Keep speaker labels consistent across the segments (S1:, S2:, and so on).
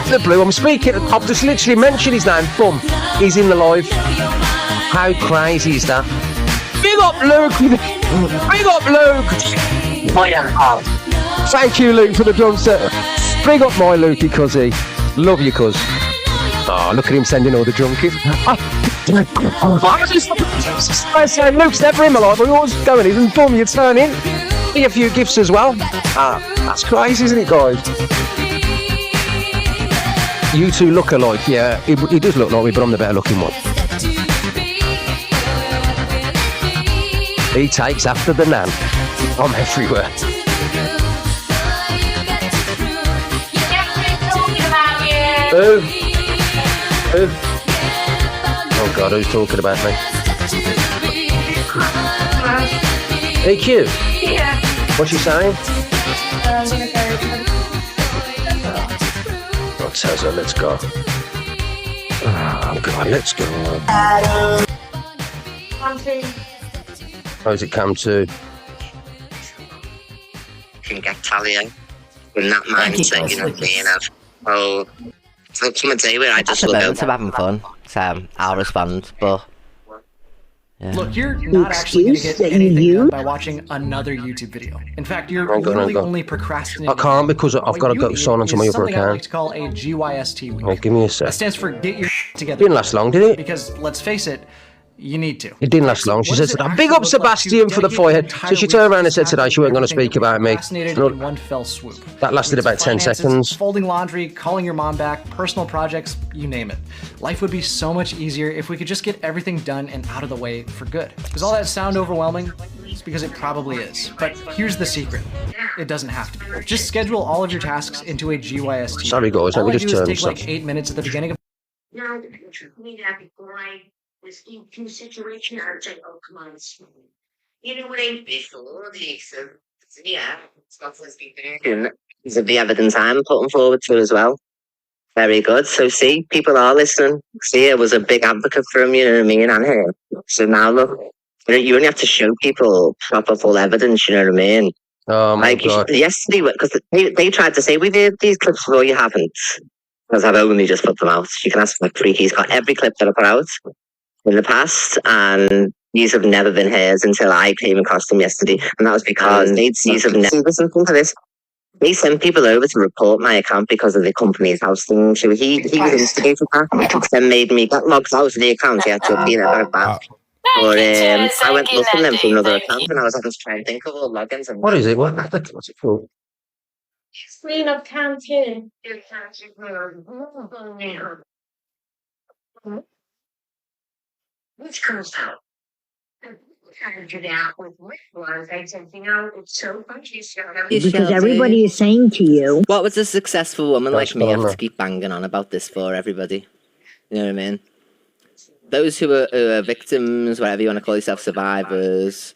S1: the blue, I'm speaking, I've just literally mentioned his name, boom, he's in the live. How crazy is that? Big up Luke! Big up Luke! Thank you, Luke, for the drum set. Big up my Lukey, cuzzy. Love you, cuz. Oh, look at him sending all the drum kits. I say, Luke's never in my life. We always go in, and boom, you turn in. Get a few gifts as well. That's crazy, isn't it, guys? You two look alike, yeah. He does look like me, but I'm the better looking one. He takes after the nan. I'm everywhere. Who? Oh God, who's talking about me? Hey, Q.
S2: Yeah.
S1: What's she saying? Oh, tells her, let's go. Oh God, let's go. How's it come to?
S3: Can get Talia in that mindset, you know what I mean? Oh, it's from a day where I just look out.
S4: I'm having fun, so I'll respond, but... Yeah.
S5: Look, you're not actually going to get anything done by watching another YouTube video. In fact, you're literally only procrastinating.
S1: I can't because I've got to go silence on my other account.
S5: I like to call a GYST week.
S1: Right, give me a sec.
S5: That stands for get your together.
S1: It didn't last long, did it?
S5: Because let's face it, you need to.
S1: It didn't last long. She said, big up Sebastian for the forehead. So she turned around and said today she wasn't going to speak about me.
S5: In one fell swoop.
S1: That lasted about 10 seconds.
S5: Folding laundry, calling your mom back, personal projects, you name it. Life would be so much easier if we could just get everything done and out of the way for good. Does all that sound overwhelming? It's because it probably is. But here's the secret. It doesn't have to be. Just schedule all of your tasks into a GYST.
S1: Sorry guys, let me just turn
S5: this. All I do is take like 8 minutes at the beginning of...
S2: Now, this EQ situation, I was like, oh, come on, it's you know what I mean? Before this, so yeah, stuff was beginning.
S3: Is the evidence I'm putting forward to as well? Very good. So see, people are listening. See, I was a big advocate for him, you know what I mean? And here, so now look, you only have to show people proper full evidence, you know what I mean?
S1: Oh my God.
S3: Yesterday, because they tried to say, we did these clips before, you haven't. Because I've only just put them out. You can ask my freak, he's got every clip that I put out in the past, and these have never been hers until I came across them yesterday, and that was because these have never listened to this. They sent people over to report my account because of the company's house thing. So he was instigated that. Then made me get logged out of the account. He had to appeal it back. But I went looking them for another account, and I was having to try and think of all logins. And
S1: what is it? What's it called?
S2: Screen of counting. Which comes out.
S6: Because everybody is saying to you,
S4: what would a successful woman like me have to keep banging on about this for, everybody? You know what I mean? Those who are victims, whatever you want to call yourself, survivors,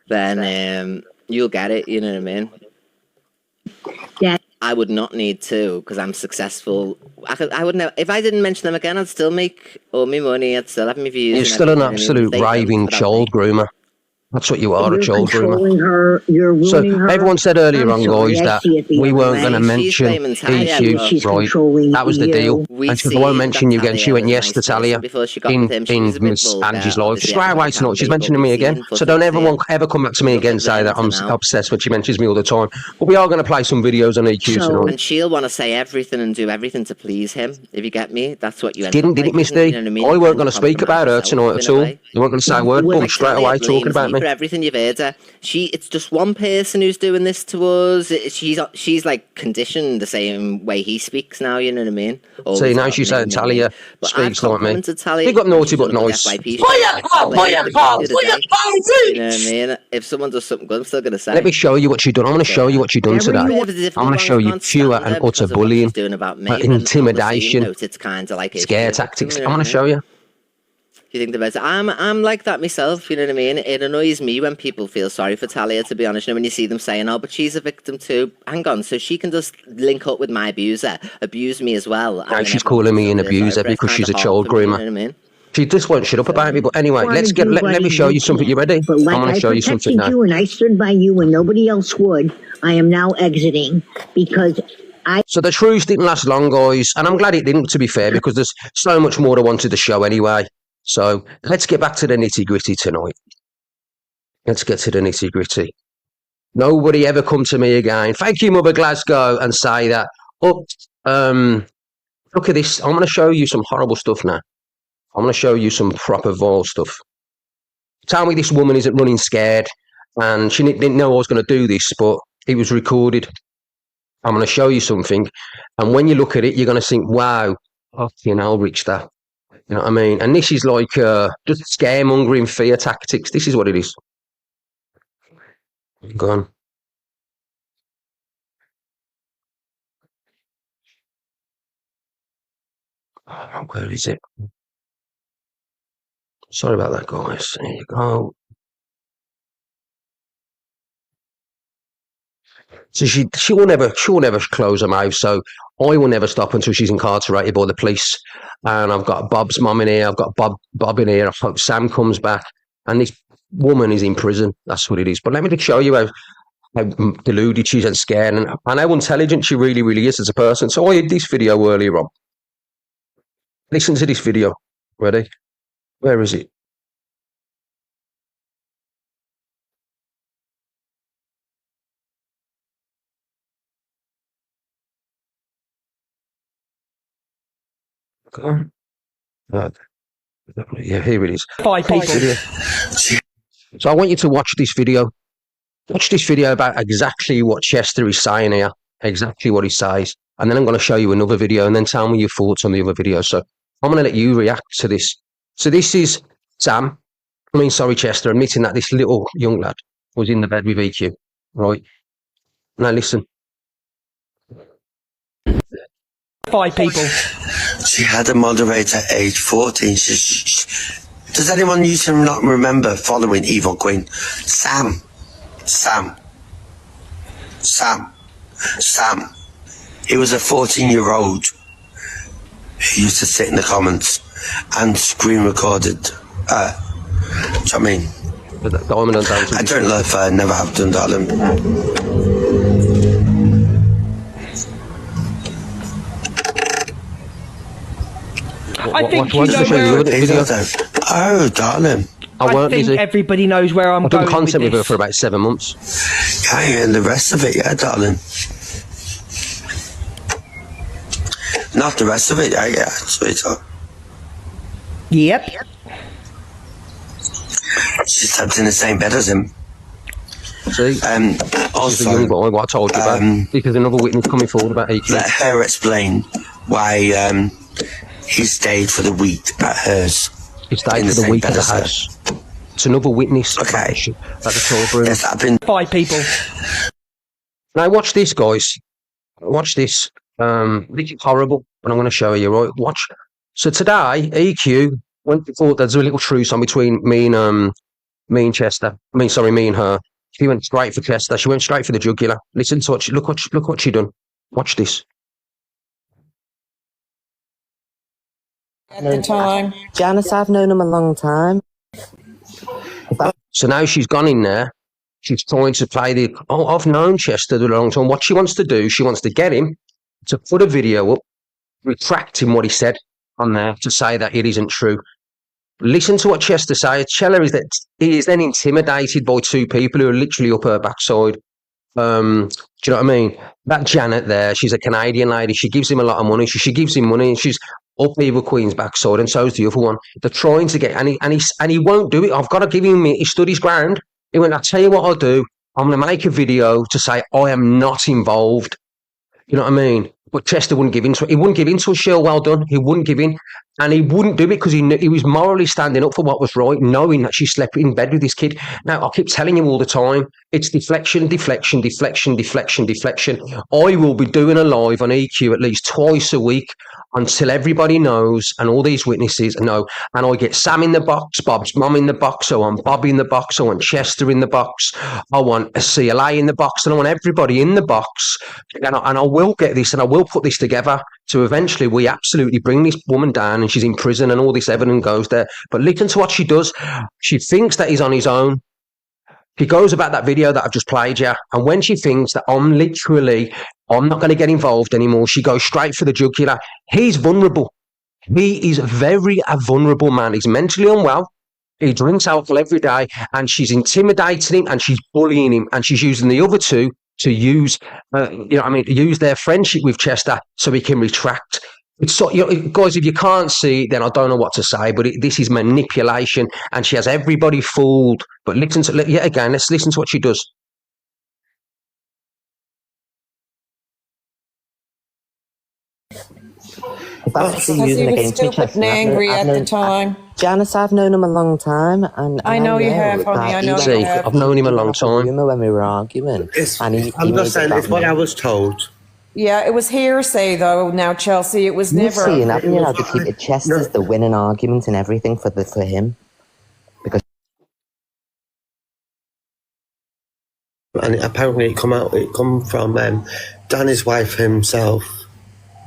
S4: then you'll get it, you know what I mean?
S6: Yeah.
S4: I would not need to, because I'm successful. I would never, if I didn't mention them again, I'd still make all my money, I'd still have my views.
S1: You're still an absolute raving child groomer. That's what you are, a child groomer. So everyone said earlier on, guys, that we weren't going to mention EQ, right? That was the deal. And she won't mention you again. She went yes to Talia in Miss Angie's live. Straight away tonight, she's mentioning me again. So don't ever come back to me again and say that I'm obsessed when she mentions me all the time. But we are going to play some videos on EQ tonight.
S4: And she'll want to say everything and do everything to please him, if you get me. That's what you
S1: didn't, Miss D? I weren't going to speak about her tonight at all. You weren't going to say a word, boom, straight away talking about me.
S4: For everything you've heard her. It's just one person who's doing this to us. She's like conditioned the same way he speaks now, you know what I mean?
S1: See, now she's saying Talia speaks like me. Big up naughty but nice.
S4: You know what I mean? If someone does something good, I'm still going to say.
S1: Let me show you what she done. I'm going to show you what she done today. I'm going to show you pure and utter bullying, intimidation, scare tactics. I'm going to show you.
S4: You think the best? I'm like that myself, you know what I mean? It annoys me when people feel sorry for Talia, to be honest. You know, when you see them saying, oh, but she's a victim too. Hang on, so she can just link up with my abuser, abuse me as well.
S1: Now she's calling me an abuser because she's a child groomer. You know what I mean? She just won't shut up about me. But anyway, let me show you something. You ready?
S6: But like, I'm going to show you something now. And I stood by you when nobody else would. I am now exiting because
S1: So the truth didn't last long, guys, and I'm glad it didn't, to be fair, because there's so much more I wanted to show anyway. So let's get back to the nitty-gritty tonight. Let's get to the nitty-gritty. Nobody ever come to me again. Thank you, Mother Glasgow, and say that. Oh, look at this. I'm going to show you some horrible stuff now. I'm going to show you some proper vile stuff. Tell me this woman isn't running scared, and she didn't know I was going to do this, but it was recorded. I'm going to show you something, and when you look at it, you're going to think, wow, fucking hell, Ricksta. You know what I mean? And this is like just scaremongering fear tactics. This is what it is. Go on. Oh, where is it? Sorry about that, guys. There you go. So she will never close her mouth. So I will never stop until she's incarcerated by the police. And I've got Bob's mum in here. I've got Bob in here. I hope Sam comes back. And this woman is in prison. That's what it is. But let me just show you how deluded she is and scared, and how intelligent she really, really is as a person. So I did this video earlier on. Listen to this video. Ready? Where is it? Go on. Yeah, here it is.
S7: 5 people.
S1: So I want you to watch this video. Watch this video about exactly what Chester is saying here, exactly what he says. And then I'm going to show you another video, and then tell me your thoughts on the other video. So I'm going to let you react to this. So this is Chester, admitting that this little young lad was in the bed with EQ, right? Now listen.
S7: 5 people.
S8: She had a moderator at age 14. Does anyone used to not remember following Evil Queen? Sam. He was a 14-year-old who used to sit in the comments and screen recorded. Do you know what I mean? I don't know if I never have done, darling.
S7: I think you know where.
S8: Oh, darling.
S7: I think everybody knows where I'm going.
S1: I've done content
S7: with
S1: her for about 7 months.
S8: Yeah, and the rest of it, yeah, darling. Not the rest of it, yeah, sweetheart.
S7: Yep.
S8: She slept in the same bed as him.
S1: See? Also, a young boy, what I told you about. Because another witness coming forward about EQ.
S8: Let her explain why he stayed for the week at hers.
S1: He stayed for the week at the house. It's another witness.
S8: Okay.
S1: At the toilet room.
S8: Yes, I've been
S7: 5 people.
S1: Now watch this, guys. Watch this. This is horrible, but I'm going to show you. Right, watch. So today, EQ thought there's a little truce on between me and Chester. Me and her. She went straight for Chester. She went straight for the jugular. Listen to what look what she done. Watch this.
S9: At the time,
S10: Janice, I've known him a long time.
S1: So now she's gone in there. She's trying to play I've known Chester a long time. What she wants to do, she wants to get him to put a video up, retracting what he said on there to say that it isn't true. Listen to what Chester says. Chella is that he is then intimidated by 2 people who are literally up her backside. Do you know what I mean? That Janet there, she's a Canadian lady. She gives him a lot of money. She gives him money, and she's up Evil Queen's backside, and so's the other one. They're trying to get, and he won't do it. I've got to give him. He stood his ground. He went, I'll tell you what I'll do. I'm going to make a video to say I am not involved. You know what I mean? But Chester wouldn't give in to it. He wouldn't give in to a show well done. He wouldn't give in. And he wouldn't do it because he was morally standing up for what was right, knowing that she slept in bed with this kid. Now, I keep telling you all the time, it's deflection. I will be doing a live on EQ at least twice a week until everybody knows and all these witnesses know. And I get Sam in the box, Bob's mum in the box, I want Bobby in the box, I want Chester in the box, I want a CLA in the box, and I want everybody in the box. And I will get this, and I will put this together to eventually we absolutely bring this woman down, and she's in prison and all this evidence goes there. But listen to what she does. She thinks that he's on his own. She goes about that video that I've just played you, and when she thinks that I'm not going to get involved anymore, she goes straight for the jugular. He's vulnerable. He is a vulnerable man. He's mentally unwell. He drinks alcohol every day, and she's intimidating him, and she's bullying him, and she's using the other two to use, use their friendship with Chester so he can retract. It's so, guys, if you can't see, then I don't know what to say. But this is manipulation, and she has everybody fooled. But let's listen to what she does.
S10: Because he
S9: was stupid and angry at the time.
S10: Janice, I've known him a long time, and
S9: I know you have, honey. I know you have.
S1: I've known him a long time.
S10: When we were arguing,
S8: I'm just saying it's what I was told.
S9: Yeah, it was hearsay though. Now, Chelsea, it was
S10: You've
S9: never.
S10: seen, haven't you, to keep it Chester's the winning argument and everything for him. Because
S8: and apparently it come from Danny's wife himself.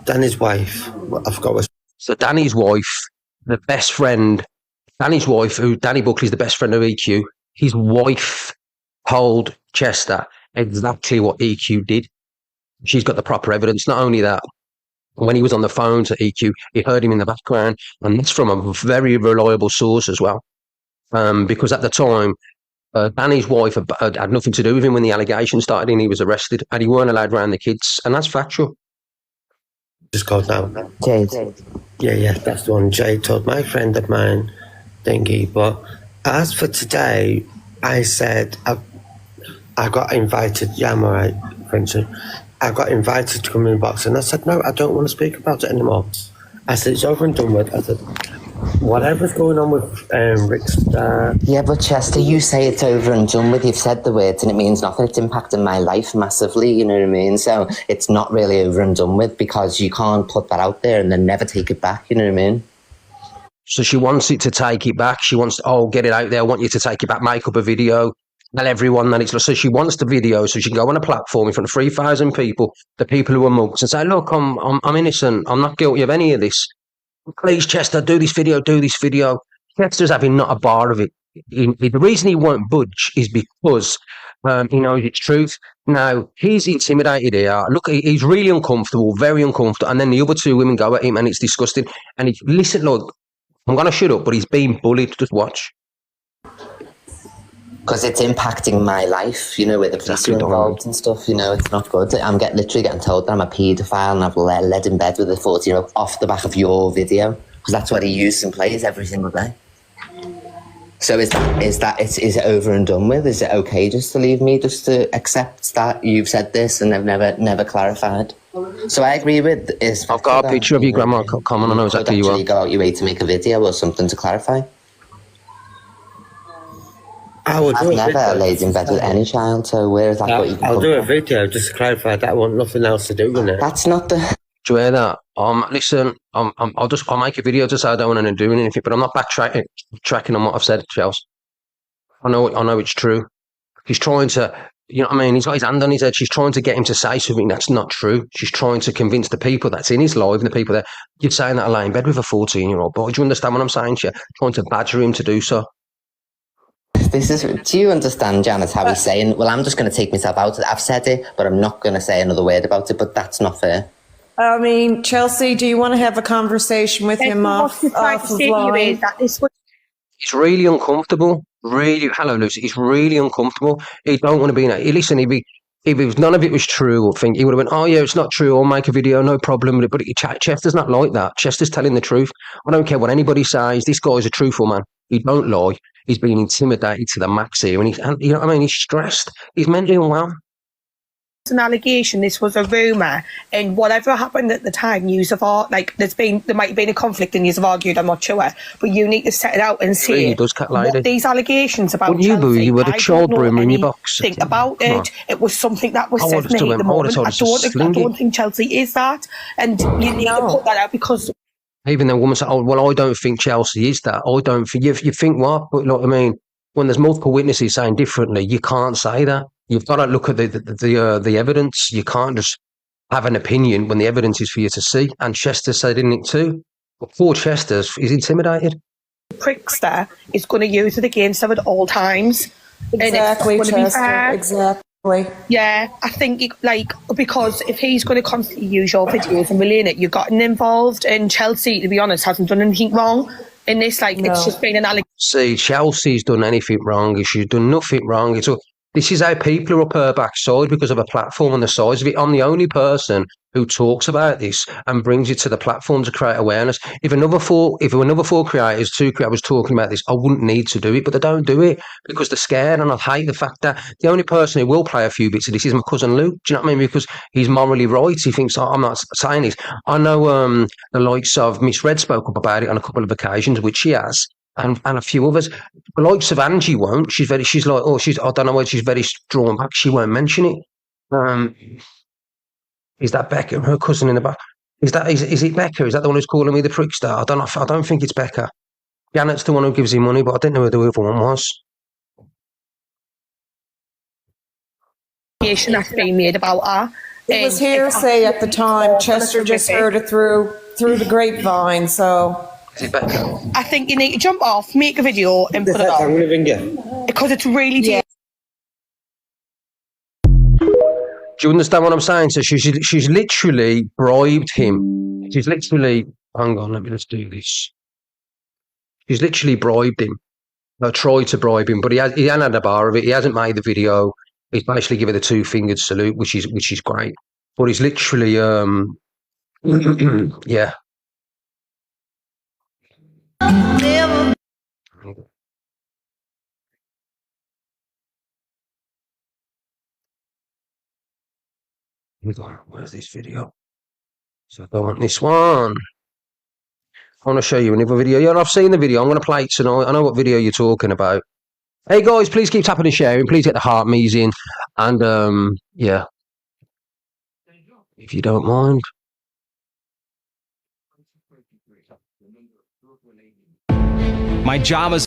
S8: Danny's wife. I forgot what.
S1: So Danny's wife, the best friend. Danny's wife, who Danny Buckley's the best friend of EQ. His wife told Chester exactly what EQ did. She's got the proper evidence. Not only that, when he was on the phone to EQ, he heard him in the background, and that's from a very reliable source as well. Because at the time, Danny's wife had nothing to do with him when the allegation started, and he was arrested, and he weren't allowed around the kids, and that's factual.
S8: Just called now.
S10: Jade.
S8: Yeah, that's the one. Jade told my friend of mine, thingy. But as for today, I said I got invited. Yeah, I'm alright, for instance. I got invited to come in the box, and I said, no, I don't want to speak about it anymore. I said, it's over and done with. I said, whatever's going on with Ricksta.
S10: Yeah, but Chester, you say it's over and done with. You've said the words, and it means nothing. It's impacting my life massively, you know what I mean? So it's not really over and done with because you can't put that out there and then never take it back, you know what I mean?
S1: So she wants it to take it back. She wants, get it out there. I want you to take it back, make up a video. Tell everyone that it's so she wants the video so she can go on a platform in front of 3,000 people, the people who are mugs, and say, look, I'm innocent. I'm not guilty of any of this. Please, Chester, do this video. Chester's having not a bar of it. The reason he won't budge is because he knows it's truth. Now, he's intimidated here. Look, he's really uncomfortable, very uncomfortable. And then the other two women go at him, and it's disgusting. And listen, look, I'm going to shut up, but he's being bullied. Just watch.
S10: Because it's impacting my life, you know, with the police are involved and stuff, you know, it's not good. I'm literally getting told that I'm a paedophile and I've led in bed with a 14-year-old off the back of your video, because that's what he uses and plays every single day. So is it over and done with? Is it okay just to leave me, just to accept that you've said this and I've never clarified? So I agree with is.
S1: I've got a picture of your grandma. Come on, I know exactly who you are.
S10: Go out your way to make a video or something to clarify. I've never laid in bed with any child, so where is that?
S8: I'll do a video just to clarify that. I want nothing else to do with it.
S10: That's not the.
S1: Do you hear that? Listen, I'll make a video to say I don't want to do anything, but I'm not backtracking on what I've said, Chelsea. I know it's true. He's trying to, you know what I mean? He's got his hand on his head. She's trying to get him to say something that's not true. She's trying to convince the people that's in his life and the people that you're saying that I lay in bed with a 14-year-old boy. Do you understand what I'm saying to you? Trying to badger him to do so.
S10: Do you understand, Janice, how he's saying, well, I'm just going to take myself out of it. I've said it, but I'm not going to say another word about it, but that's not fair.
S9: I mean, Chelsea, do you want to have a conversation with him off of line?
S1: It's really uncomfortable. Really, hello, Lucy. It's really uncomfortable. He don't want to be in it. Listen, if none of it was true, I think he would have went, oh, yeah, it's not true. I'll make a video, no problem. But Chester's not like that. Chester's telling the truth. I don't care what anybody says. This guy's a truthful man. He don't lie. He's being intimidated to the max here. And you know what I mean? He's stressed. He's mentally unwell.
S11: It's an allegation. This was a rumour, and whatever happened at the time, there might have been a conflict, and you've argued. I'm not sure, but you need to set it out and see what these allegations about.
S1: You were the child groomer in your box.
S11: Think about it. It was something that was said to me at the moment. I don't think Chelsea is that, and you need to put that out because.
S1: Even the woman said, "Oh, well, I don't think Chelsea is that. I don't think you think what? But look, I mean, when there's multiple witnesses saying differently, you can't say that. You've got to look at the evidence. You can't just have an opinion when the evidence is for you to see. And Chester said in it too. But poor Chester is intimidated.
S11: Ricksta is going to use it against her at all times.
S9: Exactly,
S11: and
S9: Chester. Exactly.
S11: Yeah, I think because if he's going to constantly use your videos and relay it, you've gotten involved. And Chelsea, to be honest, hasn't done anything wrong in this. It's just been an allegation.
S1: See, Chelsea's done anything wrong. She's done nothing wrong. This is how people are up her backside because of a platform and the size of it. I'm the only person who talks about this and brings it to the platform to create awareness. If another four creators, two creators was talking about this, I wouldn't need to do it, but they don't do it because they're scared. And I hate the fact that the only person who will play a few bits of this is my cousin Luke. Do you know what I mean? Because he's morally right. He thinks, I'm not saying this. I know the likes of Miss Red spoke up about it on a couple of occasions, which she has. And a few others. The likes of Angie won't. She's like, I don't know why she's very drawn back. She won't mention it. Is that Becca, her cousin in the back? Is it Becca? Is that the one who's calling me the Ricksta? I don't think it's Becca. Janet's the one who gives him money, but I didn't know who the other one was.
S11: That's being made about her.
S9: It was hearsay at the time. Chester just heard it through the grapevine, so...
S1: Is it Becca?
S11: I think you need to jump off, make a video and put it on. Because it's really
S1: Do you understand what I'm saying? So she's literally bribed him. She's literally... Hang on, let me just do this. She's literally bribed him. I tried to bribe him, but he hasn't had a bar of it. He hasn't made the video. He's basically given the two-fingered salute, which is great. But he's literally... yeah. Where's this video? So I don't want this one. I want to show you another video. Yeah, I've seen the video. I'm going to play it tonight. I know what video you're talking about. Hey guys, please keep tapping and sharing. Please get the heart me's in. And yeah, if you don't mind.
S12: My job is...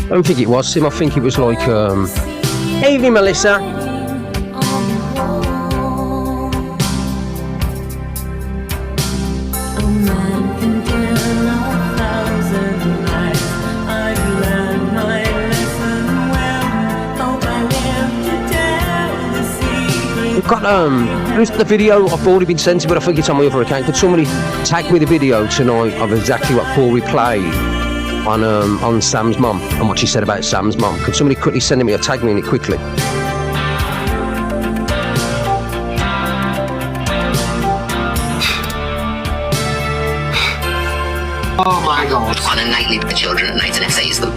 S1: I don't think it was him. I think it was like, evening, Melissa. We've got the video. I've already been sent it, but I think it's on my other account. Could somebody tag me the video tonight of exactly what Corey played on Sam's mum and what she said about Sam's mum? Could somebody quickly send me or tag me in it quickly?
S13: Oh my God.
S3: On a nightly with the children at night and it saves them.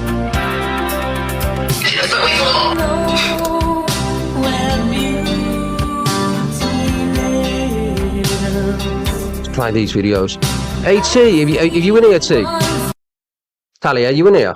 S3: She does it way
S1: Let's play these videos. Hey T, are you in here, T? Tally, are you in here?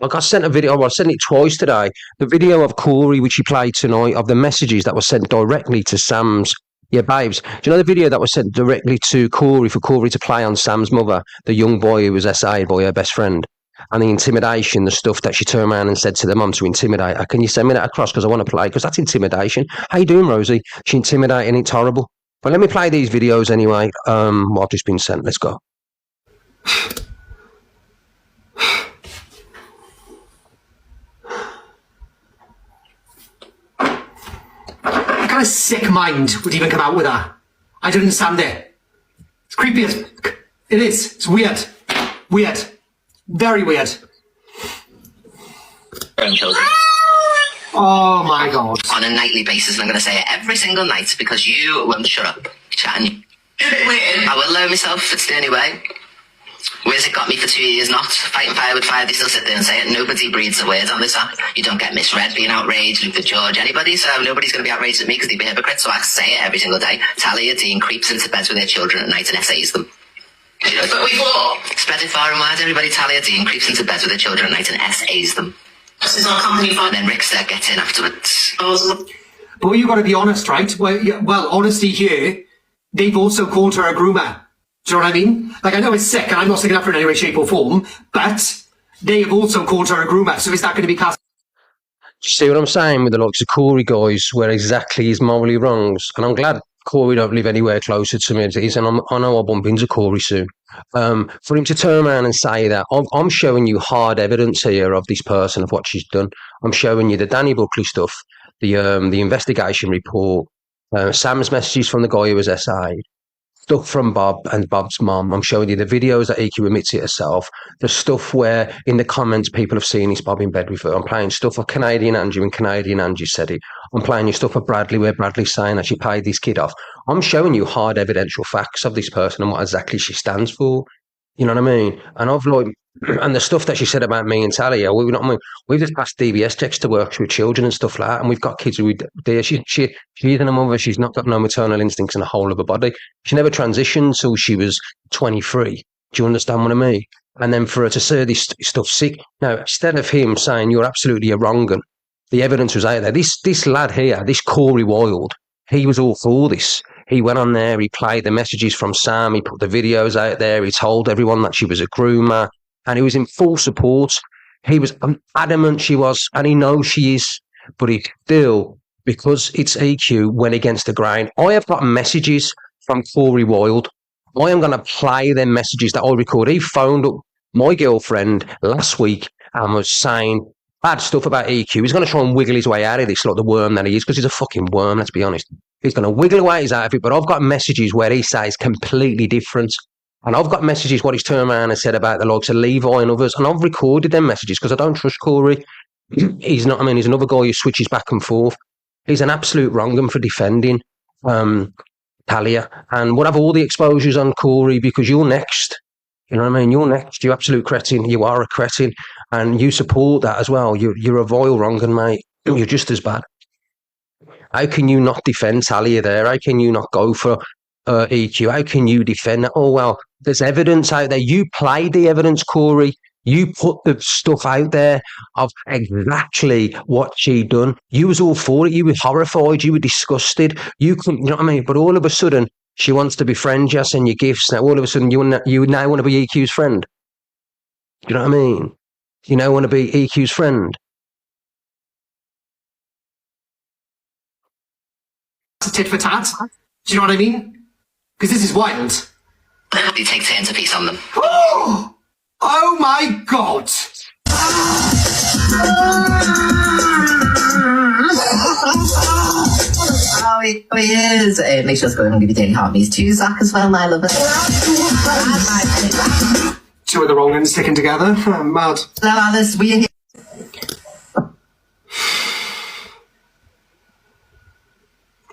S1: I got sent a video, I sent it twice today. The video of Corey, which he played tonight, of the messages that were sent directly to Sam's. Yeah, babes. Do you know the video that was sent directly to Corey for Corey to play on Sam's mother, the young boy who was SA'd by her best friend? And the intimidation, the stuff that she turned around and said to the mum to intimidate her. Can you send me that across? Because I want to play, because that's intimidation. How you doing, Rosie? She intimidating, it's horrible. But let me play these videos anyway. What I've just been sent. Let's go.
S13: What kind of sick mind would even come out with that? I don't understand it. It's creepy as... It is. It's weird. Weird. Very weird.
S3: Grandchildren.
S13: Oh my God.
S3: On a nightly basis, and I'm going to say it every single night because you won't shut up, chatting. I will allow myself, it's the only way. Where's it got me for 2 years not? Fighting fire with fire, they still sit there and say it. Nobody breathes a word on this app. You don't get misread being outraged, Luther George, anybody, so nobody's going to be outraged at me because they'd be hypocrites, so I say it every single day. Talia Dean creeps into beds with their children at night and essays them. But we fought. Spread it far and wide, everybody. Talia Dean creeps into beds with their children at night and essays them. This is our company fund. And then Ricksta gets in afterwards.
S13: But you got to be honest, right? Well, honesty here, they've also called her a groomer. Do you know what I mean? Like, I know it's sick, and I'm not sticking up for it in any way, shape, or form, but they have also called her a groomer. So is that going to be classed?
S1: See what I'm saying with the likes of Corey guys, where exactly his morally wrongs? And I'm glad Corey don't live anywhere closer to me as it is, and I know I'll bump into Corey soon. For him to turn around and say that, I'm showing you hard evidence here of this person, of what she's done. I'm showing you the Danny Buckley stuff, the investigation report, Sam's messages from the guy who was SA'd, stuff from Bob and Bob's mom. I'm showing you the videos that EQ admits it herself. The stuff where in the comments people have seen this Bob in bed with her. I'm playing stuff for Canadian Angie when Canadian Angie said it. I'm playing you stuff for Bradley where Bradley's saying that she paid this kid off. I'm showing you hard evidential facts of this person and what exactly she stands for. You know what I mean? And I've like, and the stuff that she said about me and Talia, we've just passed DBS checks to work with children and stuff like that, and we've got kids who we there. She isn't a mother. She's not got no maternal instincts in the whole of her body. She never transitioned till she was 23. Do you understand what I mean? And then for her to say this stuff sick. Now, instead of him saying you're absolutely a wrong un, the evidence was out there. This lad here, this Corey Wilde, he was all for this. He went on there, he played the messages from Sam, he put the videos out there, he told everyone that she was a groomer, and he was in full support. He was adamant she was, and he knows she is, but he still, because it's EQ, went against the grain. I have got messages from Corey Wilde. I am going to play them messages that I record. He phoned up my girlfriend last week and was saying bad stuff about EQ. He's going to try and wiggle his way out of this like the worm that he is, because he's a fucking worm, let's be honest. He's going to wiggle away his out of it, but I've got messages where he says completely different. And I've got messages what he's turned around and said about the likes of Levi and others, and I've recorded them messages because I don't trust Corey. He's not, he's another guy who switches back and forth. He's an absolute wrong 'un for defending Talia. And we'll have all the exposures on Corey because you're next. You know what I mean? You're next. You absolute cretin. You are a cretin. And you support that as well. You're a vile wrong 'un, mate. You're just as bad. How can you not defend Talia there? How can you not go for EQ? How can you defend that? Oh, well, there's evidence out there. You played the evidence, Corey. You put the stuff out there of exactly what she done. You was all for it. You were horrified. You were disgusted. You couldn't, you know what I mean? But all of a sudden, she wants to befriend you, send you gifts. Now, all of a sudden, you now want to be EQ's friend. You know what I mean? You now want to be EQ's friend.
S13: Tit for tat. Do you know what I mean? Because this is wild.
S3: You take turns a piece on them.
S13: Oh my God!
S10: Oh, he is. Make sure it's going to give you daily heartbeats too, Zach, as well. I love it.
S13: Two of the wrong ends sticking together. I'm mad.
S10: Hello, Alice. We are here.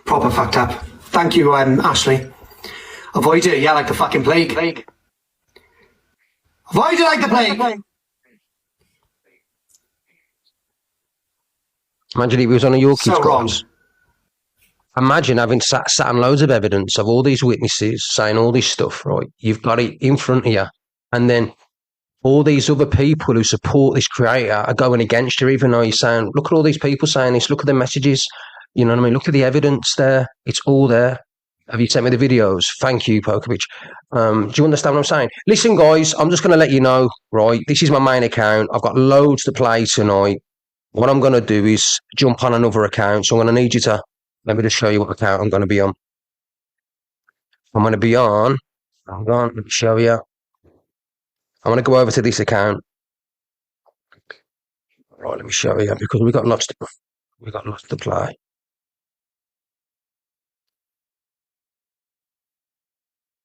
S13: Proper fucked up. Thank you, Ashley. Avoid it, yeah, like the fucking plague. Avoid it like the plague.
S1: Imagine if it was on a your kids'
S13: So wrong.
S1: guys. Imagine having sat on loads of evidence of all these witnesses saying all this stuff, right? You've got it in front of you. And then all these other people who support this creator are going against you, even though you're saying, look at all these people saying this, look at the messages. You know what I mean? Look at the evidence there. It's all there. Have you sent me the videos? Thank you, Pokovich. Do you understand what I'm saying? Listen, guys, I'm just going to let you know, right? This is my main account. I've got loads to play tonight. What I'm going to do is jump on another account. So I'm going to need you to, let me just show you what account I'm going to be on. I'm going to be on, hold on, let me show you. I'm going to go over to this account. Right, let me show you, because we've got lots to play.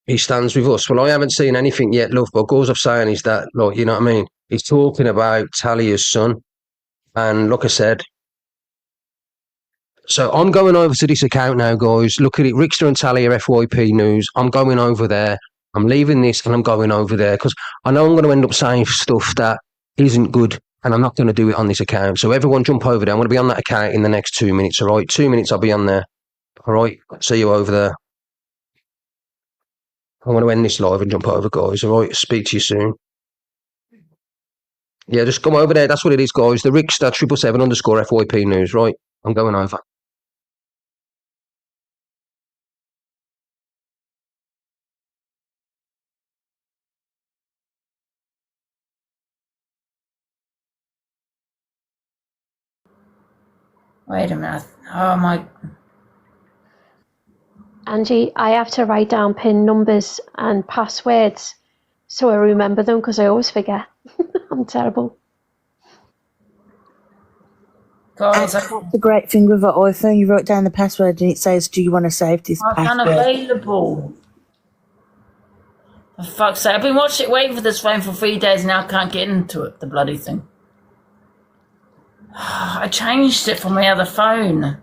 S1: He stands with us. Well, I haven't seen anything yet, love, but all I'm saying is that, look, you know what I mean? He's talking about Talia's son. And like I said, So I'm going over to this account now, guys. Look at it, Ricksta and Talia FYP News. I'm going over there. I'm leaving this and I'm going over there because I know I'm going to end up saying stuff that isn't good and I'm not going to do it on this account. So everyone jump over there. I'm going to be on that account in the next 2 minutes, all right? 2 minutes I'll be on there. All right, see you over there. I'm going to end this live and jump over, guys, all right? Speak to you soon. Yeah, just come over there. That's what it is, guys. The Ricksta 777 _ FYP News, right? I'm going over.
S14: Wait a minute. Oh my.
S15: Angie, I have to write down PIN numbers and passwords so I remember them because I always forget. I'm terrible.
S14: Guys,
S6: that's the great thing with the iPhone. You wrote down the password and it says, do you want to save this password?
S14: Unavailable. For fuck's sake. I've been waiting for this phone for 3 days and now I can't get into it, the bloody thing. I changed it from my other phone.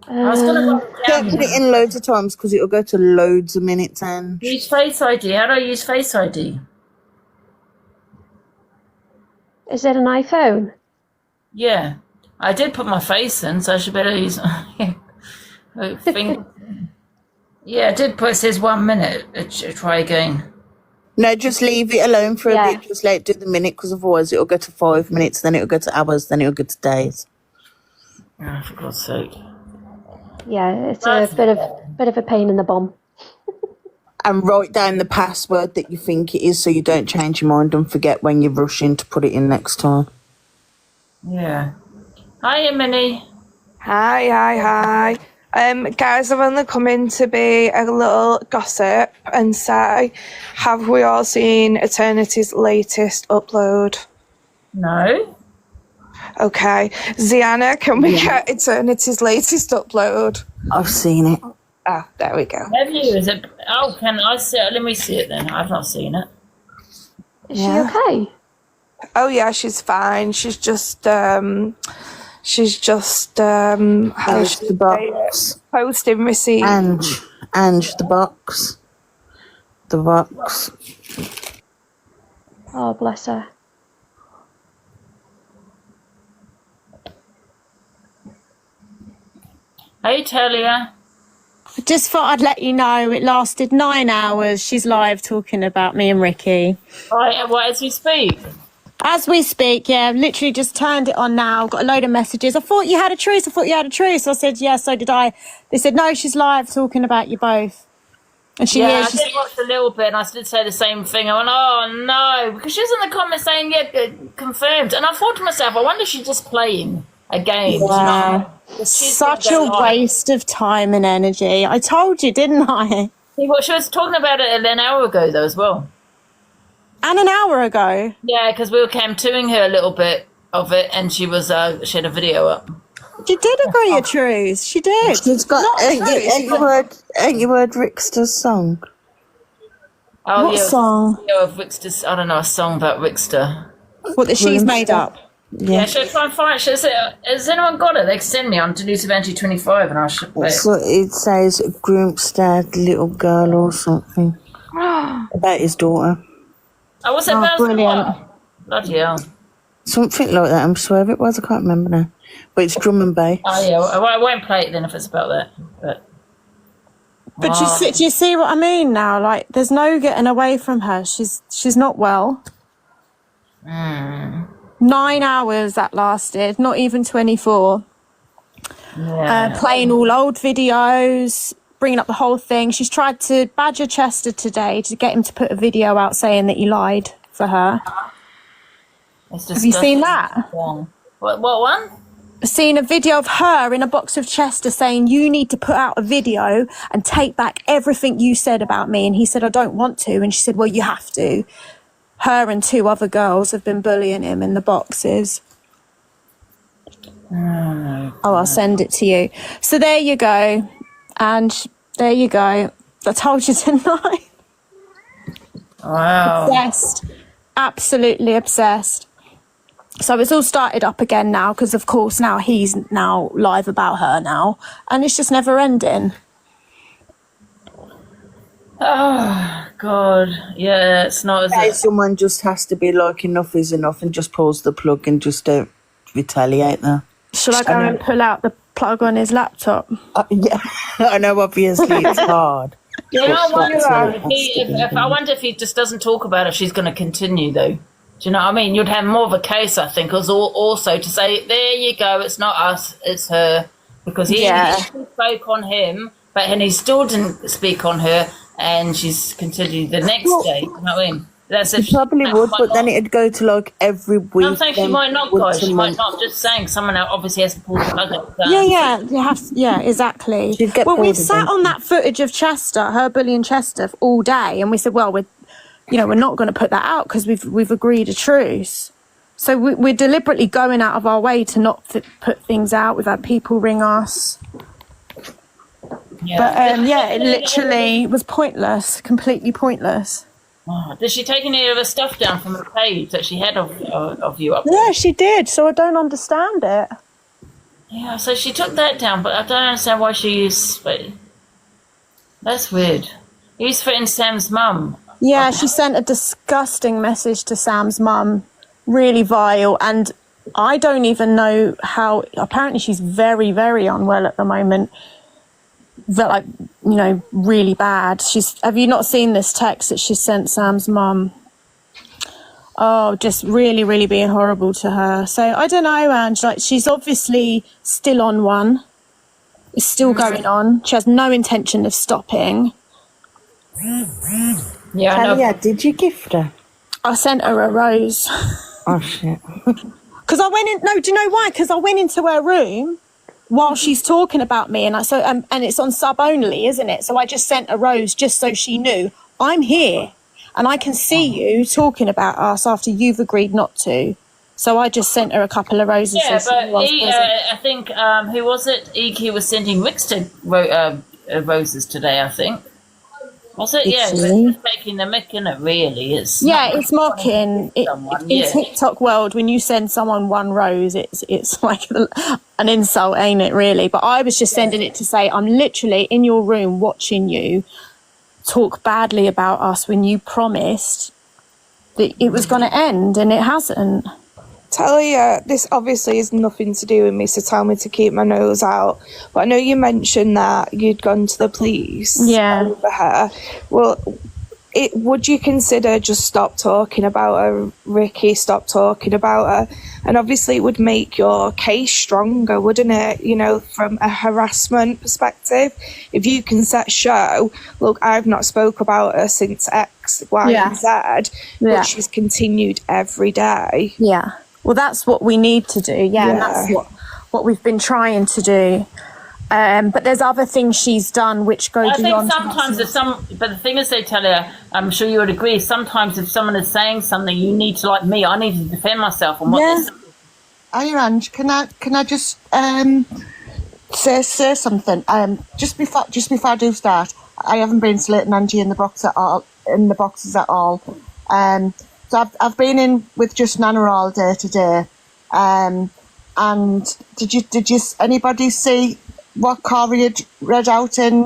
S14: I was going to go
S6: Don't put it in loads of times because it'll go to loads of minutes and...
S14: Use Face ID. How do I use Face ID?
S15: Is it an iPhone?
S14: Yeah. I did put my face in, so I should better use... Yeah, I did put, it says 1 minute. Try again.
S6: No, just leave it alone for a bit. Just let it do the minute because otherwise it'll go to 5 minutes, then it'll go to hours, then it'll go to days.
S14: Oh, for God's sake.
S15: Yeah, it's a bit of a pain in the bum.
S6: And write down the password that you think it is so you don't change your mind and forget when you're rushing to put it in next time.
S14: Yeah. Hiya, Minnie.
S11: Hi. Guys, I've only come in to be a little gossip and say, have we all seen Eternity's latest upload?
S14: No.
S11: Okay. Ziana, can we get Eternity's latest upload?
S6: I've seen it.
S11: Ah, there we go.
S14: Have you? Is it? Oh, can I see it? Let me see it then. I've not seen it.
S15: Is she okay?
S11: Oh yeah, she's fine. She's just posting receipts.
S6: Ange, the box.
S15: Oh, bless her.
S14: Hey, Talia.
S16: I just thought I'd let you know it lasted 9 hours. She's live talking about me and Ricky.
S14: Right, what, as we speak?
S16: As we speak, yeah. Literally just turned it on now. Got a load of messages. I thought you had a truce. I said, yeah, so did I. They said, no, she's live talking about you both. And she
S14: I
S16: is.
S14: did watch a little bit and I did say the same thing. I went, oh no, because she was in the comments saying, yeah, confirmed. And I thought to myself, I wonder if she's just playing a game.
S16: Yeah.
S14: You know?
S16: Such a waste of time and energy. I told you, didn't I?
S14: Well, she was talking about it an hour ago, though, as well.
S16: And an hour ago?
S14: Yeah, because we were cam-2ing her a little bit of it, and she had a video up.
S16: She did agree a truce. She did.
S6: She's got, ain't you heard Ricksta's song?
S14: Oh,
S16: what
S14: yeah,
S16: song?
S14: Video of Ricksta's, I don't know, a song about Ricksta.
S16: What, that she's made up?
S14: Yeah, should I try and find it? Has anyone got it? They can send me on to News of Angie 25 and I should play it.
S6: So it says Groomstad little girl or something about his daughter.
S14: Oh, what's it about?
S16: Brilliant.
S14: Bloody hell.
S6: Something like that, I'm sure it was, I can't remember now. But it's drum and bass.
S14: Oh yeah, well, I won't play it then if it's about that.
S16: But do you see what I mean now? Like, there's no getting away from her. She's not well. 9 hours that lasted, not even 24.
S14: Yeah.
S16: Playing all old videos, bringing up the whole thing. She's tried to badger Chester today to get him to put a video out saying that he lied for her. Have you seen that?
S14: What one?
S16: Seen a video of her in a box of Chester saying, you need to put out a video and take back everything you said about me. And he said, I don't want to. And she said, well, you have to. Her and 2 other girls have been bullying him in the boxes. Oh, I'll send it to you. So there you go. And there you go. I told you tonight.
S14: Wow.
S16: Obsessed. Absolutely obsessed. So it's all started up again now because, of course, now he's now live about her now, and it's just never ending.
S14: Oh, God. Yeah, it's not as if...
S6: Someone just has to be like, enough is enough, and just pulls the plug and just don't retaliate there.
S16: Shall I go and pull out the plug on his laptop?
S6: Yeah, I know, obviously it's hard.
S14: You know, I wonder if I wonder if he just doesn't talk about it, she's going to continue, though. Do you know what I mean? You'd have more of a case, I think, also to say, there you go, it's not us, it's her. Because he spoke on him, and he still didn't speak on her, and she's continued the next day. You know what I mean?
S6: She probably would, but then it'd go to like every week.
S14: I'm saying she might not, guys. She might not. Just saying, someone obviously has to pull the plug up.
S16: Yeah, exactly. Well, we've sat on that footage of Chester, her bullying Chester, all day, and we said, well, we're not going to put that out because we've agreed a truce. So we're deliberately going out of our way to not put things out. We've had people ring us.
S14: Yeah.
S16: But it literally was pointless, completely pointless.
S14: Oh, did she take any of her stuff down from the page that she had of you up there?
S16: Yeah, she did. So I don't understand it.
S14: Yeah, so she took that down, but I don't understand why she used. That's weird. You threatened Sam's mum.
S16: Yeah, she sent a disgusting message to Sam's mum, really vile, and I don't even know how. Apparently, she's very, very unwell at the moment. But really bad. Have you not seen this text that she sent Sam's mum? Oh, just really, really being horrible to her. So I don't know, Ange. She's obviously still on one. It's still going on. She has no intention of stopping.
S14: Yeah, I know.
S6: Yeah, did you gift her?
S16: I sent her a rose.
S6: Oh shit.
S16: Because I went in. No, do you know why? Because I went into her room while she's talking about me, and it's on sub only, isn't it? So I just sent a rose just so she knew I'm here and I can see you talking about us after you've agreed not to. So I just sent her a couple of roses.
S14: Yeah, but I think who was it? EQ was sending Ricksta roses today, I think. Was it? Yeah, it's taking the mick, isn't it? Really, it's
S16: mocking. In TikTok world, when you send someone one rose, it's like an insult, ain't it? Really, but I was just sending it to say I'm literally in your room watching you talk badly about us when you promised that it was going to end, and it hasn't.
S17: Talia, this obviously has nothing to do with me, so tell me to keep my nose out. But I know you mentioned that you'd gone to the police over her. Well, would you consider just stop talking about her, Ricky, stop talking about her? And obviously it would make your case stronger, wouldn't it? From a harassment perspective. If you can show, look, I've not spoke about her since X, Y, and Z, but she's continued every day.
S16: Yeah. Well, that's what we need to do, and that's what we've been trying to do. But there's other things she's done which go beyond.
S14: I think but the thing is, they tell her, I'm sure you would agree, sometimes if someone is saying something, you need to, like me, I need to defend myself on what they're saying.
S18: Hey, Ange, can I just say something? Just before I do start, I haven't been slating Angie in the boxes at all. So I've been in with just Nana all day today, and did you anybody see what Corey had read out over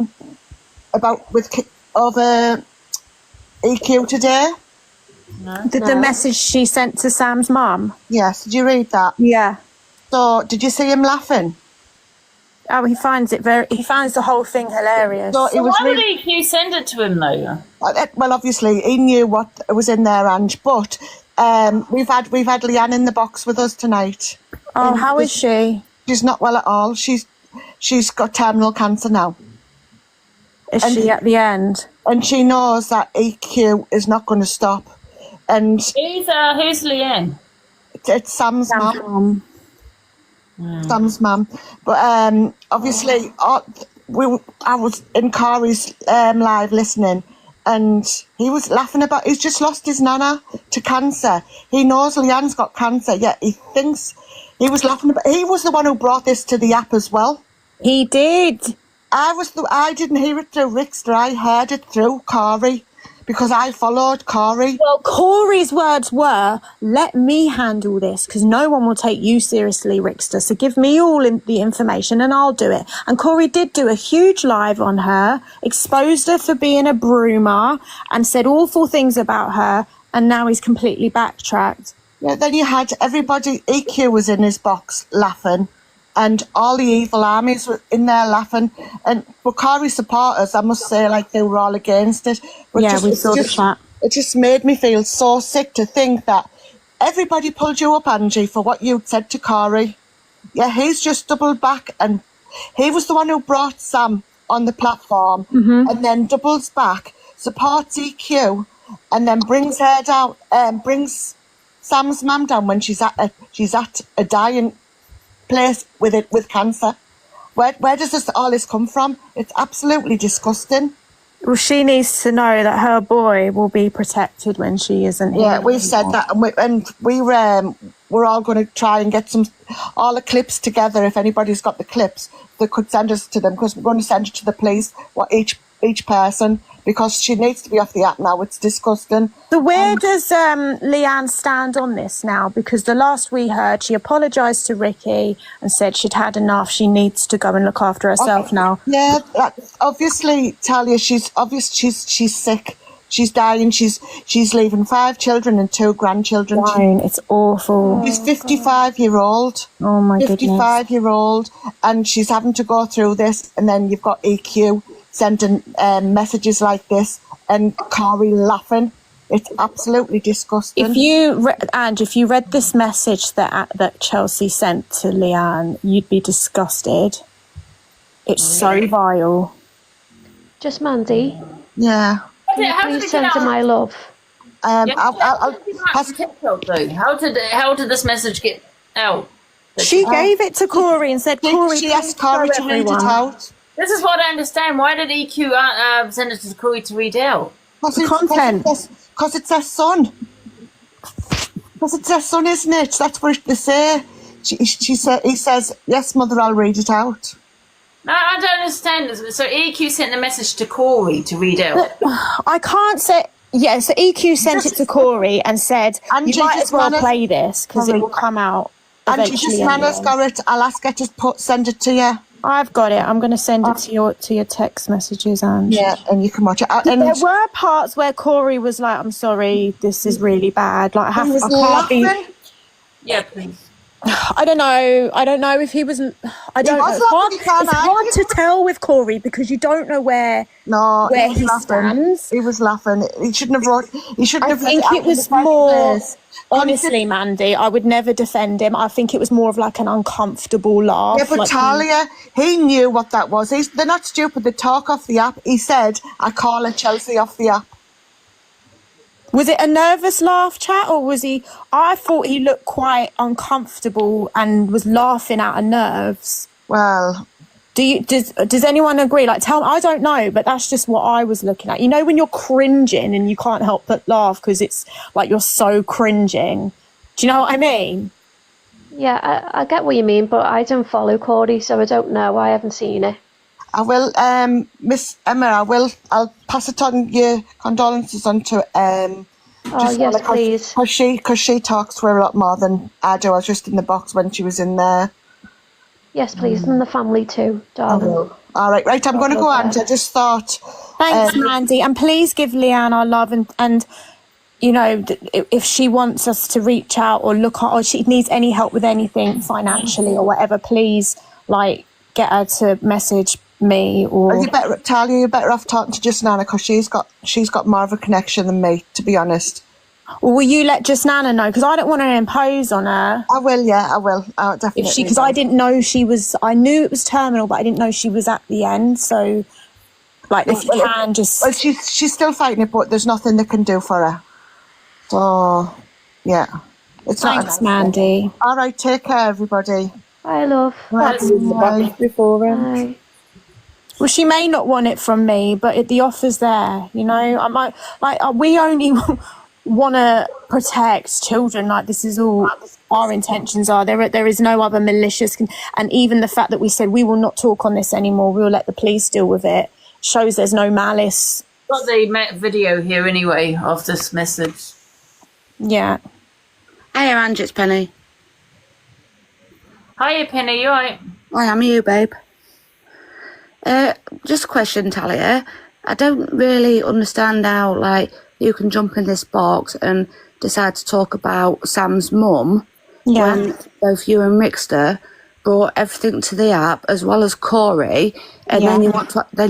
S18: EQ today?
S16: No. The message she sent to Sam's mum?
S18: Yes, did you read that?
S16: Yeah.
S18: So did you see him laughing?
S16: Oh, he finds the whole thing hilarious.
S14: So why would EQ send it to him though?
S18: Well, obviously he knew what was in there, Ange. But we've had Leanne in the box with us tonight.
S16: Oh, how is she?
S18: She's not well at all. She's got terminal cancer now.
S16: Is she at the end?
S18: And she knows that EQ is not going to stop. And
S14: who's Leanne?
S18: It's Sam's mum. Sam's mum. But obviously I was in Corey's live listening, and he was laughing about he's just lost his nana to cancer. He knows Leanne's got cancer, yet he thinks he was laughing about he was the one who brought this to the app as well.
S16: He did.
S18: I didn't hear it through Ricksta, I heard it through Corey. because I followed Corey.
S16: Well, Corey's words were, let me handle this because no one will take you seriously, Ricksta. So give me all the information and I'll do it. And Corey did do a huge live on her, exposed her for being a broomer and said awful things about her. And now he's completely backtracked.
S18: Yeah, then you had everybody, EQ was in his box laughing. And all the evil armies were in there laughing. And Corey's supporters, I must say, like, they were all against it. But
S16: yeah, we saw the chat.
S18: It just made me feel so sick to think that everybody pulled you up, Angie, for what you'd said to Corey. Yeah, he's just doubled back. And he was the one who brought Sam on the platform. And then doubles back, supports EQ, and then brings her down, brings Sam's mum down when she's at a dying place with cancer. Where does all this come from? It's absolutely disgusting.
S16: Well, she needs to know that her boy will be protected when she isn't here.
S18: Yeah, we've said that, and we're all going to try and get all the clips together. If anybody's got the clips, they could send us to them, because we're going to send it to the police, each person, because she needs to be off the app now. It's disgusting.
S16: So where does Leanne stand on this now? Because the last we heard, she apologised to Ricky and said she'd had enough. She needs to go and look after herself now.
S18: Yeah, obviously, Talia, she's sick. She's dying. She's leaving 5 children and 2 grandchildren.
S16: Dying. It's awful.
S18: She's 55-year-old.
S16: Oh my goodness.
S18: 55-year-old, and she's having to go through this. And then you've got EQ sending messages like this, and Corey laughing. It's absolutely disgusting.
S16: If you read this message that Chelsea sent to Leanne, you'd be disgusted. It's so vile.
S15: Just Mandy.
S18: Yeah.
S15: Please send her my love.
S14: How did this message get out?
S16: She gave it to Corey and said, Corey,
S18: she asked Corey to read it out.
S14: This is what I understand. Why did EQ send it to Corey to read out?
S18: Because it's her son. Because it's her son, isn't it? That's what they say. He says, yes, mother, I'll read it out.
S14: No, I don't understand this. So EQ sent a message to Corey to read out.
S16: I can't say. Yeah, so EQ sent it to Corey and said, you might as well play this because it will come out eventually.
S18: Angie, just Nana's got it. I'll ask her to send it to you.
S16: I've got it. I'm going to send it to your text messages, Ange.
S18: Yeah, and you can watch it.
S16: There were parts where Corey was like, I'm sorry, this is really bad. Like, I can't be...
S14: Yeah, please.
S16: I don't know if he was. I don't know. It's hard to tell with Corey because you don't know where he stands.
S18: He was laughing. He shouldn't have wrote. He shouldn't have.
S16: I think it was more. Honestly, Mandy, I would never defend him. I think it was more of like an uncomfortable laugh.
S18: Yeah, but Talia, he knew what that was. They're not stupid. They talk off the app. He said, "I call her Chelsea off the app."
S16: Was it a nervous laugh, chat, or was he... I thought he looked quite uncomfortable and was laughing out of nerves.
S18: Well...
S16: Does anyone agree? Like, I don't know, but that's just what I was looking at. You know when you're cringing and you can't help but laugh because it's like you're so cringing? Do you know what I mean?
S15: Yeah, I get what you mean, but I don't follow Corey, so I don't know. I haven't seen it.
S18: I will, Miss Emma, I'll pass it on, your condolences on to,
S15: yes, please.
S18: Because she talks to her a lot more than I do. I was just in the box when she was in there.
S15: Yes, please, and the family too, darling.
S18: All right, I'm going to go on. I just thought...
S16: Thanks, Mandy, and please give Leanne our love and you know, if she wants us to reach out or look at, or she needs any help with anything financially or whatever, please, like, get her to message me or...
S18: Talia, you're better off talking to just Nana because she's got more of a connection than me, to be honest.
S16: Well, will you let just Nana know? Because I don't want to impose on her.
S18: I will, yeah, I will. Definitely.
S16: Because I didn't know she was... I knew it was terminal, but I didn't know she was at the end, so... Like, if you can just...
S18: Well, she's still fighting it, but there's nothing they can do for her. So, yeah.
S16: Thanks, Mandy.
S18: All right, take care, everybody.
S15: Bye, love.
S16: Bye. Well, she may not want it from me, but the offer's there, you know? I might... Like, we only want to protect children. Like, this is all our intentions are. There is no other malicious... And even the fact that we said we will not talk on this anymore, we'll let the police deal with it, shows there's no malice
S14: got the video here anyway of this message.
S16: Yeah.
S6: Hey, Angie, it's Penny.
S14: Hiya, Penny, you alright?
S6: I am you, babe. Just a question, Talia. I don't really understand how, like, you can jump in this box and decide to talk about Sam's mum when both you and Ricksta brought everything to the app, as well as Corey, and then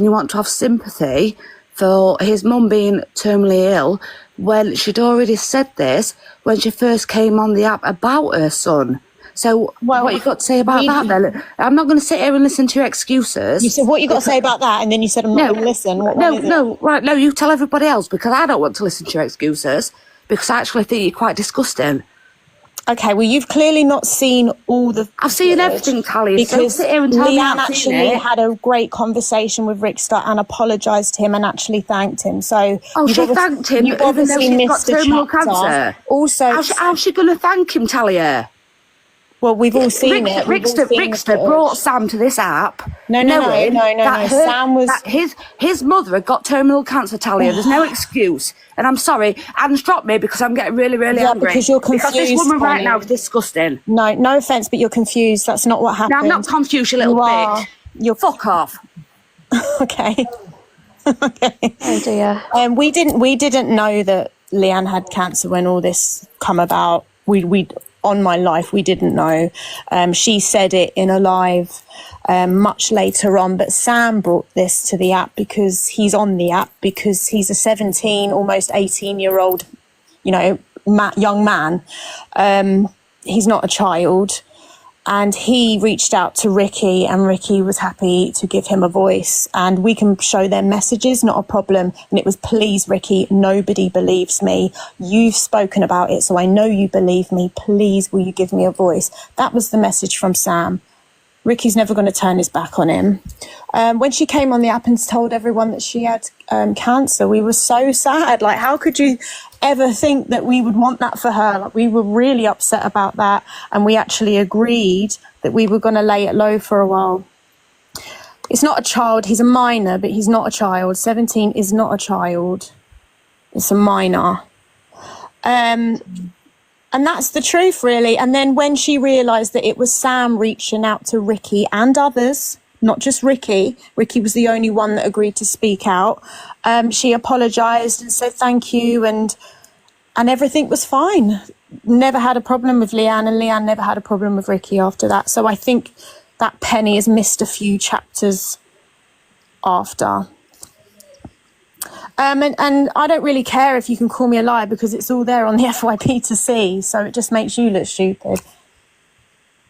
S6: you want to have sympathy for his mum being terminally ill when she'd already said this when she first came on the app about her son. So what you got to say about that then? I'm not going to sit here and listen to your excuses.
S16: You said what you got to say about that, and then you said I'm not going to listen.
S6: No, you tell everybody else, because I don't want to listen to your excuses, because I actually think you're quite disgusting.
S16: Okay, well, you've clearly not seen all the...
S6: I've seen everything, Talia.
S16: Because
S6: sit here and tell
S16: Leanne
S6: me
S16: actually had a great conversation with Ricksta and apologised to him and actually thanked him. So
S6: she thanked him,
S16: you've
S6: even though
S16: obviously
S6: she's got
S16: missed a
S6: terminal
S16: chapter.
S6: cancer.
S16: Also...
S6: How's she going to thank him, Talia?
S16: Well, we've all seen it.
S6: Ricksta brought Sam to this app.
S16: No. Sam was...
S6: His mother had got terminal cancer, Talia. There's no excuse. And I'm sorry. And stop me, because I'm getting really, really angry.
S16: Because you're confused,
S6: because this woman right
S16: Penny.
S6: now is disgusting.
S16: No offence, but you're confused. That's not what happened.
S6: No, I'm not confused, you little bitch.
S16: You're...
S6: Fuck off.
S16: Okay. Okay.
S15: Oh dear.
S16: We didn't know that Leanne had cancer when all this come about. We on my life, we didn't know. She said it in a live much later on, but Sam brought this to the app because he's on the app, because he's a 17, almost 18-year-old, young man. He's not a child. And he reached out to Ricky, and Ricky was happy to give him a voice. And we can show them messages, not a problem. And it was, please, Ricky, nobody believes me. You've spoken about it, so I know you believe me. Please, will you give me a voice? That was the message from Sam. Ricky's never going to turn his back on him. When she came on the app and told everyone that she had cancer, we were so sad. Like, how could you ever think that we would want that for her? Like, we were really upset about that, and we actually agreed that we were going to lay it low for a while. It's not a child. He's a minor, but he's not a child. 17 is not a child. It's a minor. And that's the truth, really. And then when she realised that it was Sam reaching out to Ricky and others, not just Ricky was the only one that agreed to speak out, she apologised and said thank you, and everything was fine. Never had a problem with Leanne, and Leanne never had a problem with Ricky after that. So I think that Penny has missed a few chapters after. And I don't really care if you can call me a liar, because it's all there on the FYP to see, so it just makes you look stupid.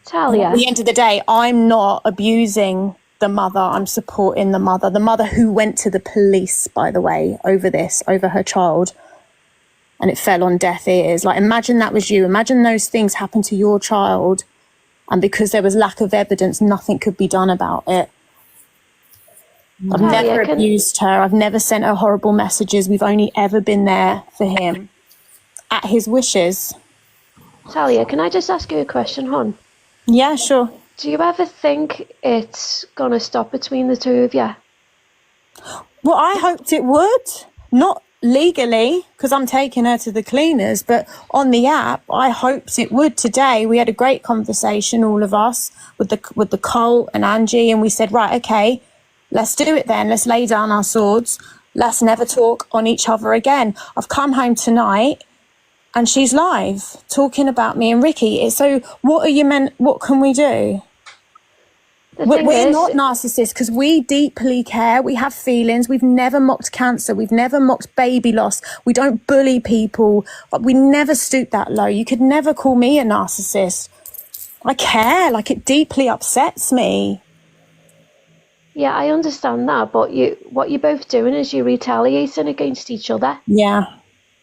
S15: Talia.
S16: At the end of the day, I'm not abusing the mother, I'm supporting the mother who went to the police, by the way, over her child, and it fell on deaf ears. Like, imagine that was you. Imagine those things happened to your child, and because there was lack of evidence, nothing could be done about it. I've never abused her. I've never sent her horrible messages. We've only ever been there for him at his wishes.
S15: Talia, can I just ask you a question, hon?
S16: Yeah, sure.
S15: Do you ever think it's going to stop between the two of you?
S16: Well, I hoped it would. Not legally, because I'm taking her to the cleaners, but on the app, I hoped it would. Today, we had a great conversation, all of us, with the Cole and Angie, and we said, right, okay, let's do it then. Let's lay down our swords. Let's never talk on each other again. I've come home tonight and she's live talking about me and Ricky. So what can we do? We're not narcissists, because we deeply care. We have feelings. We've never mocked cancer. We've never mocked baby loss. We don't bully people. But we never stoop that low. You could never call me a narcissist. I care. Like, it deeply upsets me.
S15: Yeah, I understand that, but what you're both doing is you're retaliating against each other.
S16: Yeah.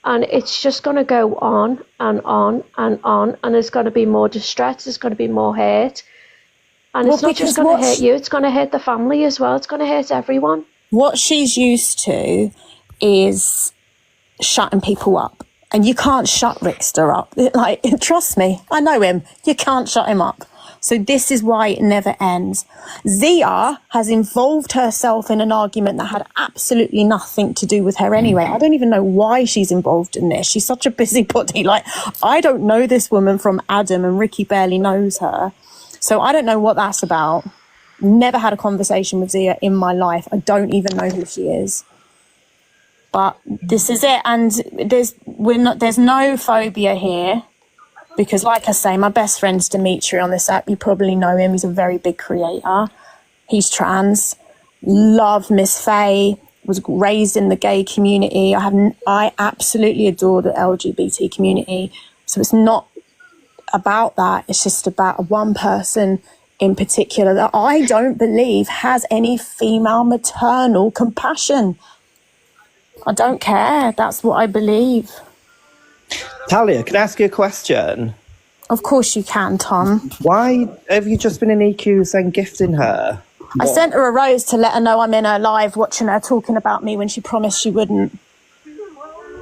S15: And it's just going to go on and on and on, and there's going to be more distress, there's going to be more hurt. And it's not just going to hurt you, it's going to hurt the family as well. It's going to hurt everyone.
S16: What she's used to is shutting people up. And you can't shut Ricksta up. Like, trust me, I know him. You can't shut him up. So this is why it never ends. Zia has involved herself in an argument that had absolutely nothing to do with her anyway. I don't even know why she's involved in this. She's such a busybody. Like, I don't know this woman from Adam, and Ricky barely knows her. So I don't know what that's about. Never had a conversation with Zia in my life. I don't even know who she is. But this is it. And there's no phobia here. Because like I say, my best friend's Dimitri on this app. You probably know him. He's a very big creator. He's trans. Love Miss Faye. Was raised in the gay community. I absolutely adore the LGBT community. So it's not about that. It's just about one person in particular that I don't believe has any female maternal compassion. I don't care. That's what I believe.
S19: Talia, can I ask you a question?
S16: Of course you can, Tom.
S19: Why have you just been in EQs and gifting her?
S16: I sent her a rose to let her know I'm in her live watching her talking about me when she promised she wouldn't.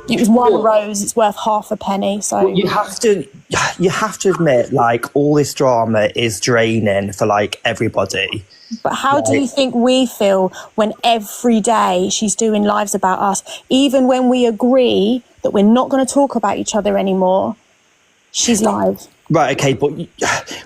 S16: It was one rose, it's worth half a penny. So
S19: well, you have to admit, like, all this drama is draining for like everybody.
S16: But how do you think we feel when every day she's doing lives about us, even when we agree that we're not going to talk about each other anymore? She's live.
S19: Right, okay, but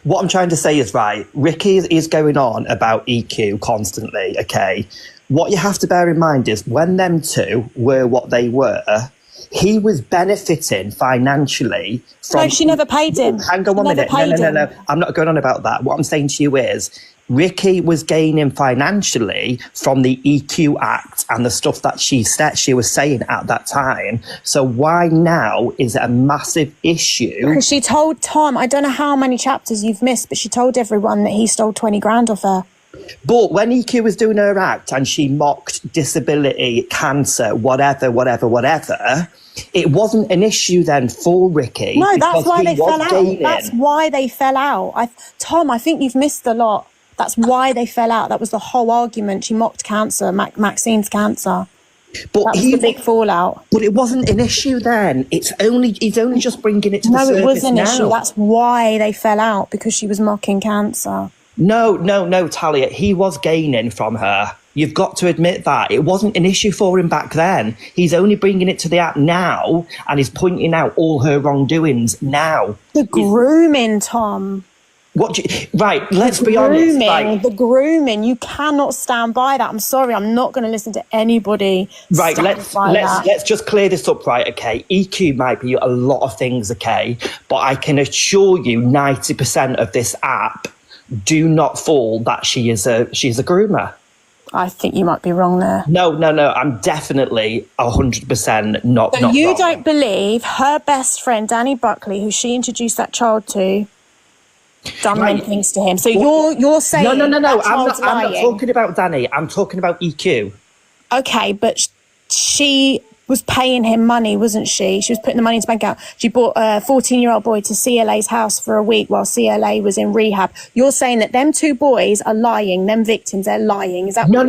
S19: what I'm trying to say is, right, Ricky is going on about EQ constantly, okay? What you have to bear in mind is when them two were what they were, he was benefiting financially from...
S16: No, she never paid him.
S19: Hang on 1 minute. No. I'm not going on about that. What I'm saying to you is Ricky was gaining financially from the EQ Act and the stuff that she was saying at that time. So why now is it a massive issue?
S16: Because she told Tom, I don't know how many chapters you've missed, but she told everyone that he stole 20 grand off her.
S19: But when EQ was doing her act and she mocked disability, cancer, whatever, it wasn't an issue then for Ricky.
S16: No, that's why they fell out. That's why they fell out. Tom, I think you've missed a lot. That's why they fell out. That was the whole argument. She mocked cancer, Maxine's cancer.
S19: But
S16: that was the big fallout.
S19: But it wasn't an issue then. He's only just bringing it to the surface now.
S16: No, it was an issue. That's why they fell out, because she was mocking cancer.
S19: No, Talia. He was gaining from her. You've got to admit that. It wasn't an issue for him back then. He's only bringing it to the app now, and he's pointing out all her wrongdoings now.
S16: The grooming, Tom.
S19: Right, let's be honest.
S16: The grooming, you cannot stand by that. I'm sorry, I'm not going to listen to anybody.
S19: Right, let's just clear this up, right? Okay, EQ might be a lot of things, okay, but I can assure you, 90% of this app do not fall that she's a groomer.
S16: I think you might be wrong there.
S19: No, I'm definitely 100% not.
S16: So you
S19: wrong.
S16: Don't believe her best friend Danny Buckley, who she introduced that child to, done many things to him. So you're saying
S19: no. I'm not talking about Danny. I'm talking about EQ.
S16: Okay, but she was paying him money, wasn't she? She was putting the money into the bank account. She bought a 14-year-old boy to CLA's house for a week while CLA was in rehab. You're saying that them two boys are lying, them victims, they're lying. Is that
S19: No.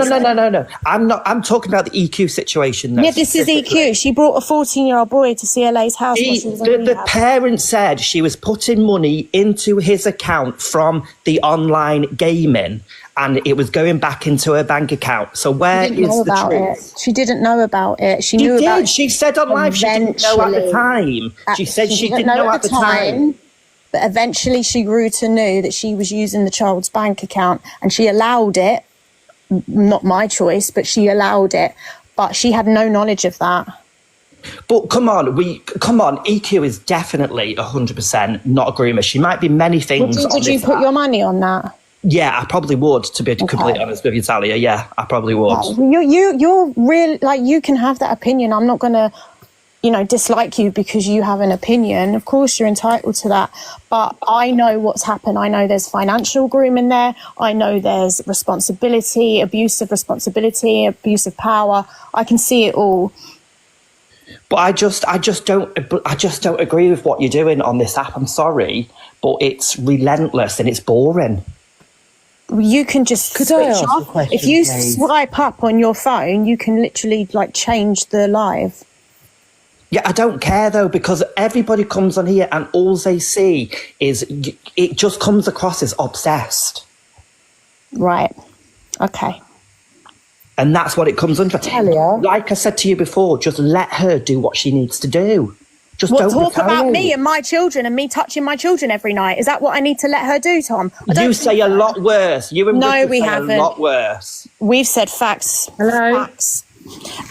S19: I'm not. I'm talking about the EQ situation.
S16: Yeah, this is EQ. She brought a 14-year-old boy to CLA's house while she was in rehab.
S19: The parent said she was putting money into his account from the online gaming, and it was going back into her bank account. So where is the truth?
S16: She didn't know about it. She knew about it.
S19: She said on live she didn't know at the time. She said she didn't know at the time.
S16: But eventually she grew to know that she was using the child's bank account, and she allowed it. Not my choice, but she allowed it. But she had no knowledge of that.
S19: But come on, EQ is definitely 100% not a groomer. She might be many things.
S16: Would you put your money on that?
S19: Yeah, I probably would, to be completely honest with you, Talia. Yeah, I probably would.
S16: You're really, like, you can have that opinion. I'm not going to, dislike you because you have an opinion. Of course, you're entitled to that. But I know what's happened. I know there's financial grooming there. I know there's responsibility, abuse of power. I can see it all.
S19: But I just don't agree with what you're doing on this app. I'm sorry, but it's relentless and it's boring.
S16: You can just switch off. If you swipe up on your phone, you can literally change the live.
S19: Yeah, I don't care though, because everybody comes on here and all they see is it just comes across as obsessed.
S16: Right. Okay.
S19: And that's what it comes under.
S18: Talia.
S19: Like I said to you before, just let her do what she needs to do. Just
S16: What,
S19: don't
S16: talk about
S19: retaliate.
S16: me and my children and me touching my children every night? Is that what I need to let her do, Tom?
S19: You say a lot worse. You and
S16: No,
S19: Ricky
S16: we
S19: say
S16: haven't.
S19: a lot worse.
S16: We've said facts.
S18: Hello.
S16: Facts.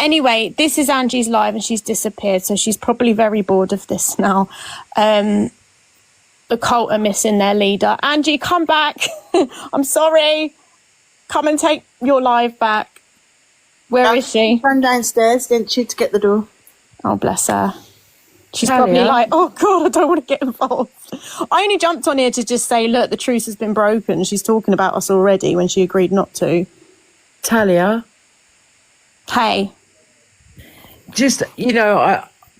S16: Anyway, this is Angie's live and she's disappeared, so she's probably very bored of this now. The cult are missing their leader. Angie, come back. I'm sorry. Come and take your live back. Where is she?
S18: She ran downstairs, didn't she, to get the door?
S16: Oh, bless her. She's
S18: Talia.
S16: probably like, oh, God, I don't want to get involved. I only jumped on here to just say, look, the truce has been broken. She's talking about us already when she agreed not to.
S20: Talia.
S16: Hey.
S20: Just,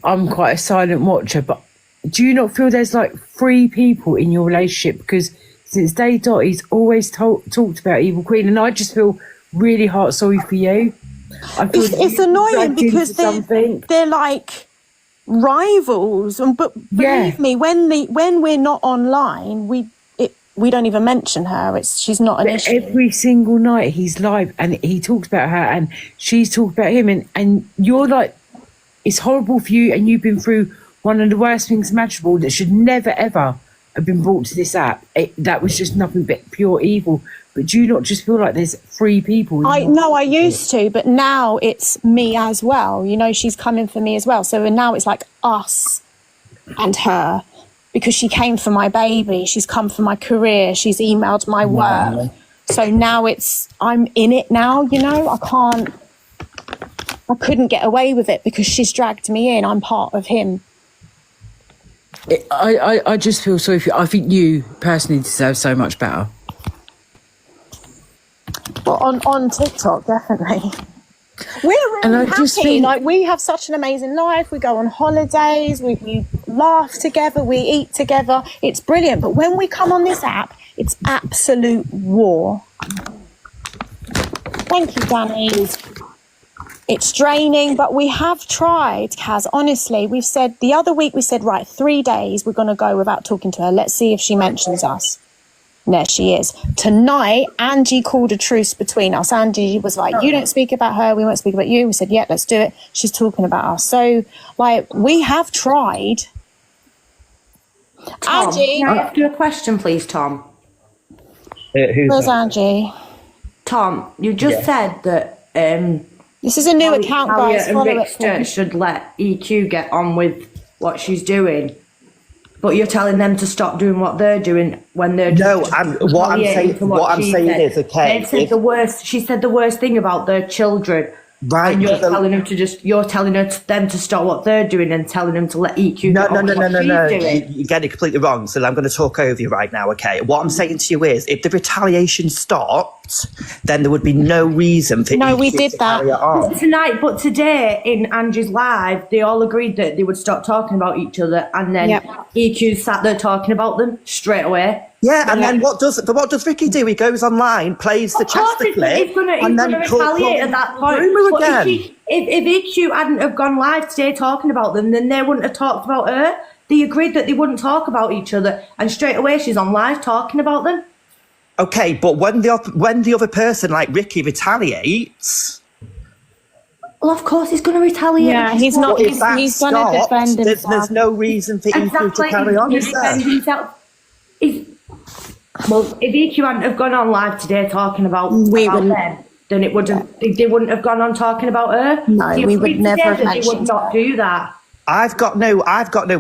S20: I'm quite a silent watcher, but do you not feel there's like 3 people in your relationship? Because since day dot, he's always talked about Evil Queen, and I just feel really sorry for you.
S16: It's annoying because they're like rivals, but believe me, when we're not online, we don't even mention her. She's not an issue.
S20: Every single night he's live and he talks about her and she's talked about him, and you're like, it's horrible for you, and you've been through one of the worst things imaginable that should never ever have been brought to this app. That was just nothing but pure evil. But do you not just feel like there's 3 people?
S16: I used to, but now it's me as well. She's coming for me as well. So now it's like us and her, because she came for my baby. She's come for my career. She's emailed my work.
S19: Wow.
S16: So now I'm in it now, I couldn't get away with it because she's dragged me in. I'm part of him.
S20: I just feel sorry for you. I think you personally deserve so much better.
S16: Well, on TikTok, definitely. We're really happy. We have such an amazing life. We go on holidays. We laugh together. We eat together. It's brilliant. But when we come on this app, it's absolute war. Thank you, Danny. It's draining, but we have tried, Kaz. Honestly, we've said the other week, right, 3 days we're going to go without talking to her. Let's see if she mentions us. There she is. Tonight, Angie called a truce between us. Angie was like, you don't speak about her, we won't speak about you. We said, yeah, let's do it. She's talking about us. So, we have tried.
S6: Tom,
S16: Angie.
S6: can I ask you a question, please, Tom?
S16: Where's Angie?
S6: Tom, you just said that...
S16: this is a new account, guys.
S6: And Ricksta should let EQ get on with what she's doing. But you're telling them to stop doing what they're doing when they're
S19: what I'm saying is, okay.
S6: They've said the worst. She said the worst thing about their children.
S19: Right.
S6: And you're telling them them to stop what they're doing and telling them to let EQ
S19: No.
S6: doing.
S19: You get it completely wrong. So I'm going to talk over you right now, okay? What I'm saying to you is, if the retaliation stopped, then there would be no reason for
S16: we did
S19: to
S16: that
S19: carry it on.
S6: But today in Angie's live, they all agreed that they would stop talking about each other, and then EQ sat there talking about them straight away.
S19: Yeah, and then what does Ricky do? He goes online, plays the Chester clip,
S6: he's gonna retaliate at that point.
S19: Rumour again.
S6: If EQ hadn't have gone live today talking about them, then they wouldn't have talked about her. They agreed that they wouldn't talk about each other, and straight away she's on live talking about them.
S19: Okay, but when the other person, like Ricky, retaliates...
S6: Well, of course he's going to retaliate.
S16: Yeah, he's not. He's going to defend himself.
S19: There's no reason for EQ to carry on, is there?
S6: Well, if EQ hadn't have gone on live today talking about them, then it wouldn't. They wouldn't have gone on talking about her.
S16: No, we would never have
S6: mentioned. They would not do that.
S19: I've got no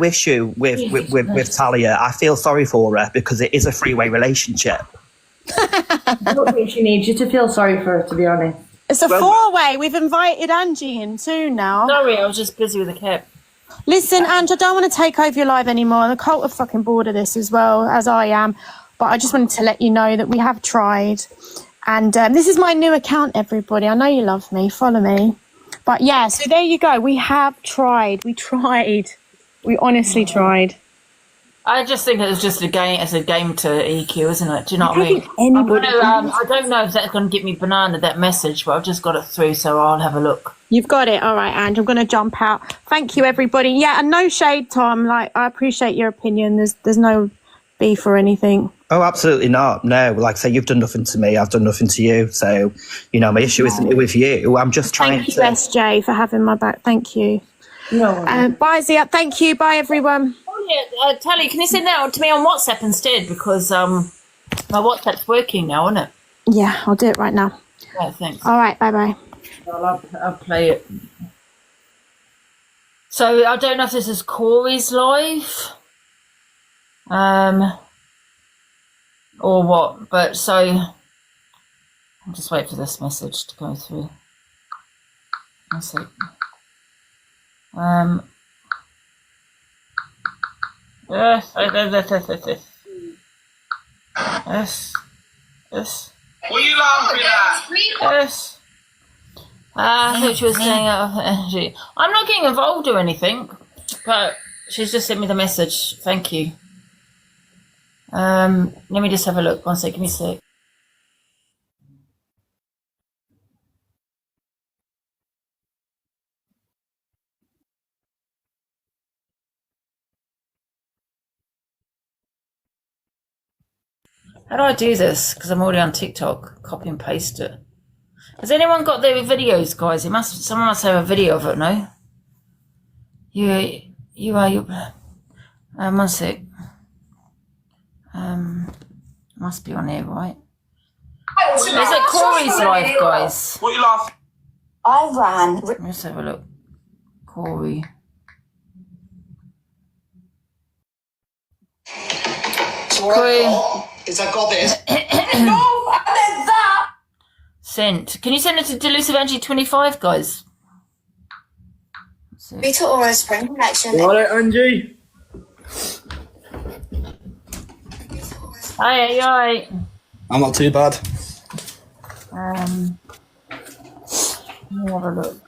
S19: issue with Talia. I feel sorry for her because it is a three-way relationship.
S6: I don't think she needs you to feel sorry for her, to be honest.
S16: It's a four-way. We've invited Angie in too now.
S14: Sorry, I was just busy with the cat.
S16: Listen, Angie, I don't want to take over your live anymore. The cult are fucking bored of this as well, as I am. But I just wanted to let you know that we have tried. And this is my new account, everybody. I know you love me. Follow me. But yeah, so there you go. We have tried. We tried. We honestly tried.
S14: I just think it was just a game. It's a game to EQ, isn't it? Do you know what I mean?
S16: Anybody
S14: I don't know if that's going to get me banana, that message, but I've just got it through, so I'll have a look.
S16: You've got it. All right, Ange, I'm going to jump out. Thank you, everybody. Yeah, and no shade, Tom. Like, I appreciate your opinion. There's no beef or anything.
S19: Oh, absolutely not. No, like I say, you've done nothing to me. I've done nothing to you. So, you know, my issue isn't with you. I'm just trying
S16: Thank you, SJ, for having my back. Thank you.
S14: No.
S16: Bye, Zia. Thank you. Bye, everyone.
S14: Oh, yeah, Tally, can you send that to me on WhatsApp instead? Because my WhatsApp's working now, isn't it?
S16: Yeah, I'll do it right now.
S14: Yeah, thanks.
S16: All right, bye-bye.
S14: I'll play it. So, I don't know if this is Corey's live. Or what, but so I'll just wait for this message to go through. Let's see. Yes.
S21: What are you laughing at?
S14: Yes. I thought she was saying Angie. I'm not getting involved or anything, but she's just sent me the message. Thank you. Let me just have a look. 1 sec, give me a sec. How do I do this? Because I'm already on TikTok. Copy and paste it. Has anyone got their videos, guys? Someone must have a video of it, no? You are. 1 sec. Must be on here, right? Is it Corey's live, guys?
S21: What are you laughing?
S14: I ran. Let's have a look. Corey. Corey.
S21: Is that got this?
S14: No, I meant that. Sent. Can you send it to Delusive Angie 25, guys?
S22: Rita or a spring connection.
S21: Got it, Angie.
S14: Hi, you alright?
S21: I'm not too bad.
S14: Let me have a look.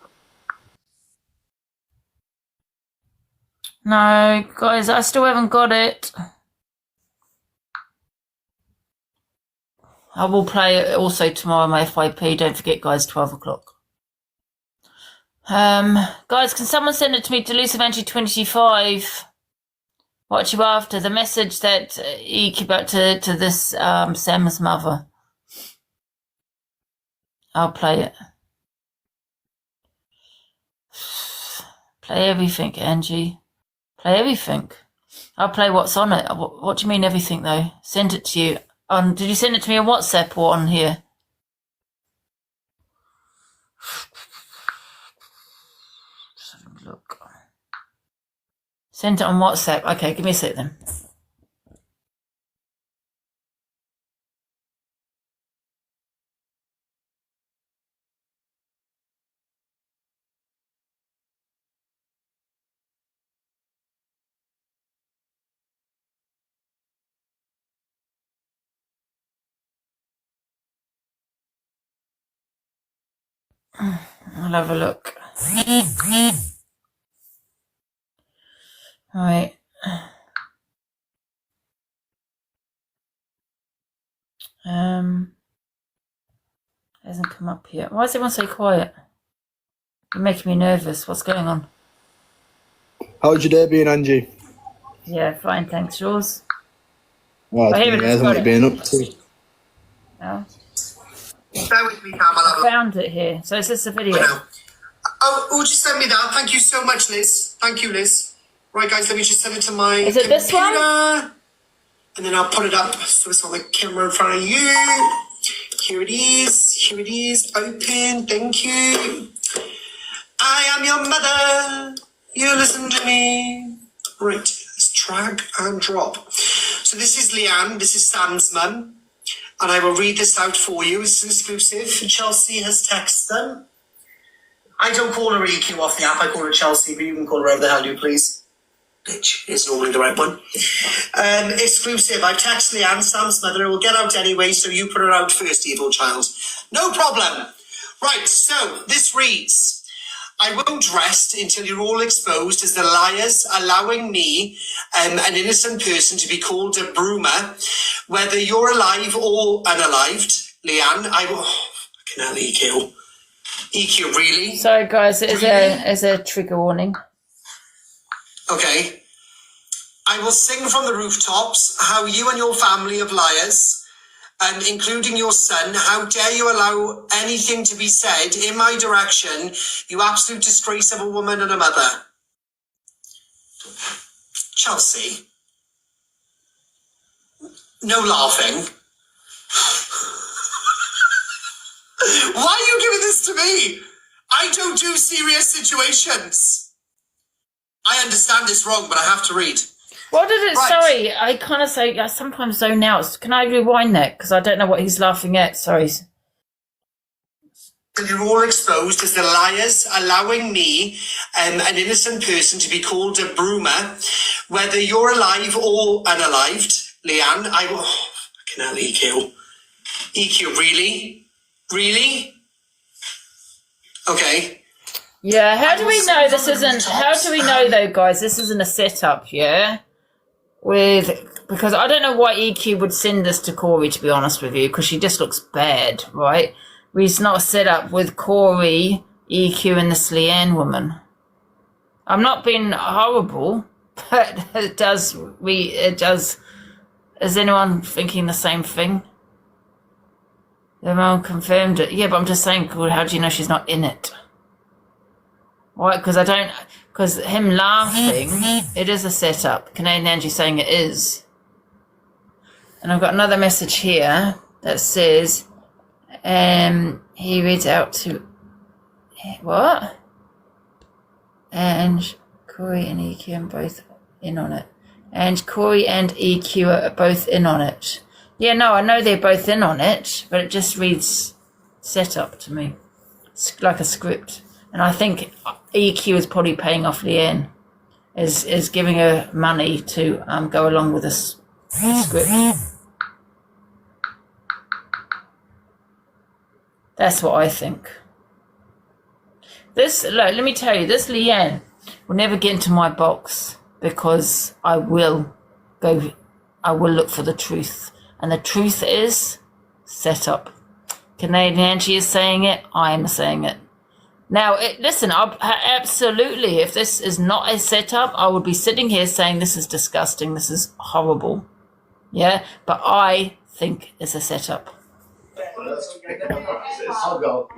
S14: No, guys, I still haven't got it. I will play it also tomorrow, my FYP. Don't forget, guys, 12 o'clock. Guys, can someone send it to me, Delusive Angie 25? What you after? The message that he keep out to this Sam's mother. I'll play it. Play everything, Angie. Play everything. I'll play what's on it. What do you mean everything, though? Send it to you. Did you send it to me on WhatsApp or on here? Just having a look. Send it on WhatsApp. Okay, give me a sec then. I'll have a look. Right. Hasn't come up yet. Why is everyone so quiet? You're making me nervous. What's going on?
S21: How's your day been, Angie?
S14: Yeah, fine, thanks. Yours?
S21: Well,
S14: Oh, here it is, got
S21: what you been up to?
S14: No.
S21: Bear with me, Cam.
S14: I found it here. So is this a video?
S13: Oh, just send me that. Thank you so much, Liz. Thank you, Liz. Right, guys, let me just send it to my
S14: Is it this one?
S13: And then I'll put it up so it's on the camera in front of you. Here it is. Here it is. Open. Thank you. I am your mother. You listen to me. Right, let's drag and drop. So this is Leanne. This is Sam's mum. And I will read this out for you. It's an exclusive. Chelsea has texted them. I don't call her EQ off the app. I call her Chelsea, but you can call her whatever the hell you please. Bitch is normally the right one. Exclusive. I've texted Leanne, Sam's mother. It will get out anyway, so you put her out first, evil child. No problem. Right, so this reads, I won't rest until you're all exposed as the liars, allowing me, an innocent person, to be called a broomer. Whether you're alive or unalived, Leanne, I will... Fucking hell, EQ. EQ, really?
S14: Sorry, guys, it's a trigger warning.
S13: Okay. I will sing from the rooftops how you and your family of liars, including your son, how dare you allow anything to be said in my direction, you absolute disgrace of a woman and a mother. Chelsea. No laughing. Why are you giving this to me? I don't do serious situations. I understand this wrong, but I have to read.
S14: What did it?
S13: Right.
S14: Sorry, I kind of say I sometimes zone out. Can I rewind that? Because I don't know what he's laughing at. Sorry.
S13: You're all exposed as the liars, allowing me, an innocent person, to be called a broomer. Whether you're alive or unalived, Leanne, I will... Oh, fucking hell, EQ. EQ, really? Really? Okay.
S14: Yeah, how do we know this isn't... How do we know, though, guys, this isn't a setup, yeah? Because I don't know why EQ would send this to Corey, to be honest with you, because she just looks bad, right? It's not set up with Corey, EQ, and this Leanne woman. I'm not being horrible, but it does... Is anyone thinking the same thing? Everyone confirmed it. Yeah, but I'm just saying, how do you know she's not in it? Why? Because him laughing, it is a setup. Canadian Angie saying it is. And I've got another message here that says, he reads out to, what? And Corey and EQ are both in on it. And Corey and EQ are both in on it. Yeah, no, I know they're both in on it, but it just reads setup to me. It's like a script. And I think EQ is probably paying off Leanne, is giving her money to go along with this script. That's what I think. Look, let me tell you, this Leanne will never get into my box because I will look for the truth. And the truth is set up. Canadian Angie is saying it, I am saying it. Now, listen, absolutely, if this is not a setup, I would be sitting here saying this is disgusting, this is horrible. Yeah, but I think it's a setup.
S13: I'll go.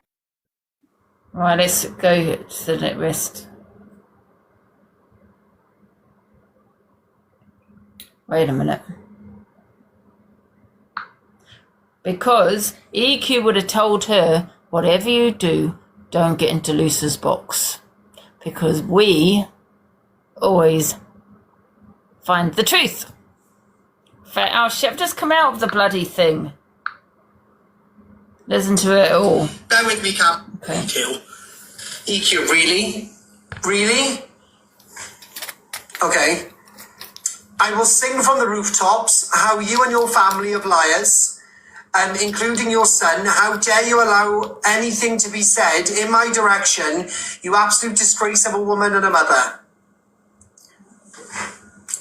S14: Right, let's go to the net rest. Wait a minute. Because EQ would have told her, whatever you do, don't get into Lucy's box. Because we always find the truth. Oh shit, I've just come out of the bloody thing. Listen to it all.
S13: Bear with me, Cam.
S14: Okay.
S13: EQ, really? Really? Okay. I will sing from the rooftops how you and your family of liars, including your son, how dare you allow anything to be said in my direction, you absolute disgrace of a woman and a mother.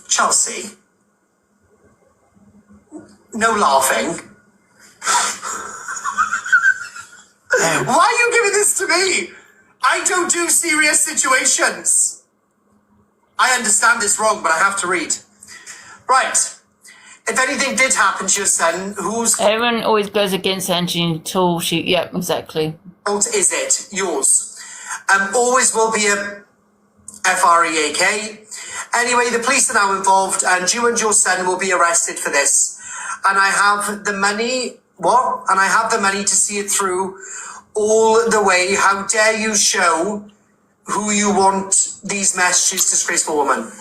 S13: Chelsea. No laughing. Why are you giving this to me? I don't do serious situations. I understand this wrong, but I have to read. Right. If anything did happen to your son, whose
S14: everyone always goes against Angie until she... Yeah, exactly.
S13: fault is it? Yours. Always will be a FREAK. Anyway, the police are now involved, and you and your son will be arrested for this. And I have the money... What? And I have the money to see it through all the way. How dare you show who you want these messages, disgraceful woman.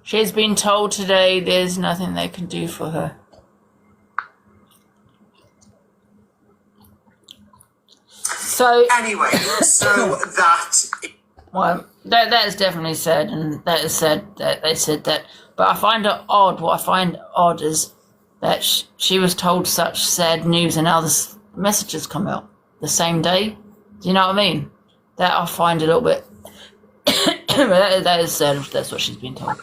S14: She's been told today there's nothing they can do for her. So
S13: anyway, so that.
S14: Well, that is definitely said, and that is said that they said that. But I find it odd. What I find odd is that she was told such sad news, and now the messages come out the same day. Do you know what I mean? That I find a little bit. that is said. That's what she's been told.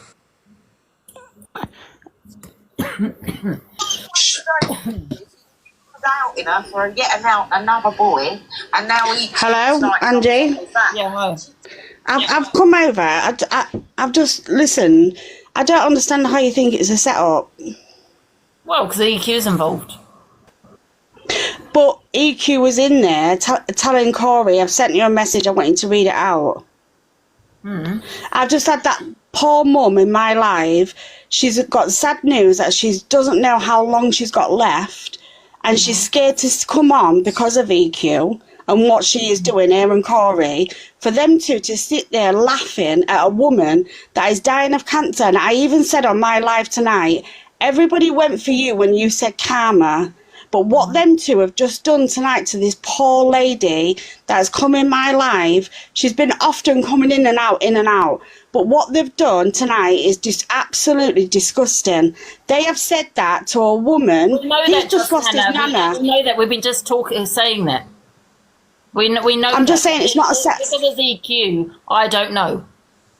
S2: Out, you know, for yet another boy, and now he.
S6: Hello, Angie.
S14: Yeah, hi.
S6: I've come over. I've just listened. I don't understand how you think it's a setup.
S14: Well, because EQ's involved.
S6: But EQ was in there telling Corey, I've sent you a message, I want you to read it out. I've just had that poor mum in my life. She's got sad news that she doesn't know how long she's got left, and she's scared to come on because of EQ and what she is doing, her and Corey. For them two to sit there laughing at a woman that is dying of cancer. And I even said on my live tonight, everybody went for you when you said karma. But what them two have just done tonight to this poor lady that has come in my life, she's been often coming in and out. But what they've done tonight is just absolutely disgusting. They have said that to a woman. He's just lost his nana.
S14: We know that. We've been just saying that. We know.
S6: I'm just saying it's not a set.
S14: Because it's EQ, I don't know,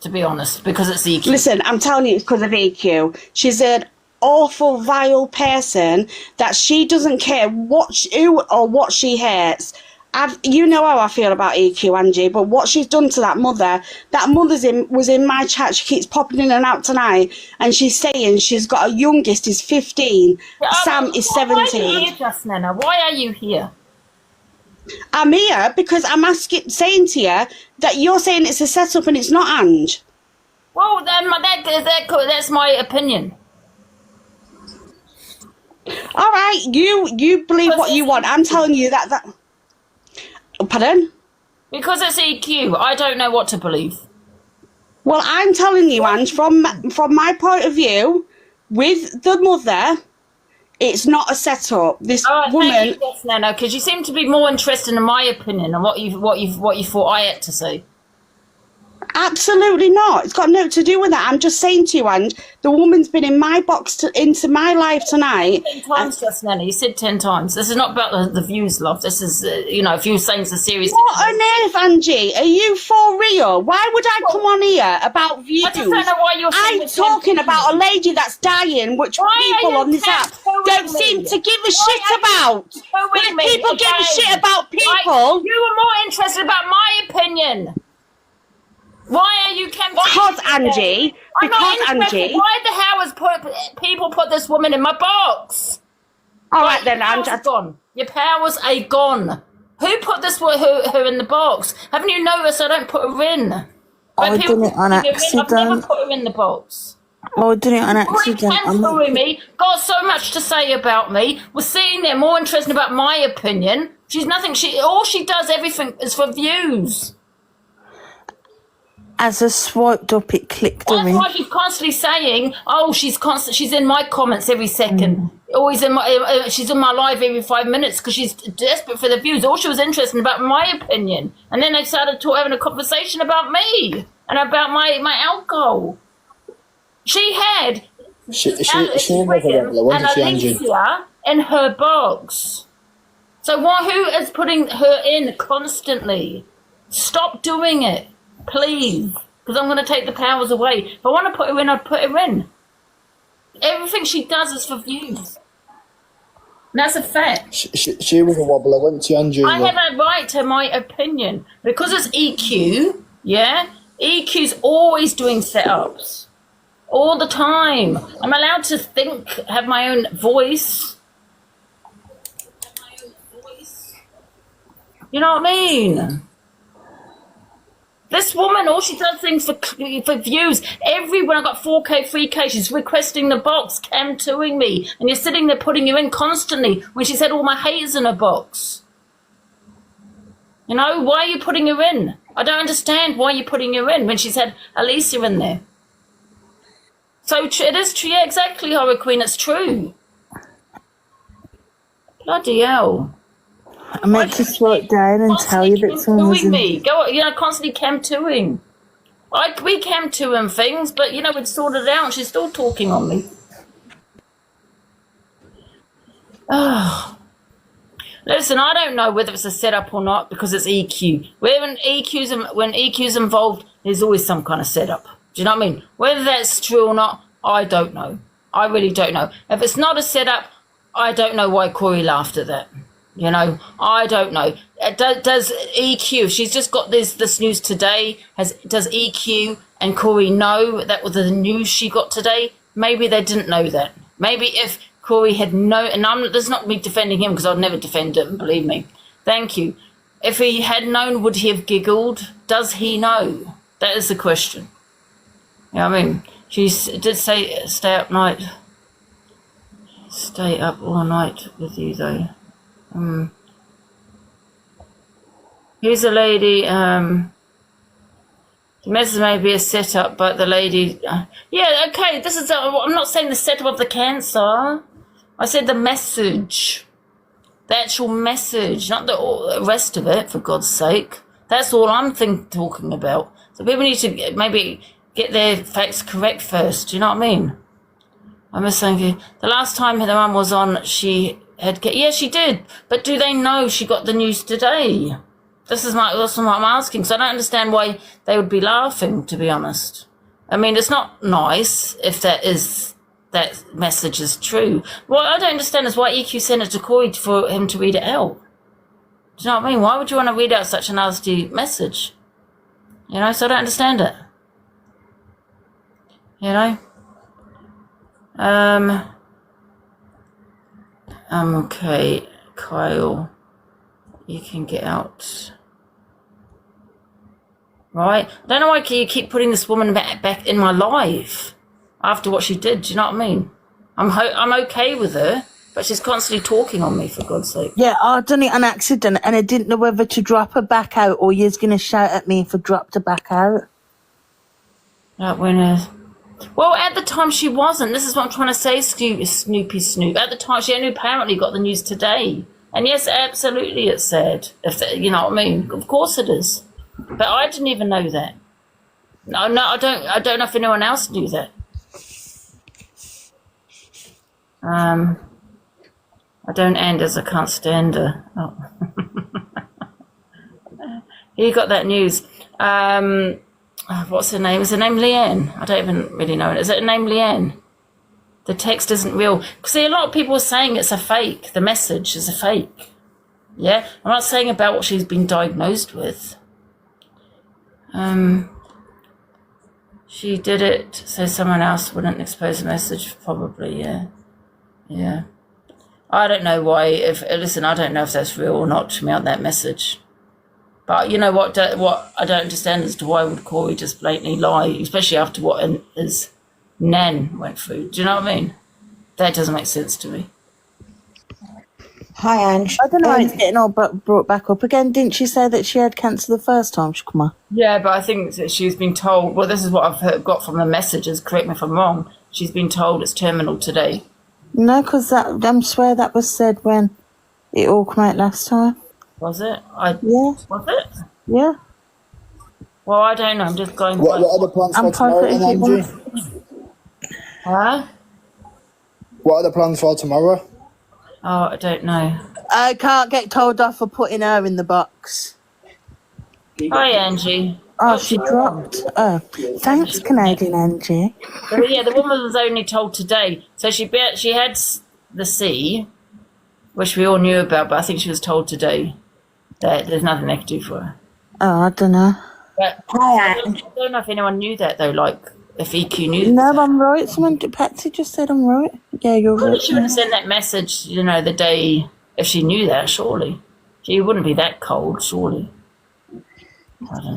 S14: to be honest, because it's EQ.
S6: Listen, I'm telling you it's because of EQ. She's an awful, vile person that she doesn't care who or what she hates. You know how I feel about EQ, Angie, but what she's done to that mother was in my chat. She keeps popping in and out tonight, and she's saying she's got a youngest is 15, Sam is 17.
S14: Why are you here, just Nana? Why are you here?
S6: I'm here because I'm saying to you that you're saying it's a setup and it's not, Ange.
S14: Well, then that's my opinion.
S6: All right, you believe what you want. I'm telling you that. Pardon?
S14: Because it's EQ, I don't know what to believe.
S6: Well, I'm telling you, Ange, from my point of view, with the mother, it's not a setup. This woman.
S14: Thank you, Nana, because you seem to be more interested in my opinion and what you thought I had to say.
S6: Absolutely not. It's got nothing to do with that. I'm just saying to you, Ange, the woman's been in my box into my life tonight.
S14: 10 times, just Nana. You said 10 times. This is not about the views, love. This is, a few things are serious.
S6: What on earth, Angie? Are you for real? Why would I come on here about views?
S14: I just don't know why you're saying
S6: I'm talking about a lady that's dying, which people on this app don't seem to give a shit about. When people give a shit about people.
S14: You were more interested about my opinion. Why are you campaigning?
S6: Because Angie.
S14: Why the hell has people put this woman in my box?
S6: All right then, Angie.
S14: Gone. Your powers are gone. Who put her in the box? Haven't you noticed I don't put her in?
S6: I done it on accident.
S14: I've never put her in the box.
S6: I done it on accident.
S14: Cancelling me, got so much to say about me, was sitting there more interested about my opinion. She's nothing. All she does, everything is for views.
S6: As I swiped up, it clicked her in.
S14: That's why she's constantly saying, she's in my comments every second. Always she's in my live every 5 minutes because she's desperate for the views. All she was interested in about my opinion. And then they started having a conversation about me and about my alcohol. She had Alicia in her box. So who is putting her in constantly? Stop doing it. Please, because I'm going to take the powers away. If I want to put her in, I'd put her in. Everything she does is for views. And that's a fact.
S5: She was a wobbler, wasn't she, Angie?
S14: I have a right to my opinion. Because it's EQ, yeah? EQ's always doing setups. All the time. I'm allowed to think, have my own voice. You know what I mean? This woman, all she does things for views. When I got 4K, 3K, she's requesting the box, cam-2ing me. And you're sitting there putting you in constantly when she's had all my haters in her box. You know, why are you putting her in? I don't understand why you're putting her in when she's had Alicia in there. So it is true, yeah, exactly, Horror Queen, it's true. Bloody hell.
S4: I meant to slow it down and tell you that someone was in...
S14: me. Go, constantly cam toing. We cam to him things, but we'd sorted it out and she's still talking on me. Oh. Listen, I don't know whether it's a setup or not because it's EQ. When EQ's involved, there's always some kind of setup. Do you know what I mean? Whether that's true or not, I don't know. I really don't know. If it's not a setup, I don't know why Corey laughed at that. I don't know. Does EQ, she's just got this news today, does EQ and Corey know that was the news she got today? Maybe they didn't know that. Maybe if Corey had known, and there's not me defending him because I'd never defend him, believe me. Thank you. If he had known, would he have giggled? Does he know? That is the question. You know what I mean? She did say stay up all night with you though. Here's a lady, the message may be a setup, but the lady, yeah, okay, I'm not saying the setup of the cancer. I said the message, the actual message, not the rest of it, for God's sake. That's all I'm talking about. So people need to maybe get their facts correct first, do you know what I mean? I'm just saying, the last time the mum was on, she did, but do they know she got the news today? That's what I'm asking, so I don't understand why they would be laughing, to be honest. I mean, it's not nice if that message is true. What I don't understand is why EQ sent it to Corey for him to read it out. Do you know what I mean? Why would you want to read out such a nasty message? So I don't understand it. Okay, Kyle, you can get out. Right? I don't know why you keep putting this woman back in my life after what she did. Do you know what I mean? I'm okay with her, but she's constantly talking on me, for God's sake.
S4: Yeah, I done it on accident, and I didn't know whether to drop her back out or you're going to shout at me if I dropped her back out.
S14: Well, at the time she wasn't. This is what I'm trying to say, Snoopy Snoop. At the time, she only apparently got the news today. And yes, absolutely it's sad. You know what I mean? Of course it is. But I didn't even know that. No, I don't know if anyone else knew that. I don't end as I can't stand her. Oh. You got that news. What's her name? Is her name Leanne? I don't even really know it. Is it her name Leanne? The text isn't real. See, a lot of people are saying it's a fake. The message is a fake. Yeah? I'm not saying about what she's been diagnosed with. She did it so someone else wouldn't expose the message. Probably, yeah. Yeah. I don't know why. Listen, I don't know if that's real or not to me on that message. But you know what I don't understand as to why would Corey just blatantly lie, especially after what his nan went through. Do you know what I mean? That doesn't make sense to me.
S4: Hi, Ange. I don't know why it's getting all brought back up again. Didn't she say that she had cancer the first time she come on?
S14: Yeah, but I think that she's been told, well, this is what I've got from the messages, correct me if I'm wrong, she's been told it's terminal today.
S4: No, because I swear that was said when it all came out last time.
S14: Was it?
S4: Yeah.
S14: Was it?
S4: Yeah.
S14: Well, I don't know. I'm just going.
S21: What are the plans for tomorrow, Angie?
S14: Huh?
S21: What are the plans for tomorrow?
S14: Oh, I don't know.
S4: I can't get told off for putting her in the box.
S14: Hi, Angie.
S4: Oh, she dropped. Oh, thanks, Canadian Angie.
S14: Yeah, the woman was only told today. So she had the C, which we all knew about, but I think she was told today that there's nothing they could do for her.
S4: Oh, I don't know.
S14: But I don't know if anyone knew that, though, like, if EQ knew.
S4: No, I'm right. Patsy just said I'm right. Yeah, you're right.
S14: She wouldn't send that message, the day, if she knew that, surely. She wouldn't be that cold, surely.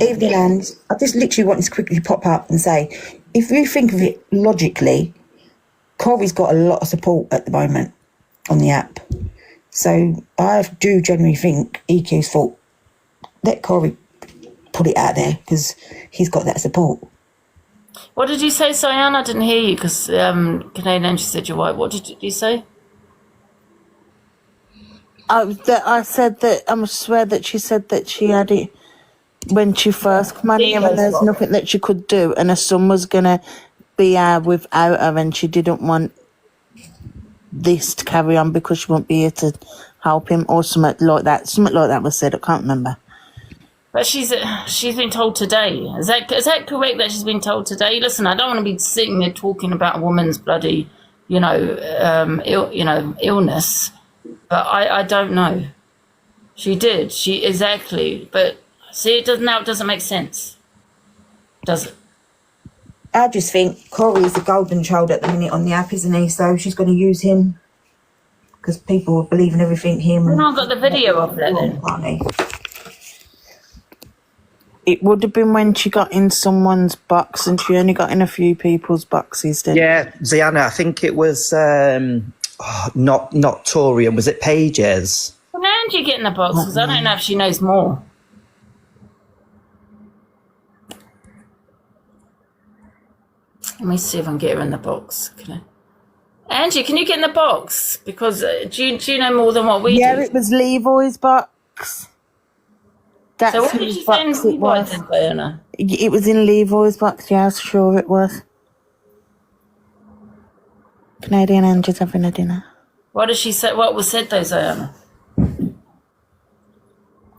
S7: Evening, Ange. I just literally wanted to quickly pop up and say, if you think of it logically, Corey's got a lot of support at the moment on the app. So I do generally think EQ's thought, let Corey put it out there because he's got that support.
S14: What did you say, Cyan? I didn't hear you because Canadian Angie said you're white. What did you say?
S4: I said that, I swear that she said that she had it when she first came on here and there's nothing that she could do and her son was going to be here without her and she didn't want this to carry on because she won't be here to help him or something like that. Something like that was said, I can't remember.
S14: But she's been told today. Is that correct that she's been told today? Listen, I don't want to be sitting there talking about a woman's bloody, illness. But I don't know. She did. Exactly. But see, it doesn't make sense. Does it?
S7: I just think Corey is the golden child at the minute on the app, isn't he? So she's going to use him because people believe in everything him.
S14: Well, I've got the video of that then.
S4: It would have been when she got in someone's box and she only got in a few people's boxes, didn't
S19: Yeah, Ziana, I think it was not Torian, was it Paige's?
S14: Well, how did you get in the box? Because I don't know if she knows more. Let me see if I can get her in the box. Angie, can you get in the box? Because do you know more than what we do?
S4: Yeah, it was Levi's box. That's
S14: so what did you say in Levi's then, Diana?
S4: It was in Levi's box, yeah, I was sure it was. Canadian Angie's having a dinner.
S14: What did she say? What was said though, Diana?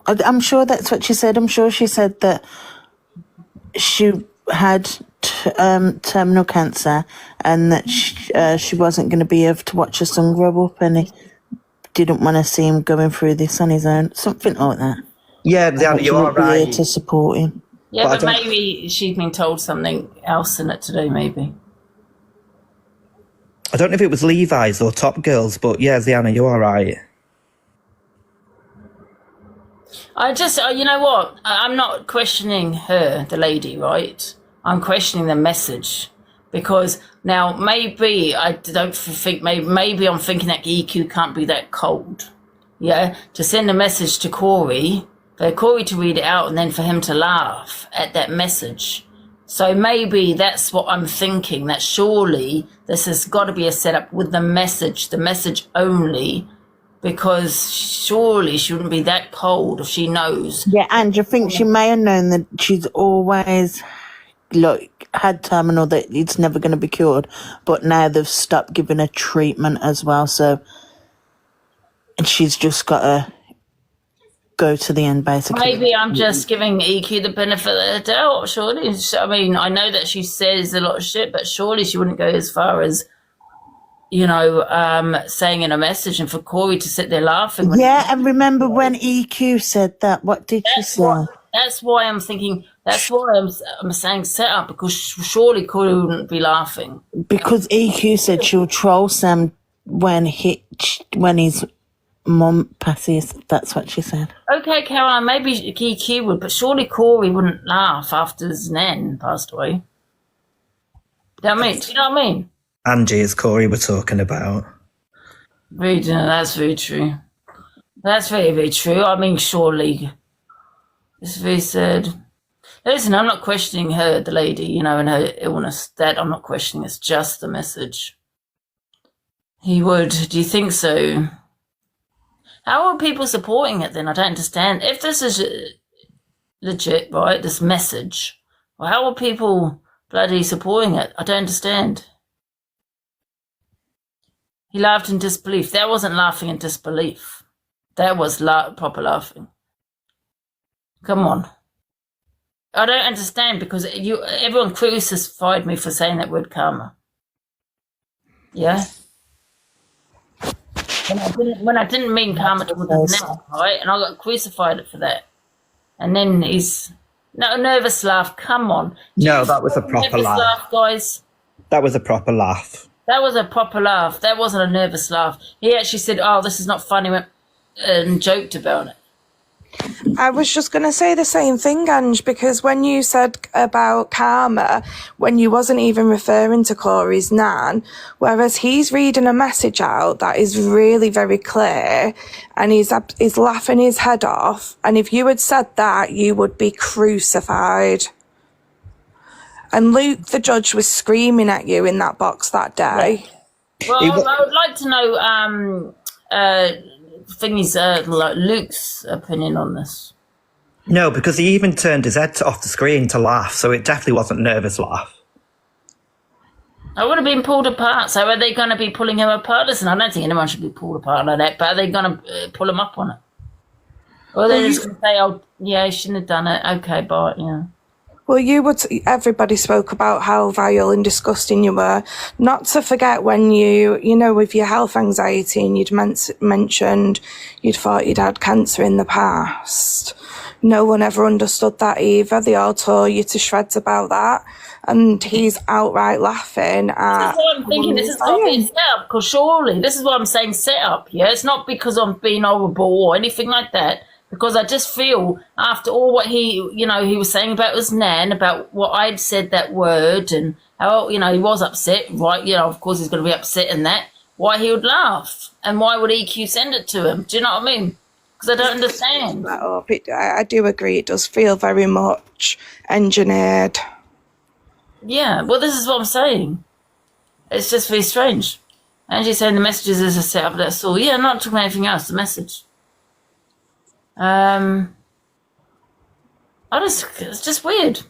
S4: I'm sure that's what she said. I'm sure she said that she had terminal cancer and that she wasn't going to be able to watch her son grow up and he didn't want to see him going through this on his own. Something like that.
S19: Yeah, Diana, you are right.
S4: To support him.
S14: Yeah, but maybe she's been told something else in it today, maybe.
S19: I don't know if it was Levi's or Top Girls, but yeah, Ziana, you are right.
S14: You know what? I'm not questioning her, the lady, right? I'm questioning the message. Because now maybe I don't think, maybe I'm thinking that EQ can't be that cold. Yeah? To send a message to Corey, for Corey to read it out and then for him to laugh at that message. So maybe that's what I'm thinking, that surely this has got to be a setup with the message only, because surely she wouldn't be that cold if she knows.
S4: Yeah, and I think she may have known that she's always had terminal, that it's never going to be cured, but now they've stopped giving her treatment as well, so she's just got to go to the end, basically.
S14: Maybe I'm just giving EQ the benefit of the doubt, surely. I mean, I know that she says a lot of shit, but surely she wouldn't go as far as, saying in a message and for Corey to sit there laughing.
S4: Yeah, and remember when EQ said that, what did she say?
S14: That's why I'm thinking, that's why I'm saying set up, because surely Corey wouldn't be laughing.
S4: Because EQ said she'll troll Sam when his mum passes. That's what she said.
S14: Okay, Caroline, maybe EQ would, but surely Corey wouldn't laugh after his nan passed away. Do you know what I mean?
S19: Angie, it's Corey we're talking about.
S14: That's very true. That's very, very true. I mean, surely. It's very sad. Listen, I'm not questioning her, the lady, and her illness. That I'm not questioning. It's just the message. He would. Do you think so? How are people supporting it then? I don't understand. If this is legit, right, this message, well, how are people bloody supporting it? I don't understand. He laughed in disbelief. That wasn't laughing in disbelief. That was proper laughing. Come on. I don't understand, because everyone crucified me for saying that word karma. Yeah? When I didn't mean karma towards the neck, right? And I got crucified for that. And then a nervous laugh. Come on.
S19: No, that was a proper laugh,
S14: guys.
S19: That was a proper laugh.
S14: That was a proper laugh. That wasn't a nervous laugh. He actually said, "Oh, this is not funny," and joked about it.
S17: I was just going to say the same thing, Ange, because when you said about karma, when you wasn't even referring to Corey's nan, whereas he's reading a message out that is really very clear, and he's laughing his head off, and if you had said that, you would be crucified. And Luke, the judge, was screaming at you in that box that day.
S14: Well, I would like to know thingy's like Luke's opinion on this.
S19: No, because he even turned his head off the screen to laugh, so it definitely wasn't nervous laugh.
S14: I would have been pulled apart. So are they going to be pulling him apart? Listen, I don't think anyone should be pulled apart like that, but are they going to pull him up on it? Or are they just going to say, oh, yeah, he shouldn't have done it. Okay, but, yeah.
S17: Well, everybody spoke about how vile and disgusting you were. Not to forget when you know, with your health anxiety, and you'd mentioned you'd thought you'd had cancer in the past. No one ever understood that either. They all tore you to shreds about that. And he's outright laughing at...
S14: This is what I'm thinking. This has got to be a setup, because surely, this is what I'm saying, setup, yeah? It's not because I'm being horrible or anything like that. Because I just feel after all what he was saying about his nan, about what I'd said that word and how, he was upset, right? Of course he's going to be upset in that. Why he would laugh and why would EQ send it to him? Do you know what I mean? Because I don't understand.
S17: I do agree. It does feel very much engineered.
S14: Yeah, well, this is what I'm saying. It's just very strange. Angie's saying the messages is a setup, that's all. Yeah, not talking about anything else, the message. It's just weird.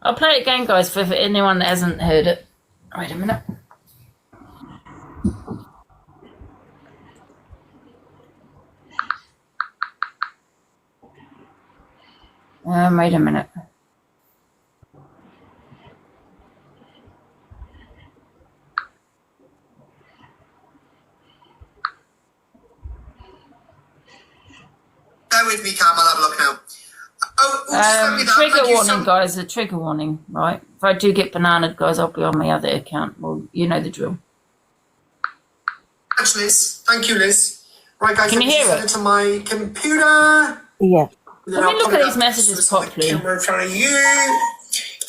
S14: I'll play it again, guys, for anyone that hasn't heard it. Wait a minute. Wait a minute.
S13: Bear with me, Cam. I'll have a look now.
S14: Trigger warning, guys. A trigger warning, right? If I do get bananaed, guys, I'll be on my other account. Well, you know the drill.
S13: Thanks, Liz. Thank you, Liz. Right, guys,
S14: can you hear it?
S13: To my computer.
S4: Yeah.
S14: Let me look at these messages properly.
S13: Camera in front of you.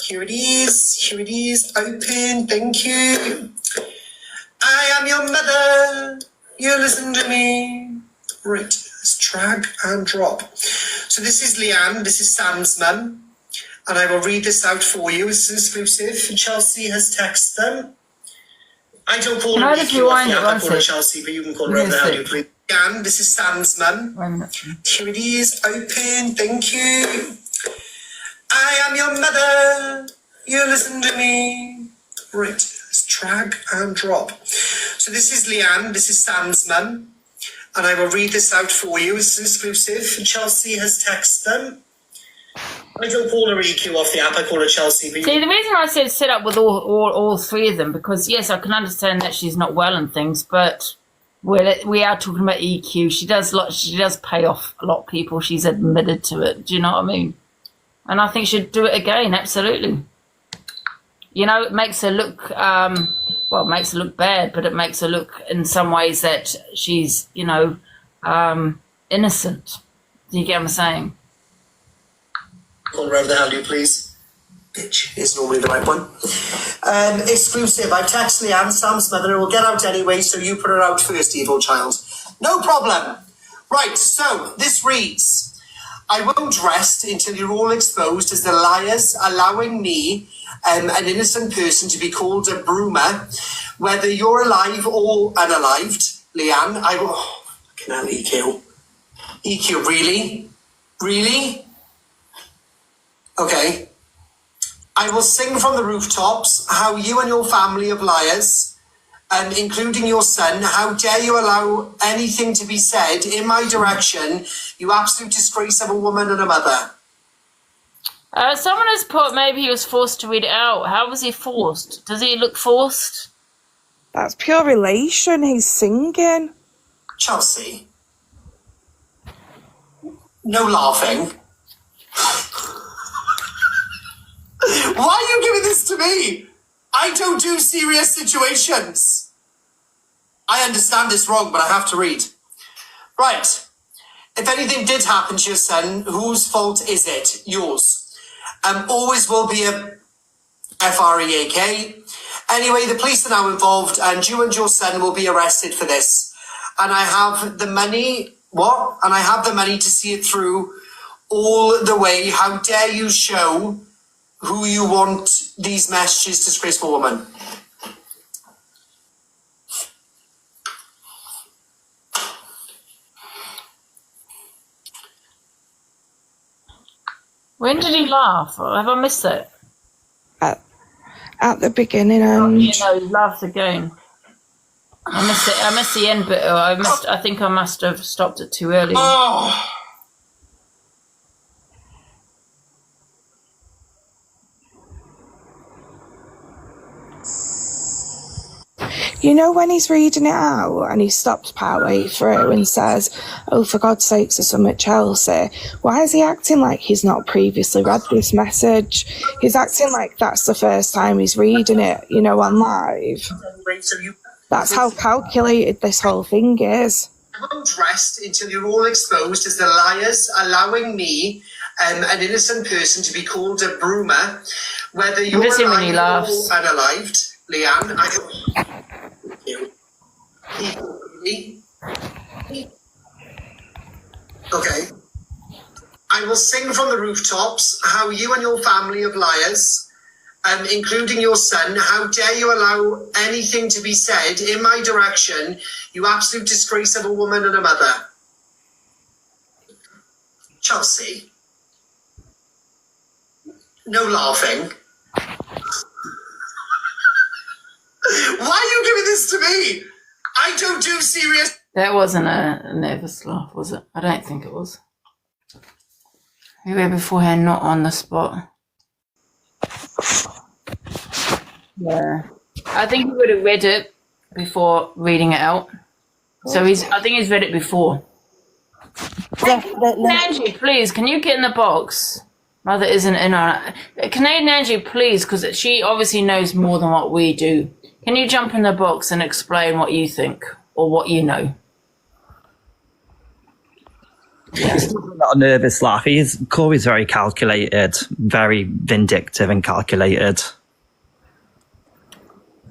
S13: Here it is. Here it is. Open. Thank you. I am your mother. You listen to me. Right. Let's drag and drop. So this is Leanne. This is Sam's mum. And I will read this out for you. It's exclusive. Chelsea has texted them. I don't call her I call her Chelsea, but you can call her over there, please. Leanne, this is Sam's mum. Here it is. Open. Thank you. I am your mother. You listen to me. Right. Let's drag and drop. So this is Leanne. This is Sam's mum. And I will read this out for you. It's exclusive. Chelsea has texted them. I don't call her EQ off the app. I call her Chelsea.
S14: See, the reason I said set up with all three of them, because, yes, I can understand that she's not well and things, but we are talking about EQ. She does pay off a lot of people. She's admitted to it. Do you know what I mean? And I think she'd do it again, absolutely. It makes her look... it makes her look bad, but it makes her look in some ways that she's, innocent. Do you get what I'm saying?
S13: Call her over the hell, you please. Bitch is normally the right one. Exclusive. I've texted Leanne, Sam's mother. Will get out anyway, so you put her out first, evil child. No problem. Right, so this reads, I won't rest until you're all exposed as the liars allowing me, an innocent person, to be called a broomer, whether you're alive or unalived. Leanne, I will... Fucking hell, EQ. EQ, really? Really? Okay. I will sing from the rooftops how you and your family of liars, including your son, how dare you allow anything to be said in my direction, you absolute disgrace of a woman and a mother.
S14: Someone has put maybe he was forced to read it out. How was he forced? Does he look forced?
S17: That's pure relation. He's singing.
S13: Chelsea. No laughing. Why are you giving this to me? I don't do serious situations. I understand this wrong, but I have to read. Right. If anything did happen to your son, whose fault is it? Yours. Always will be a FREAK. Anyway, the police are now involved and you and your son will be arrested for this. And I have the money, And I have the money to see it through all the way. How dare you show who you want these messages, disgraceful woman.
S14: When did he laugh? Have I missed it?
S17: At the beginning, and
S14: he laughed again. I missed it. I missed the end bit. I think I must have stopped it too early.
S13: Oh.
S17: You know when he's reading it out and he stops partway through and says, "Oh, for God's sakes, there's something Chelsea." Why is he acting like he's not previously read this message? He's acting like that's the first time he's reading it, on live. That's how calculated this whole thing is.
S13: I won't rest until you're all exposed as the liars, allowing me, an innocent person, to be called a broomer. Whether you're alive or unalived, Leanne, I don't... Okay. I will sing from the rooftops how you and your family of liars, including your son, how dare you allow anything to be said in my direction, you absolute disgrace of a woman and a mother. Chelsea. No laughing. Why are you giving this to me? I don't do serious...
S14: That wasn't a nervous laugh, was it? I don't think it was. We were beforehand not on the spot. Yeah. I think he would have read it before reading it out. So I think he's read it before.
S4: Definitely.
S14: Angie, please, can you get in the box? Mother isn't in on it. Canadian Angie, please, because she obviously knows more than what we do. Can you jump in the box and explain what you think or what you know?
S19: It's not a nervous laugh. Corey's very calculated, very vindictive and calculated.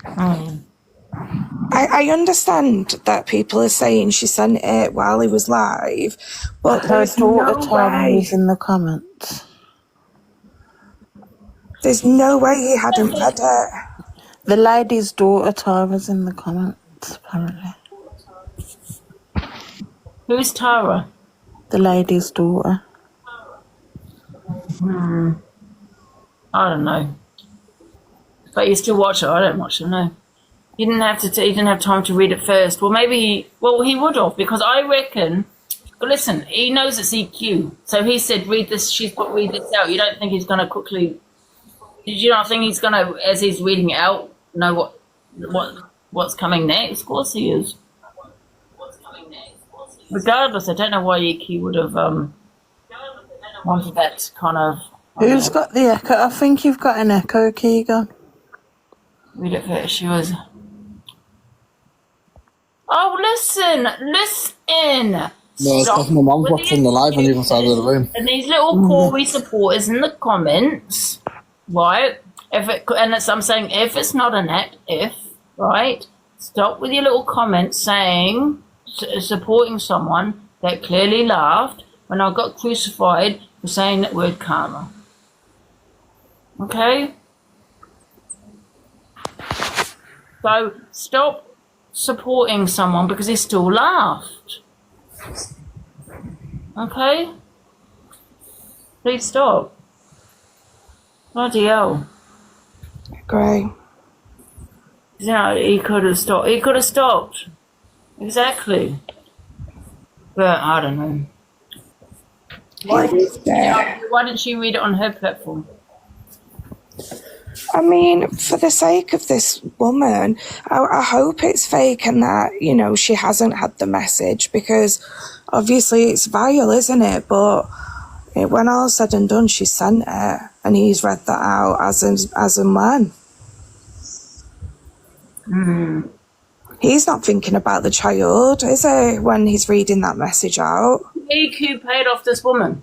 S17: I understand that people are saying she sent it while he was live, but
S4: her
S17: there's no
S4: daughter
S17: way.
S4: was in the comments.
S17: There's no way he hadn't read it.
S4: The lady's daughter Tara's in the comments, apparently.
S14: Who's Tara?
S4: The lady's daughter.
S14: I don't know. But you still watch it? I don't watch it, no. You didn't have to. He didn't have time to read it first. Well, maybe he would have, because I reckon. But listen, he knows it's EQ, so he said, "Read this." She's put, "Read this out." You don't think he's going to quickly? Did you not think he's going to, as he's reading it out, know what's coming next? Of course he is. Regardless, I don't know why EQ would have wanted that kind of.
S4: Who's got the echo? I think you've got an echo, Keegan.
S14: Read it first. She was. Oh, listen.
S21: No, it's because my mum's watching the live on the other side of the room.
S14: And these little Corey supporters in the comments, right? I'm saying if it's not an act, right? Stop with your little comments saying supporting someone that clearly laughed when I got crucified for saying that word karma. Okay? So stop supporting someone because he still laughed. Okay? Please stop. Bloody hell.
S17: Great.
S14: He could have stopped. He could have stopped. Exactly. But I don't know. Why didn't she read it on her platform?
S17: I mean, for the sake of this woman, I hope it's fake and that, she hasn't had the message, because obviously it's vile, isn't it? But when all's said and done, she sent it and he's read that out as a man. He's not thinking about the child, is he, when he's reading that message out?
S14: EQ paid off this woman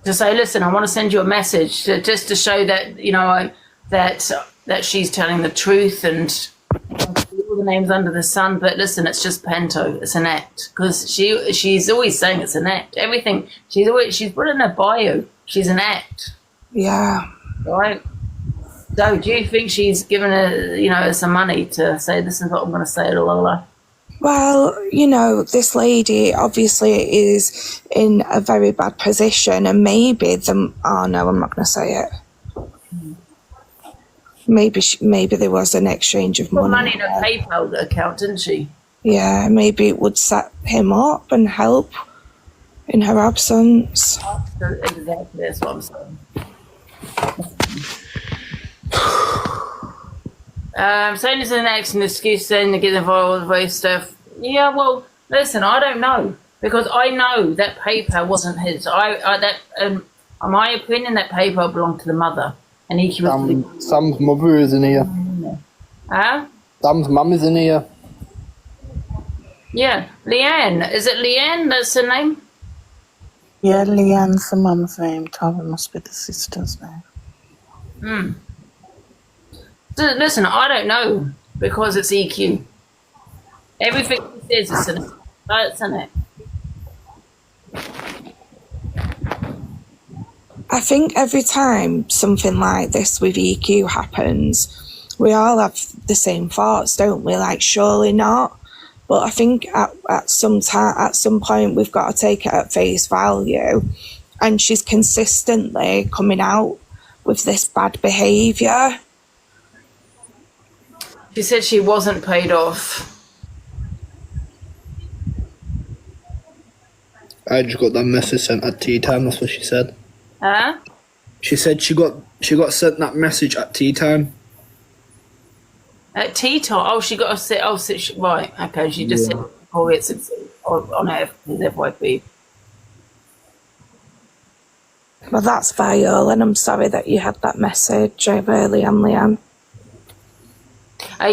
S14: to say, listen, I want to send you a message just to show that, that she's telling the truth and all the names under the sun. But listen, it's just Pento. It's an act. Because she's always saying it's an act. Everything. She's put in her bio. She's an act.
S17: Yeah.
S14: Right? So do you think she's given her, some money to say, this is what I'm going to say, blah, blah, blah?
S17: Well, you know, this lady obviously is in a very bad position, and maybe oh no, I'm not going to say it. Maybe there was an exchange of money.
S14: Money in a PayPal account, didn't she?
S17: Yeah, maybe it would set him up and help in her absence.
S14: Exactly, that's what I'm saying. Saying it's an excuse then to get involved with stuff. Yeah, well, listen, I don't know, because I know that PayPal wasn't his. In my opinion, that PayPal belonged to the mother, and he was
S21: Sam's mother is in here.
S14: Huh?
S21: Sam's mum is in here.
S14: Yeah, Leanne. Is it Leanne? That's her name.
S4: Yeah, Leanne's the mum's name. Tara must be the sister's name.
S14: Listen, I don't know, because it's EQ. Everything he says is in it.
S17: I think every time something like this with EQ happens, we all have the same thoughts, don't we? Like, surely not. But I think at some point we've got to take it at face value, and she's consistently coming out with this bad behaviour.
S14: She said she wasn't paid off.
S21: I just got that message sent at tea time. That's what she said.
S14: Huh?
S21: She said she got sent that message at tea time.
S14: At tea time? Oh, she got a sit. Oh, right. Okay, she just said, "Oh, it's on her FYP."
S17: Well, that's vile, and I'm sorry that you had that message. I really am, Leanne.
S14: I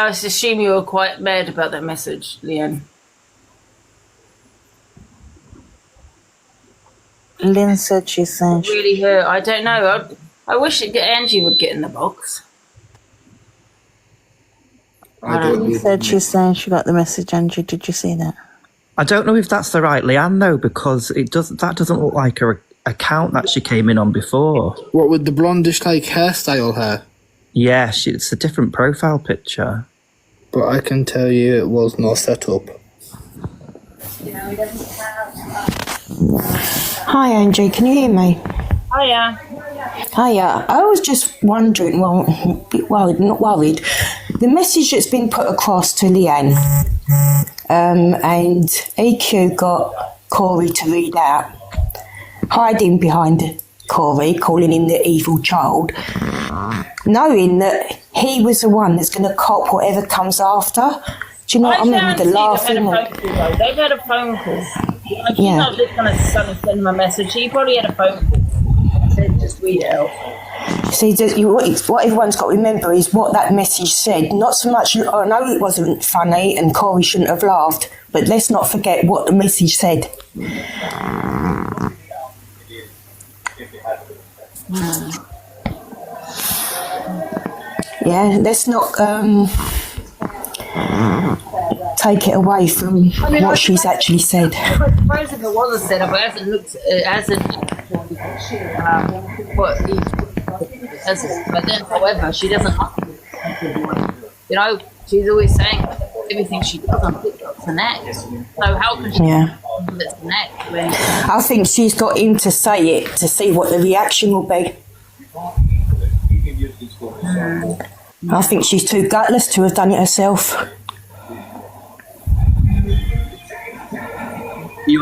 S14: assume you were quite mad about that message, Leanne.
S4: Lynn said she's saying
S14: Really hurt. I don't know. I wish Angie would get in the box.
S4: Lynn said she's saying she got the message. Angie, did you see that?
S19: I don't know if that's the right Leanne though, because that doesn't look like her account that she came in on before.
S21: What, with the blondish like hairstyle hair?
S19: Yeah, it's a different profile picture.
S21: But I can tell you it was not set up.
S7: Hi Angie, can you hear me?
S14: Hiya.
S7: Hiya. I was just wondering, well, a bit worried, not worried. The message that's been put across to Leanne, and EQ got Corey to read out, hiding behind Corey, calling him the evil child, knowing that he was the one that's going to cop whatever comes after. Do you know what I mean? With the laughing.
S14: They've had a phone call. Like, he's not just going to send him a message. He probably had a phone call. Said, just read it out.
S7: See, what everyone's got to remember is what that message said. Not so much, I know it wasn't funny and Corey shouldn't have laughed, but let's not forget what the message said. Yeah, let's not take it away from what she's actually said.
S14: I suppose if it was a setup, it hasn't but then, however, she doesn't you know, she's always saying everything she does on TikTok's an act. So how can she it's an act when
S7: I think she's got him to say it to see what the reaction will be. I think she's too gutless to have done it herself.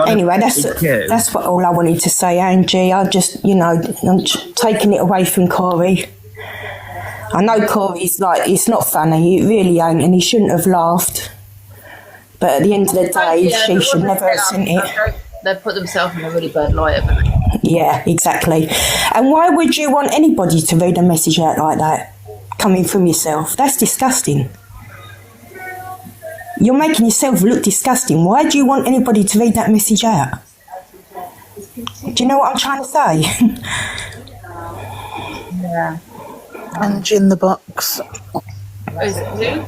S7: Anyway, that's what all I wanted to say, Angie. I just, I'm taking it away from Corey. I know Corey's like, it's not funny, it really ain't, and he shouldn't have laughed. But at the end of the day, she should never have sent it.
S14: They've put themselves in a really bad light, haven't they?
S7: Yeah, exactly. And why would you want anybody to read a message out like that, coming from yourself? That's disgusting. You're making yourself look disgusting. Why do you want anybody to read that message out? Do you know what I'm trying to say?
S14: Yeah.
S4: Angie in the box.
S14: Is it you?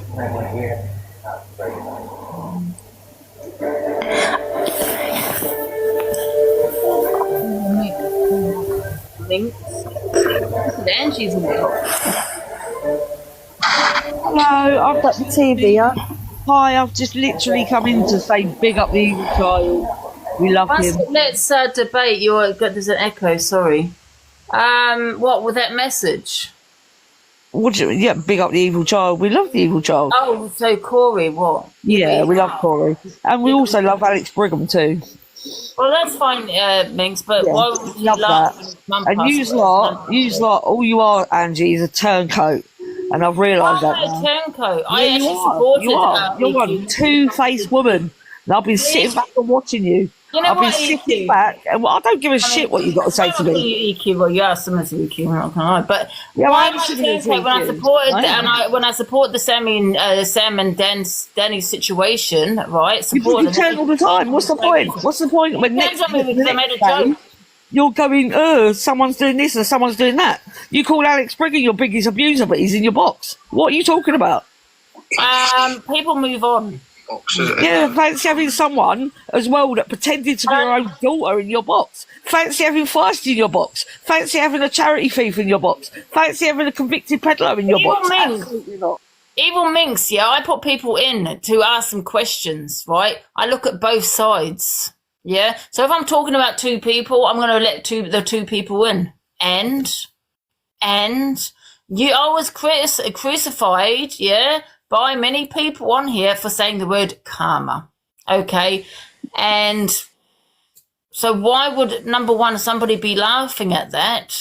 S14: Links. Angie's in the box.
S16: Hello, I've got the TV on.
S8: Hi, I've just literally come in to say big up the evil child. We love him.
S14: Let's debate. There's an echo. Sorry. What with that message?
S8: Yeah, big up the evil child. We love the evil child.
S14: Oh, so Corey, what?
S8: Yeah, we love Corey, and we also love Alex Brigham too.
S14: Well, that's fine, Minx. But why would you
S8: love
S14: laugh?
S8: that? And you lot, all you are, Angie, is a turncoat. And I've realised that now.
S14: I'm a turncoat. I
S8: Yeah,
S14: actually supported
S8: You're one two-faced woman. And I've been sitting back and watching you. I've been sitting back, and I don't give a shit what you've got to say to me.
S14: EQ, well, you are similar to EQ, I'm not gonna lie. But
S8: Yeah,
S14: why
S8: I
S14: am
S8: am
S14: I
S8: similar to
S14: turncoat when I
S8: EQ?
S14: supported
S8: I am.
S14: when I support the Sam and Danny's situation, right?
S8: You turn all the time. What's the point? What's the point when
S14: Depends on me because I made a joke.
S8: you're going, someone's doing this and someone's doing that? You call Alex Brigham your biggest abuser, but he's in your box. What are you talking about?
S14: People move on.
S8: Yeah, fancy having someone as well that pretended to be your own daughter in your box. Fancy having Feisty in your box. Fancy having a charity thief in your box. Fancy having a convicted peddler in your box. Absolutely not.
S14: Evil Minx, yeah, I put people in to ask them questions, right? I look at both sides, yeah? So if I'm talking about two people, I'm going to let the two people in. And I was crucified, yeah, by many people on here for saying the word karma, okay? And so why would, number one, somebody be laughing at that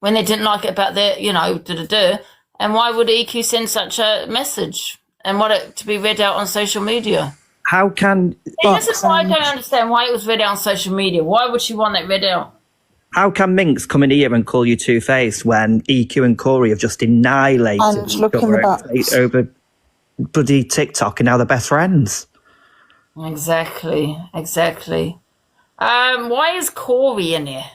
S14: when they didn't like it about their, and why would EQ send such a message and want it to be read out on social media?
S19: How can...
S14: This is why I don't understand why it was read out on social media. Why would she want that read out?
S19: How can Minx come in here and call you two-faced when EQ and Corey have just annihilated each other over bloody TikTok and now they're best friends?
S14: Exactly. Why is Corey in here?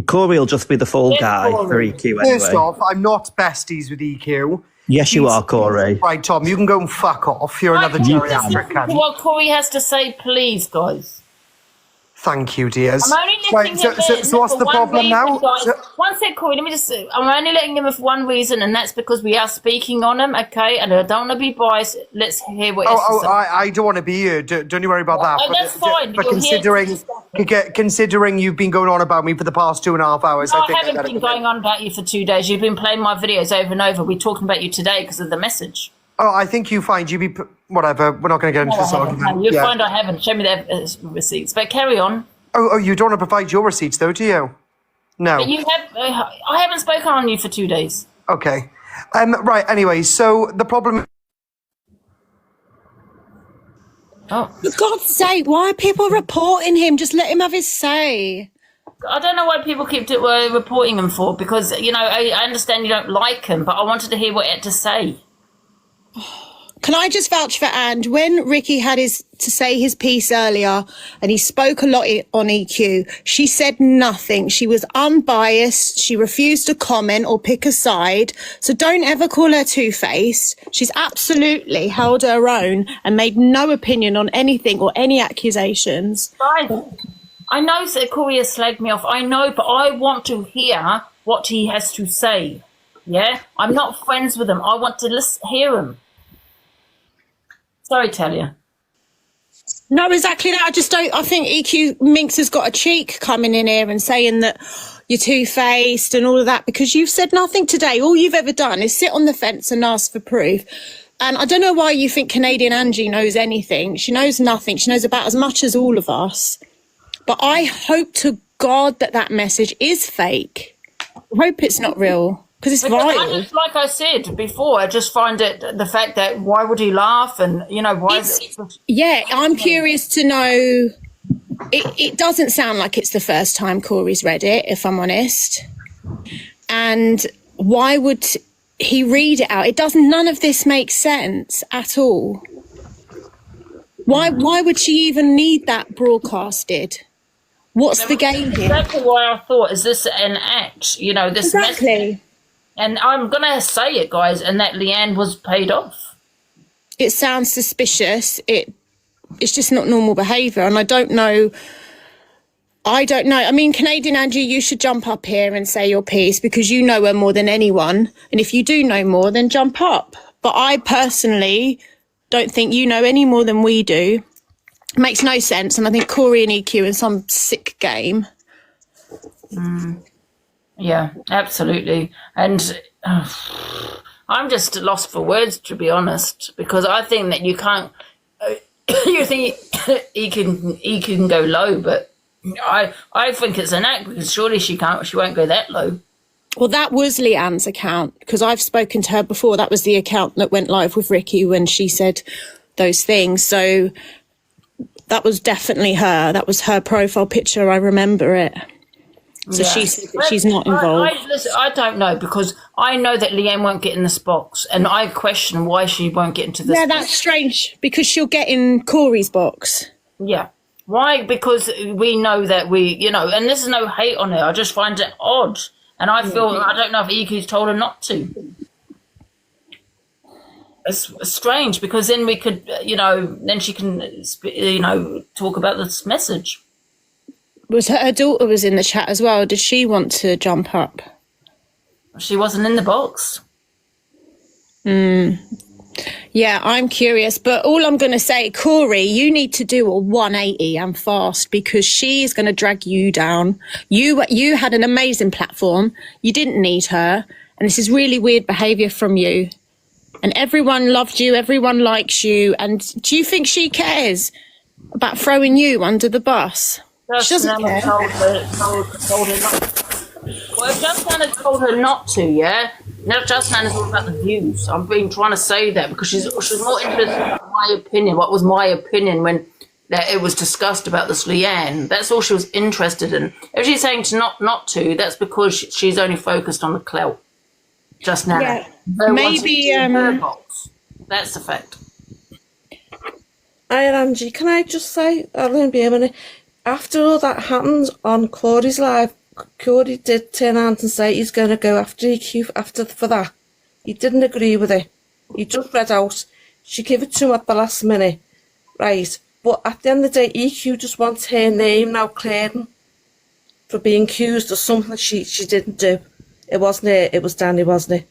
S19: Corey will just be the fall guy for EQ anyway.
S13: First off, I'm not besties with EQ.
S19: Yes, you are, Corey.
S13: Right, Tom, you can go and fuck off. You're another geriatric cunt.
S14: What Corey has to say, please, guys.
S13: Thank you, dears.
S14: I'm only letting him in
S13: so what's
S14: for
S13: the
S14: one
S13: problem
S14: reason,
S13: now?
S14: guys. One sec, Corey, I'm only letting him in for one reason, and that's because we are speaking on him, okay? And I don't want to be biased. Let's hear what he has to say.
S13: I don't want to be here. Don't you worry about that.
S14: Oh, that's fine.
S13: But considering you've been going on about me for the past 2.5 hours,
S14: I haven't been going on about you for 2 days. You've been playing my videos over and over. We're talking about you today because of the message.
S13: Oh, I think you find whatever. We're not going to get into this argument.
S14: No, you find I haven't. Show me the receipts. But carry on.
S13: Oh, you don't want to provide your receipts, though, do you? No.
S14: But you have. I haven't spoken on you for 2 days.
S13: Okay. Right. Anyway, so the problem.
S16: For God's sake, why are people reporting him? Just let him have his say.
S14: I don't know why people keep reporting him for, because, I understand you don't like him, but I wanted to hear what he had to say.
S16: Can I just vouch for Ange? When Ricky had to say his piece earlier and he spoke a lot on EQ, she said nothing. She was unbiased. She refused to comment or pick a side. So don't ever call her two-faced. She's absolutely held her own and made no opinion on anything or any accusations.
S14: Right. I know that Corey has slagged me off. I know, but I want to hear what he has to say. Yeah? I'm not friends with him. I want to hear him. Sorry, Talia.
S16: No, exactly that. I think EQ Minx has got a cheek coming in here and saying that you're two-faced and all of that, because you've said nothing today. All you've ever done is sit on the fence and ask for proof. And I don't know why you think Canadian Angie knows anything. She knows nothing. She knows about as much as all of us. But I hope to God that message is fake. I hope it's not real. Because it's viral.
S14: Like I said before, I just find it the fact that why would he laugh and, why is it...
S16: Yeah, I'm curious to know. It doesn't sound like it's the first time Corey's read it, if I'm honest. And why would he read it out? None of this makes sense at all. Why would she even need that broadcasted? What's the game here?
S14: Exactly why I thought, is this an act? This
S16: Exactly.
S14: And I'm going to say it, guys, and that Leanne was paid off.
S16: It sounds suspicious. It's just not normal behaviour. And I don't know I don't know. I mean, Canadian Angie, you should jump up here and say your piece because you know her more than anyone. And if you do know more, then jump up. But I personally don't think you know any more than we do. It makes no sense. And I think Corey and EQ in some sick game.
S14: Yeah, absolutely. And I'm just lost for words, to be honest, because I think that you can't. You think he can go low, but I think it's an act because surely she won't go that low.
S16: Well, that was Leanne's account because I've spoken to her before. That was the account that went live with Ricky when she said those things. So that was definitely her. That was her profile picture. I remember it. So she said that she's not involved.
S14: Listen, I don't know because I know that Leanne won't get in this box, and I question why she won't get into this.
S16: Yeah,
S14: box.
S16: that's strange because she'll get in Corey's box.
S14: Yeah. Why? Because we know that and this is no hate on her. I just find it odd. And I feel, I don't know if EQ's told her not to. It's strange because then we could, then she can, talk about this message.
S16: Was her daughter was in the chat as well? Did she want to jump up?
S14: She wasn't in the box.
S16: Yeah, I'm curious. But all I'm going to say, Corey, you need to do a 180 and fast because she's going to drag you down. You had an amazing platform. You didn't need her. And this is really weird behaviour from you. And everyone loved you. Everyone likes you. And do you think she cares about throwing you under the bus? She doesn't care.
S14: Told her not. Well, if Just Nana told her not to, yeah? Now Just Nana's all about the views. I've been trying to say that because she's more interested in my opinion. What was my opinion when it was discussed about this Leanne? That's all she was interested in. If she's saying to not to, that's because she's only focused on the clout. Just Nana.
S16: Yeah. Maybe
S14: her box. That's the fact.
S9: Hi, Angie. Can I just say, I'll only be a minute. After all that happened on Corey's live, Corey did turn around and say he's going to go after EQ for that. He didn't agree with it. He just read out. She gave it to him at the last minute. Right. But at the end of the day, EQ just wants her name now cleared for being accused of something that she didn't do. It wasn't her, it was Danny, wasn't it?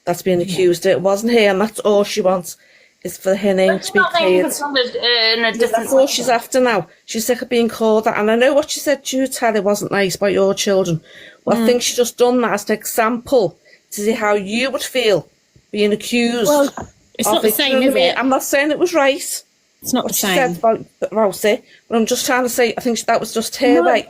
S9: That's being accused. It wasn't her, and that's all she wants. Is for her name to be cleared. That's all she's after now. She's sick of being called that. And I know what she said to you, Telly, wasn't nice about your children. But I think she just done that as an example to see how you would feel being accused.
S16: Well, it's not the same, is it?
S9: I'm not saying it was right.
S16: It's not the same.
S9: She said about it, but I'm just trying to say, I think that was just her way.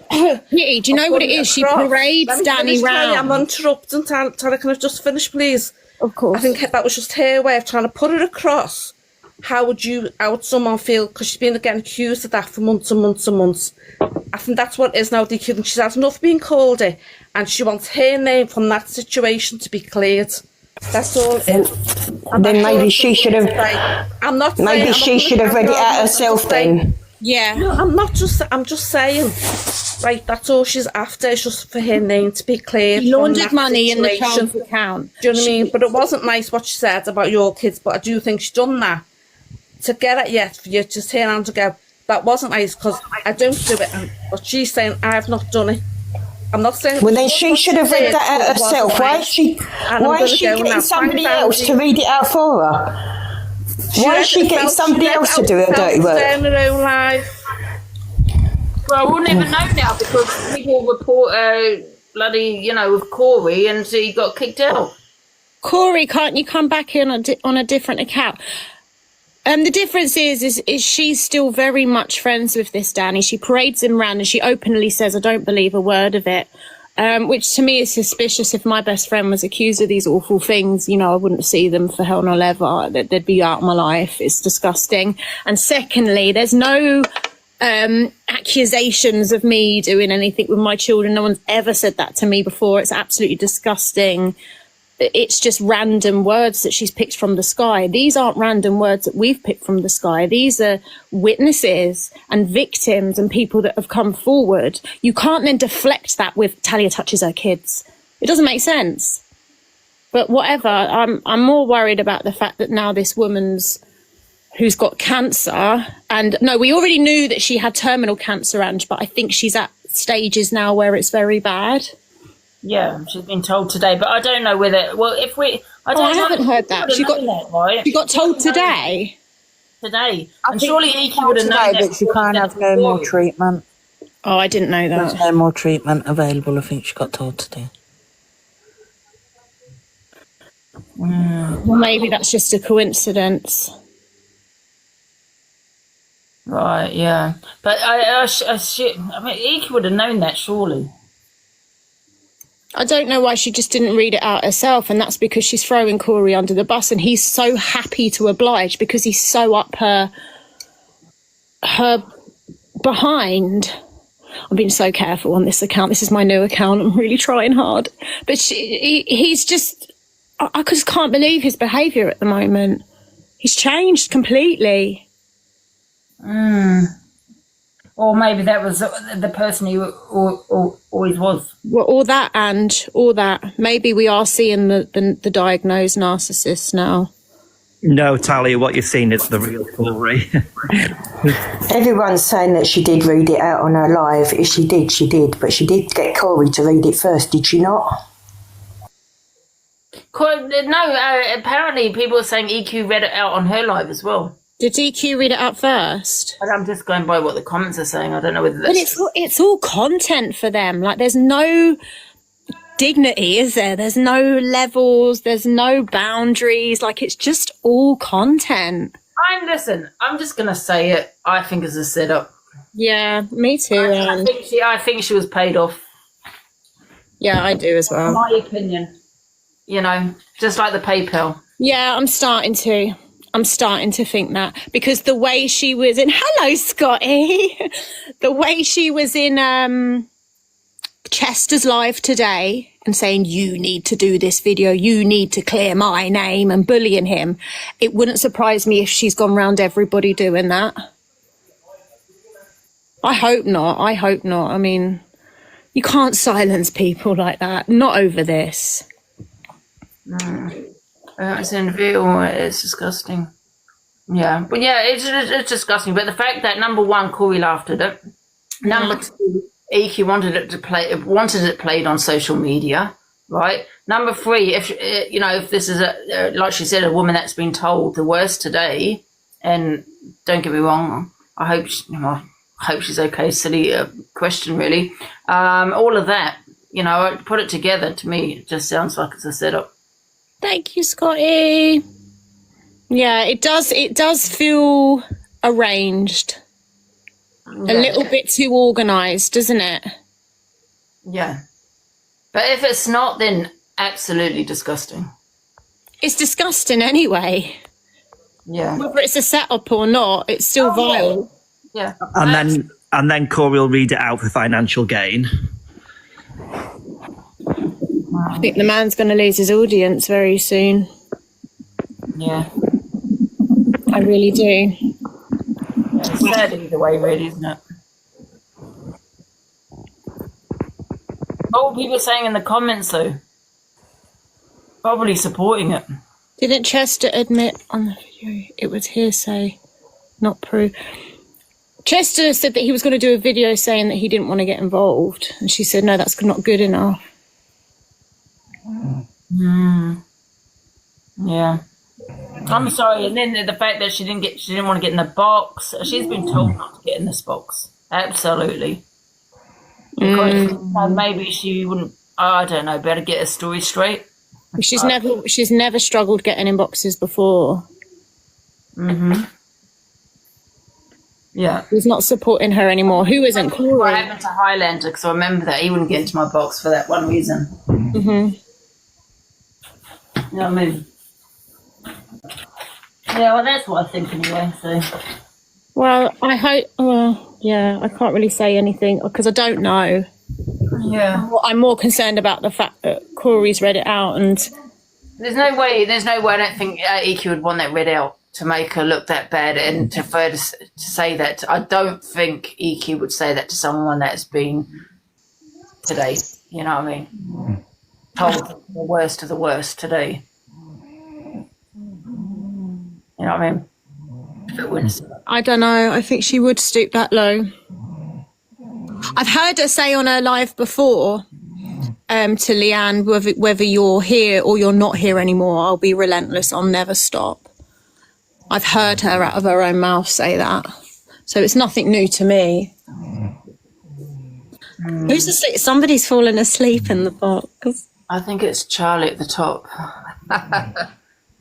S16: Kitty, do you know what it is? She parades Danny round.
S9: I'm interrupting. Tara, can I just finish, please?
S16: Of course.
S9: I think that was just her way of trying to put it across. How would someone feel? Because she's been getting accused of that for months and months and months. I think that's what it is now. She's had enough being called it, and she wants her name from that situation to be cleared. That's all it is.
S18: And then maybe she should have.
S9: I'm not.
S18: Maybe she should have read it out herself then.
S16: Yeah.
S9: No, I'm just saying. Right, that's all she's after. It's just for her name to be cleared.
S16: She laundered money in the child's account.
S9: Do you know what I mean? But it wasn't nice what she said about your kids. But I do think she's done that to get it. Yet for you to turn around to go, that wasn't nice because I don't do it. And what she's saying, I've not done it. I'm not saying.
S18: Well, then she should have read that out herself. Why is she getting somebody else to read it out for her? Why is she getting somebody else to do her dirty work?
S14: Well, we'll never know now because people report with Corey and he got kicked out.
S16: Corey, can't you come back in on a different account? The difference is she's still very much friends with this Danny. She parades him around and she openly says, I don't believe a word of it. Which to me is suspicious. If my best friend was accused of these awful things, I wouldn't see them for hell nor ever. They'd be out of my life. It's disgusting. And secondly, there's no accusations of me doing anything with my children. No one's ever said that to me before. It's absolutely disgusting. It's just random words that she's picked from the sky. These aren't random words that we've picked from the sky. These are witnesses and victims and people that have come forward. You can't then deflect that with Talia touches her kids. It doesn't make sense. But whatever, I'm more worried about the fact that now this woman's who's got cancer, and no, we already knew that she had terminal cancer, Ange, but I think she's at stages now where it's very bad.
S14: Yeah, she's been told today, but I don't know whether. Well, if we, I
S16: haven't heard that. She got
S14: that, right?
S16: She got told today.
S14: Today,
S4: I
S14: and
S4: think
S14: surely
S4: she
S14: Iki would have known
S4: today
S14: that
S4: that she can't have no more treatment.
S16: Oh, I didn't know that.
S4: There's no more treatment available. I think she got told today.
S16: Well, maybe that's just a coincidence.
S14: Right, yeah, but I mean, Iki would have known that surely.
S16: I don't know why she just didn't read it out herself, and that's because she's throwing Corey under the bus, and he's so happy to oblige because he's so up her behind. I'm being so careful on this account. This is my new account. I'm really trying hard, but he's just. I just can't believe his behaviour at the moment. He's changed completely.
S14: Or maybe that was the person he always was.
S16: Well, all that. Maybe we are seeing the diagnosed narcissist now.
S19: No, Talia, what you're seeing is the real Corey.
S7: Everyone's saying that she did read it out on her live. If she did, she did. But she did get Corey to read it first, did she not?
S14: No, apparently people are saying EQ read it out on her live as well.
S16: Did EQ read it out first?
S14: I'm just going by what the comments are saying. I don't know whether that's...
S16: But it's all content for them. Like, there's no dignity, is there? There's no levels. There's no boundaries. Like, it's just all content.
S14: Listen, I'm just going to say it. I think it's a setup.
S16: Yeah, me too.
S14: I think she was paid off.
S16: Yeah, I do as well.
S14: My opinion. You know, just like the PayPal.
S16: Yeah, I'm starting to think that, because the way she was in, hello Scotty, the way she was in Chester's live today and saying, you need to do this video, you need to clear my name, and bullying him, it wouldn't surprise me if she's gone round everybody doing that. I hope not. I mean, you can't silence people like that, not over this.
S14: It's in view. It's disgusting. Yeah, but yeah, it's disgusting. But the fact that number one, Corey laughed at it. Number two, EQ wanted it played on social media, right? Number three, if this is like she said, a woman that's been told the worst today, and don't get me wrong, I hope she's okay. Silly question, really. All of that, put it together. To me, it just sounds like it's a setup.
S16: Thank you, Scotty. Yeah, it does feel arranged. Yeah. A little bit too organised, doesn't it?
S14: Yeah. But if it's not, then absolutely disgusting.
S16: It's disgusting anyway.
S14: Yeah.
S16: Whether it's a setup or not, it's still vile.
S14: Yeah.
S19: And then Corey will read it out for financial gain.
S16: I think the man's going to lose his audience very soon.
S14: Yeah.
S16: I really do.
S14: It's sad either way, really, isn't it? What were people saying in the comments, though? Probably supporting it.
S16: Didn't Chester admit on the video it was hearsay, not proof? Chester said that he was going to do a video saying that he didn't want to get involved. And she said, no, that's not good enough.
S14: Yeah. I'm sorry. And then the fact that she didn't want to get in the box. She's been told not to get in this box. Absolutely. Because maybe she wouldn't, I don't know, better get her story straight.
S16: She's never struggled getting in boxes before.
S14: Yeah.
S16: He's not supporting her anymore. Who isn't? Corey.
S14: What happened to Highlander? Because I remember that he wouldn't get into my box for that one reason. You know what I mean? Yeah, well, that's what I think anyway, so.
S16: Well, I hope, I can't really say anything because I don't know.
S14: Yeah.
S16: I'm more concerned about the fact that Corey's read it out, and
S14: There's no way I don't think EQ would want that read out to make her look that bad, and to say that. I don't think EQ would say that to someone that's been today, you know what I mean? Told the worst of the worst today. You know what I mean? If it wins.
S16: I don't know. I think she would stoop that low. I've heard her say on her live before to Leanne, whether you're here or you're not here anymore, I'll be relentless. I'll never stop. I've heard her out of her own mouth say that. So it's nothing new to me. Who's asleep? Somebody's fallen asleep in the box.
S14: I think it's Charlie at the top.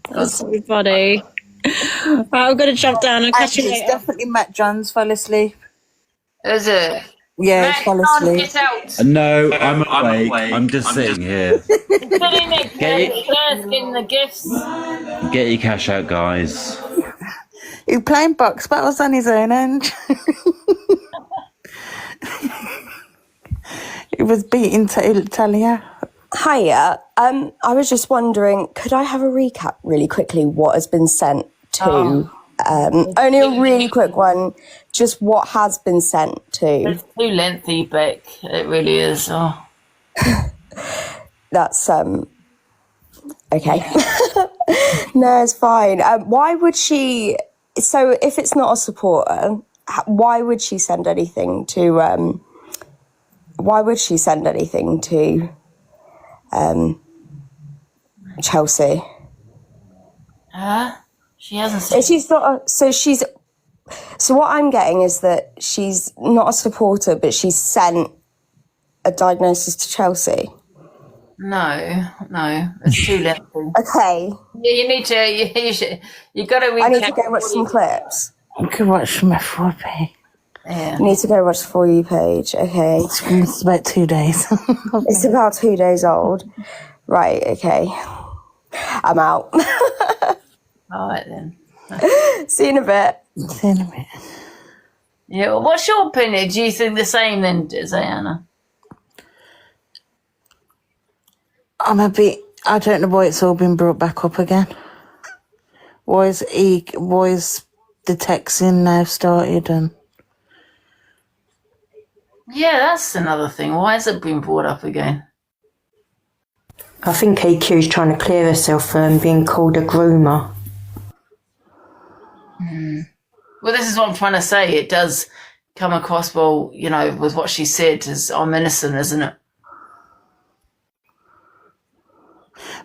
S16: That's everybody. Right, I'm going to jump down and catch you
S4: Actually,
S16: later.
S4: it's definitely Matt Johns fell asleep.
S14: Is it?
S4: Yeah,
S14: Matt,
S4: he fell
S14: come on,
S4: asleep.
S14: get out.
S3: No, I'm awake. I'm just sitting here.
S14: Put in getting the gifts.
S3: Get your cash out, guys.
S4: He playing box battles on his own end. He was beating Talia.
S12: Hiya. I was just wondering, could I have a recap really quickly what has been sent to only a really quick one, just what has been sent to.
S14: It's too lengthy, Beck. It really is. Oh.
S12: That's okay. No, it's fine. Why would she, so if it's not a supporter, why would she send anything to Chelsea?
S14: She hasn't said.
S12: She's not so what I'm getting is that she's not a supporter, but she's sent a diagnosis to Chelsea.
S14: No, it's too lengthy.
S12: Okay.
S14: Yeah, you need to. You got to.
S12: I need to go watch some clips.
S4: You can watch my 4P.
S14: Yeah.
S12: You need to go watch the For You page. Okay.
S4: It's about 2 days.
S12: It's about 2 days old. Right. Okay. I'm out.
S14: All right then.
S12: See you in a bit.
S4: See you in a bit.
S14: Yeah. Well, what's your opinion? Do you think the same then, Diana?
S4: I'm a bit. I don't know why it's all been brought back up again. Why is the texting now started and?
S14: Yeah, that's another thing. Why has it been brought up again?
S23: I think EQ is trying to clear herself from being called a groomer.
S14: Well, this is what I'm trying to say. It does come across, well, you know, with what she said, as I'm innocent, isn't it?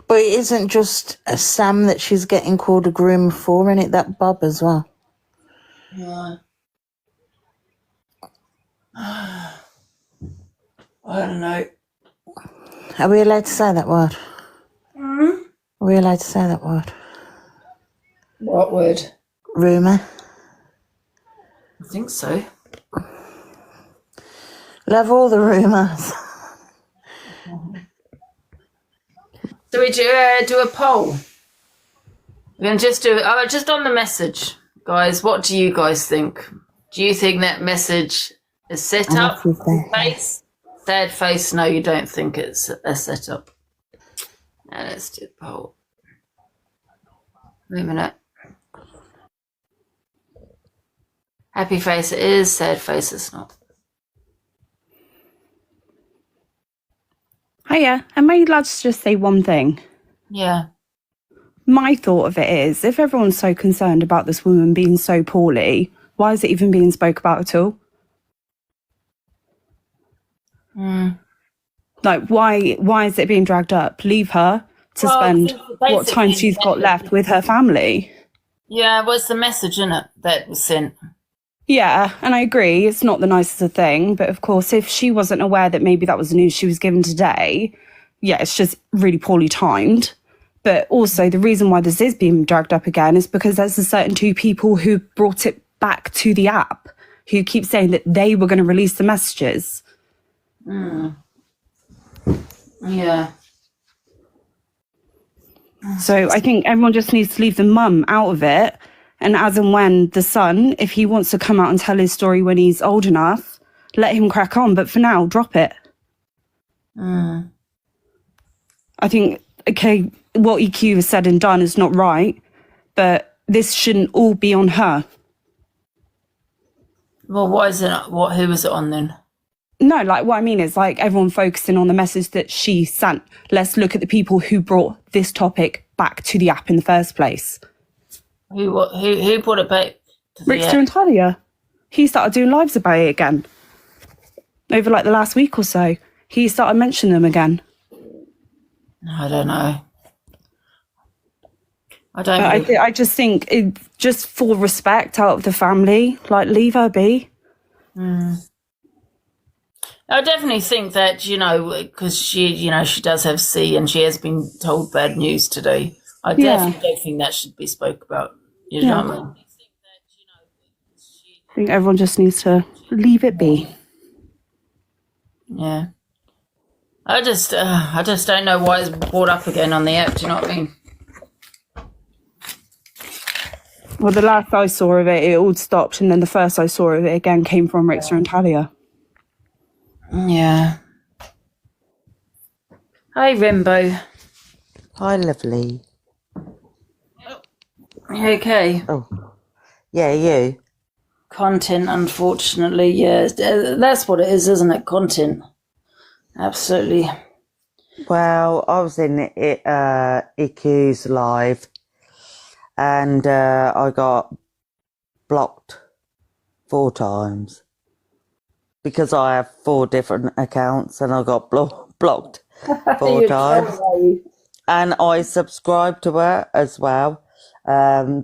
S4: But it isn't just Sam that she's getting called a groomer for, isn't it? That Bob as well.
S14: Yeah. I don't know.
S4: Are we allowed to say that word? Are we allowed to say that word?
S14: What word?
S4: Rumour.
S14: I think so.
S4: Love all the rumours.
S14: So we do a poll. We're going to just do just on the message, guys. What do you guys think? Do you think that message is set up? Face? Sad face? No, you don't think it's a setup. Now let's do the poll. Wait a minute. Happy face it is, sad face it's not.
S24: Hiya, am I allowed to just say one thing?
S14: Yeah.
S24: My thought of it is, if everyone's so concerned about this woman being so poorly, why is it even being spoke about at all? Like, why is it being dragged up? Leave her to spend what time she's got left with her family.
S14: Yeah, what's the message in it that was sent?
S24: Yeah, and I agree, it's not the nicest thing, but of course, if she wasn't aware that maybe that was the news she was given today, yeah, it's just really poorly timed. But also, the reason why this is being dragged up again is because there's a certain two people who brought it back to the app, who keep saying that they were going to release the messages.
S14: Yeah.
S24: So I think everyone just needs to leave the mum out of it. And as and when the son, if he wants to come out and tell his story when he's old enough, let him crack on. But for now, drop it. I think, okay, what EQ has said and done is not right, but this shouldn't all be on her.
S14: Well, why is it? Who was it on then?
S24: No, like what I mean is like everyone focusing on the message that she sent. Let's look at the people who brought this topic back to the app in the first place.
S14: Who brought it back?
S24: Ricksta and Talia. He started doing lives about it again. over like the last week or so. He started mentioning them again.
S14: I don't know.
S24: I just think just for respect out of the family, like leave her be.
S14: I definitely think that, because she does have C and she has been told bad news today. I definitely don't think that should be spoke about. You know what I mean?
S24: I think everyone just needs to leave it be.
S14: Yeah. I just don't know why it's brought up again on the app. Do you know what I mean?
S24: Well, the last I saw of it, it all stopped, and then the first I saw of it again came from Ricksta and Talia.
S14: Yeah. Hi, Rimbo.
S1: Hi, lovely.
S14: You okay?
S1: Oh, yeah, you.
S14: Content, unfortunately, yeah. That's what it is, isn't it? Content. Absolutely.
S1: Well, I was in EQ's live and I got blocked 4 times because I have 4 different accounts and I got blocked 4 times. And I subscribed to her as well,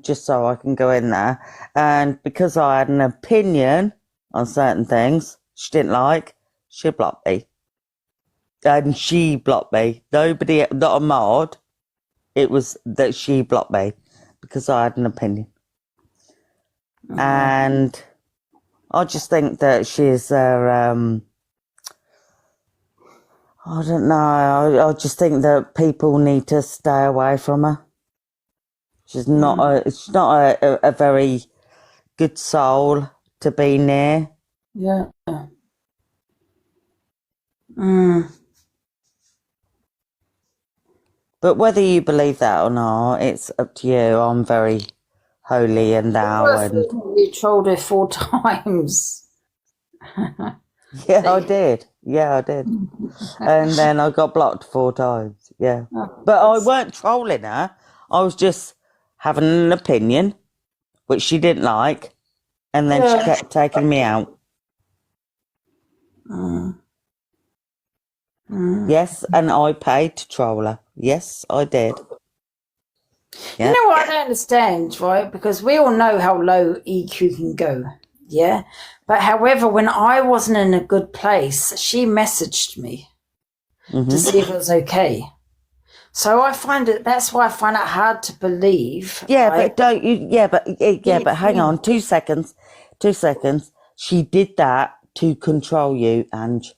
S1: just so I can go in there. And because I had an opinion on certain things she didn't like, she blocked me. And she blocked me. Nobody, not a mod. It was that she blocked me because I had an opinion. And I just think that she's I don't know. I just think that people need to stay away from her. She's not a very good soul to be near.
S14: Yeah.
S1: But whether you believe that or not, it's up to you. I'm very holy and thou, and
S14: You trolled her 4 times.
S1: yeah, I did. Yeah, I did. And then I got blocked 4 times. Yeah, but I weren't trolling her. I was just having an opinion, which she didn't like, and then she kept taking me out. Yes, and I paid to troll her. Yes, I did.
S14: You know what I don't understand, right? Because we all know how low EQ can go, yeah? But however, when I wasn't in a good place, she messaged me to see if it was okay. So that's why I find it hard to believe.
S1: Yeah,
S14: right?
S1: but don't you, but hang on, 2 seconds. 2 seconds. She did that to control you, Ange.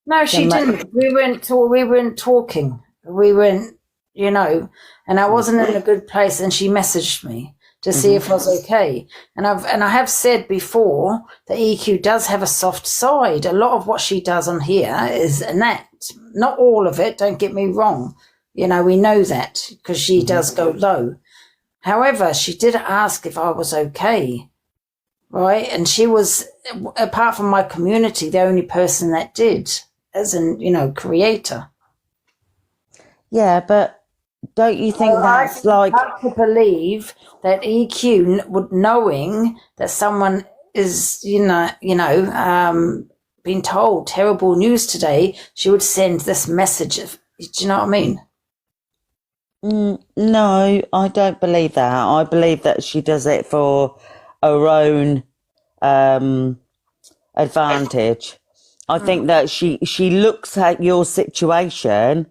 S14: No, she didn't. We weren't talking. We weren't, and I wasn't in a good place, and she messaged me to see if I was okay. And I have said before that EQ does have a soft side. A lot of what she does on here is an act. Not all of it, don't get me wrong. We know that because she does go low. However, she did ask if I was okay, right? And she was, apart from my community, the only person that did, as in, creator.
S1: Yeah, but don't you think that's like...
S14: I hard to believe that EQ would, knowing that someone is, being told terrible news today, she would send this message. Do you know what I mean?
S1: No, I don't believe that. I believe that she does it for her own advantage. I think that she looks at your situation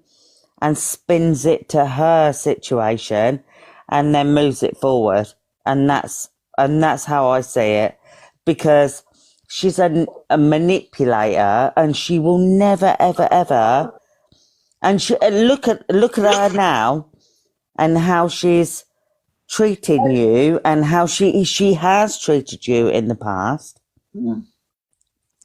S1: and spins it to her situation and then moves it forward. And that's how I see it, because she's a manipulator and she will never, ever, ever. And look at her now and how she's treating you and how she has treated you in the past.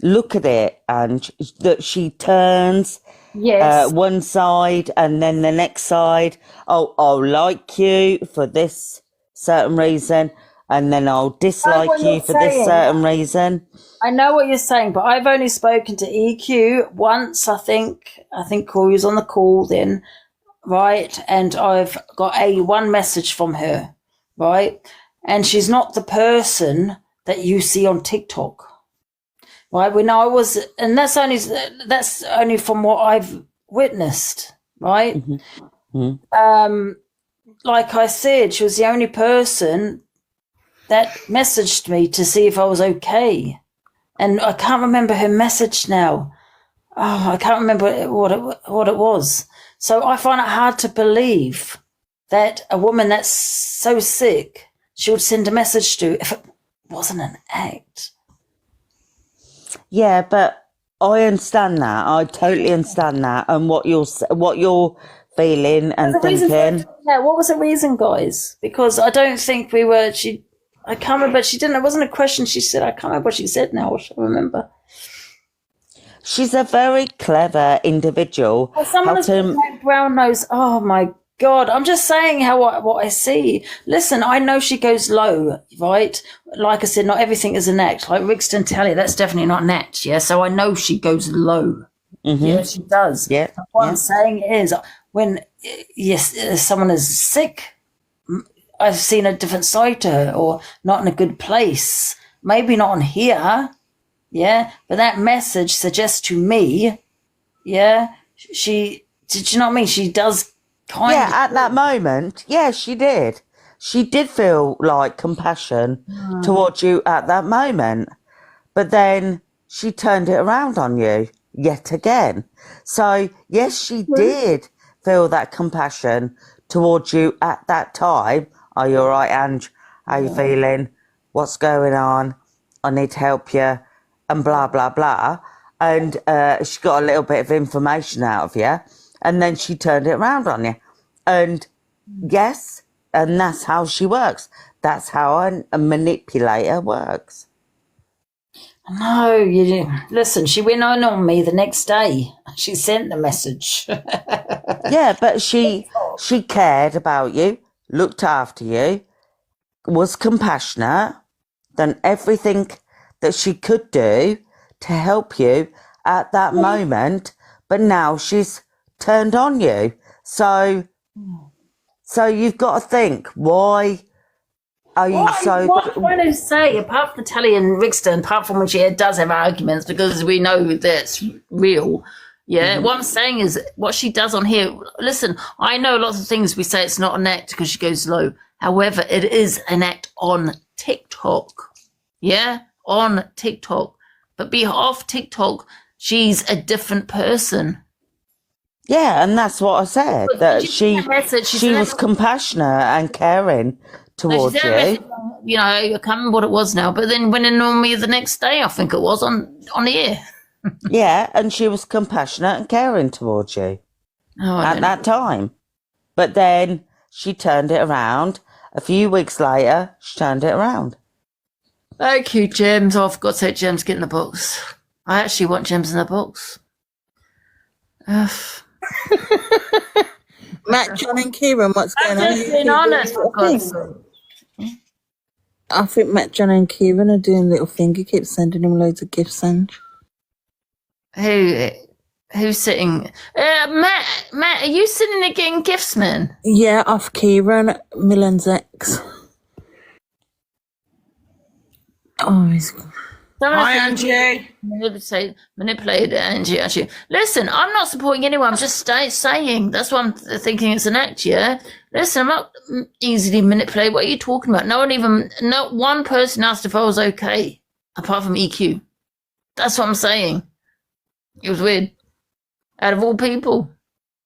S1: Look at it, and that she turns one side and then the next side. Oh, I'll like you for this certain reason, and then I'll dislike you for this certain reason.
S14: I know what you're saying, but I've only spoken to EQ once, I think. I think Corey was on the call then, right? And I've got one message from her, right? And she's not the person that you see on TikTok. right? When I was, and that's only from what I've witnessed, right? Like I said, she was the only person that messaged me to see if I was okay. And I can't remember her message now. Oh, I can't remember what it was. So I find it hard to believe that a woman that's so sick, she would send a message to if it wasn't an act.
S1: Yeah, but I understand that. I totally understand that, and what you're feeling and thinking.
S14: What was the reason, guys? Because I don't think we were. I can't remember. She didn't. It wasn't a question she said. I can't remember what she said now. I should remember.
S1: She's a very clever individual.
S14: Well, someone has got brown nose. Oh my God! I'm just saying what I see. Listen, I know she goes low, right? Like I said, not everything is an act. Like Ricksta and Tally, that's definitely not an act. Yeah, so I know she goes low. Yeah, she does.
S1: Yeah.
S14: What I'm saying is, when someone is sick, I've seen a different side to her, or not in a good place. Maybe not on here. Yeah, but that message suggests to me, did you know what I mean? She does kind of.
S1: Yeah, at that moment, yeah, she did. She did feel like compassion towards you at that moment. But then she turned it around on you yet again. So, yes, she did feel that compassion towards you at that time. Are you all right, Ange? How you feeling? What's going on? I need to help you. And blah, blah, blah. And she got a little bit of information out of you. And then she turned it around on you. And yes, and that's how she works. That's how a manipulator works.
S14: No, you didn't. Listen, she went on me the next day. She sent the message.
S1: Yeah, but she cared about you, looked after you, was compassionate, done everything that she could do to help you at that moment, but now she's turned on you. So you've got to think, why are you so...
S14: What I'm trying to say, apart from Tally and Ricksta, and apart from when she does have arguments, because we know that's real, what I'm saying is what she does on here, listen, I know lots of things we say it's not an act because she goes low. However, it is an act on TikTok. Yeah? On TikTok. But be off TikTok, she's a different person.
S1: Yeah, and that's what I said, that she was compassionate and caring towards you.
S14: You know, I can't remember what it was now, but then went in on me the next day, I think it was, on the air.
S1: Yeah, and she was compassionate and caring towards you at that time. But then she turned it around. A few weeks later, she turned it around.
S14: Thank you, Gems. Oh, I forgot to say Gems, get in the box. I actually want Gems in the box.
S4: Matt, John and Kieran, what's going on?
S14: I'm just being honest, for God's sake.
S4: I think Matt, John and Kieran are doing little thing. He keeps sending him loads of gifts, Ange.
S14: Who's sitting? Matt, are you sitting there getting gifts, man?
S4: Yeah, off Kieran, Milan's ex. Oh, he's...
S14: Hi, Angie. Manipulated Angie, actually. Listen, I'm not supporting anyone. I'm just saying. That's why I'm thinking it's an act, yeah? Listen, I'm not easily manipulated. What are you talking about? Not one person asked if I was okay, apart from EQ. That's what I'm saying. It was weird. Out of all people.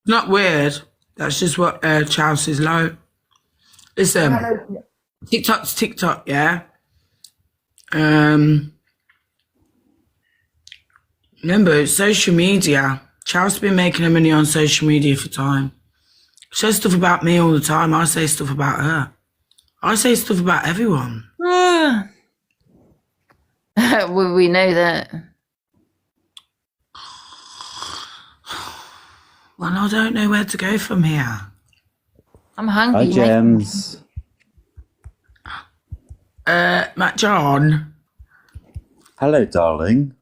S10: Not weird. That's just what Charles is like. Listen, TikTok's TikTok, yeah? Remember, it's social media. Charles been making her money on social media for time. She says stuff about me all the time. I say stuff about her. I say stuff about everyone.
S14: Well, we know that.
S10: Well, I don't know where to go from here.
S14: I'm hungry.
S3: Hi, Gems.
S10: Matt John.
S3: Hello, darling.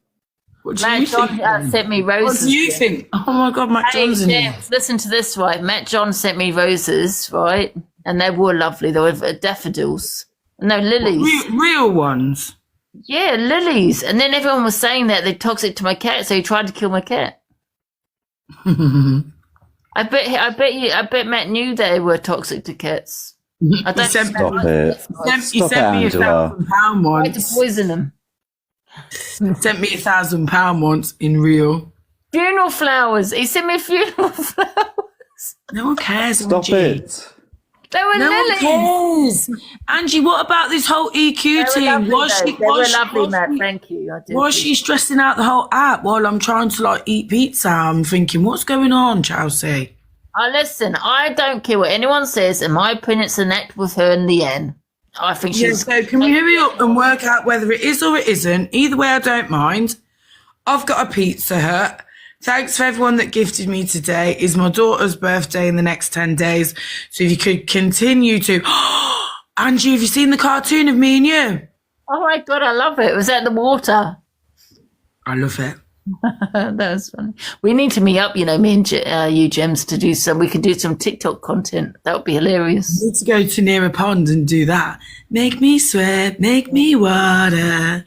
S10: What do
S14: Matt
S10: you
S14: John
S10: think?
S14: sent me roses.
S10: What do you think? Oh my God, Matt John's in here.
S14: Listen to this, right? Matt John sent me roses, right? And they were lovely. They were daffodils. No, lilies.
S10: Real ones?
S14: Yeah, lilies. And then everyone was saying that they're toxic to my cat, so he tried to kill my cat. I bet Matt knew they were toxic to cats. I don't
S3: Stop it.
S10: He
S3: Stop it,
S10: sent me
S3: Angela.
S10: £1,000
S14: to
S10: once.
S14: poison them.
S10: Sent me £1,000 once in real.
S14: Funeral flowers. He sent me funeral flowers.
S10: No one cares.
S3: Stop
S10: Angie.
S3: it.
S14: They were
S10: No one
S14: lilies.
S10: cares. Angie, what about this whole EQ
S14: They
S10: team?
S14: were lovely, Matt. Thank you. I did.
S10: Why is she stressing out the whole app while I'm trying to like eat pizza? I'm thinking, what's going on, Chelsea?
S14: Listen, I don't care what anyone says. In my opinion, it's an act with her in the end. I think
S10: Yeah,
S14: she's.
S10: so can we hurry up and work out whether it is or it isn't? Either way, I don't mind. I've got a Pizza Hut. Thanks for everyone that gifted me today. It's my daughter's birthday in the next 10 days. So if you could continue to... Angie, have you seen the cartoon of me and you?
S14: Oh my God, I love it. It was at the water.
S10: I love it.
S14: That was funny. We need to meet up, me and you, Gems, to do some. We could do some TikTok content. That would be hilarious.
S10: We need to go to near a pond and do that. Make me sweat, make me water,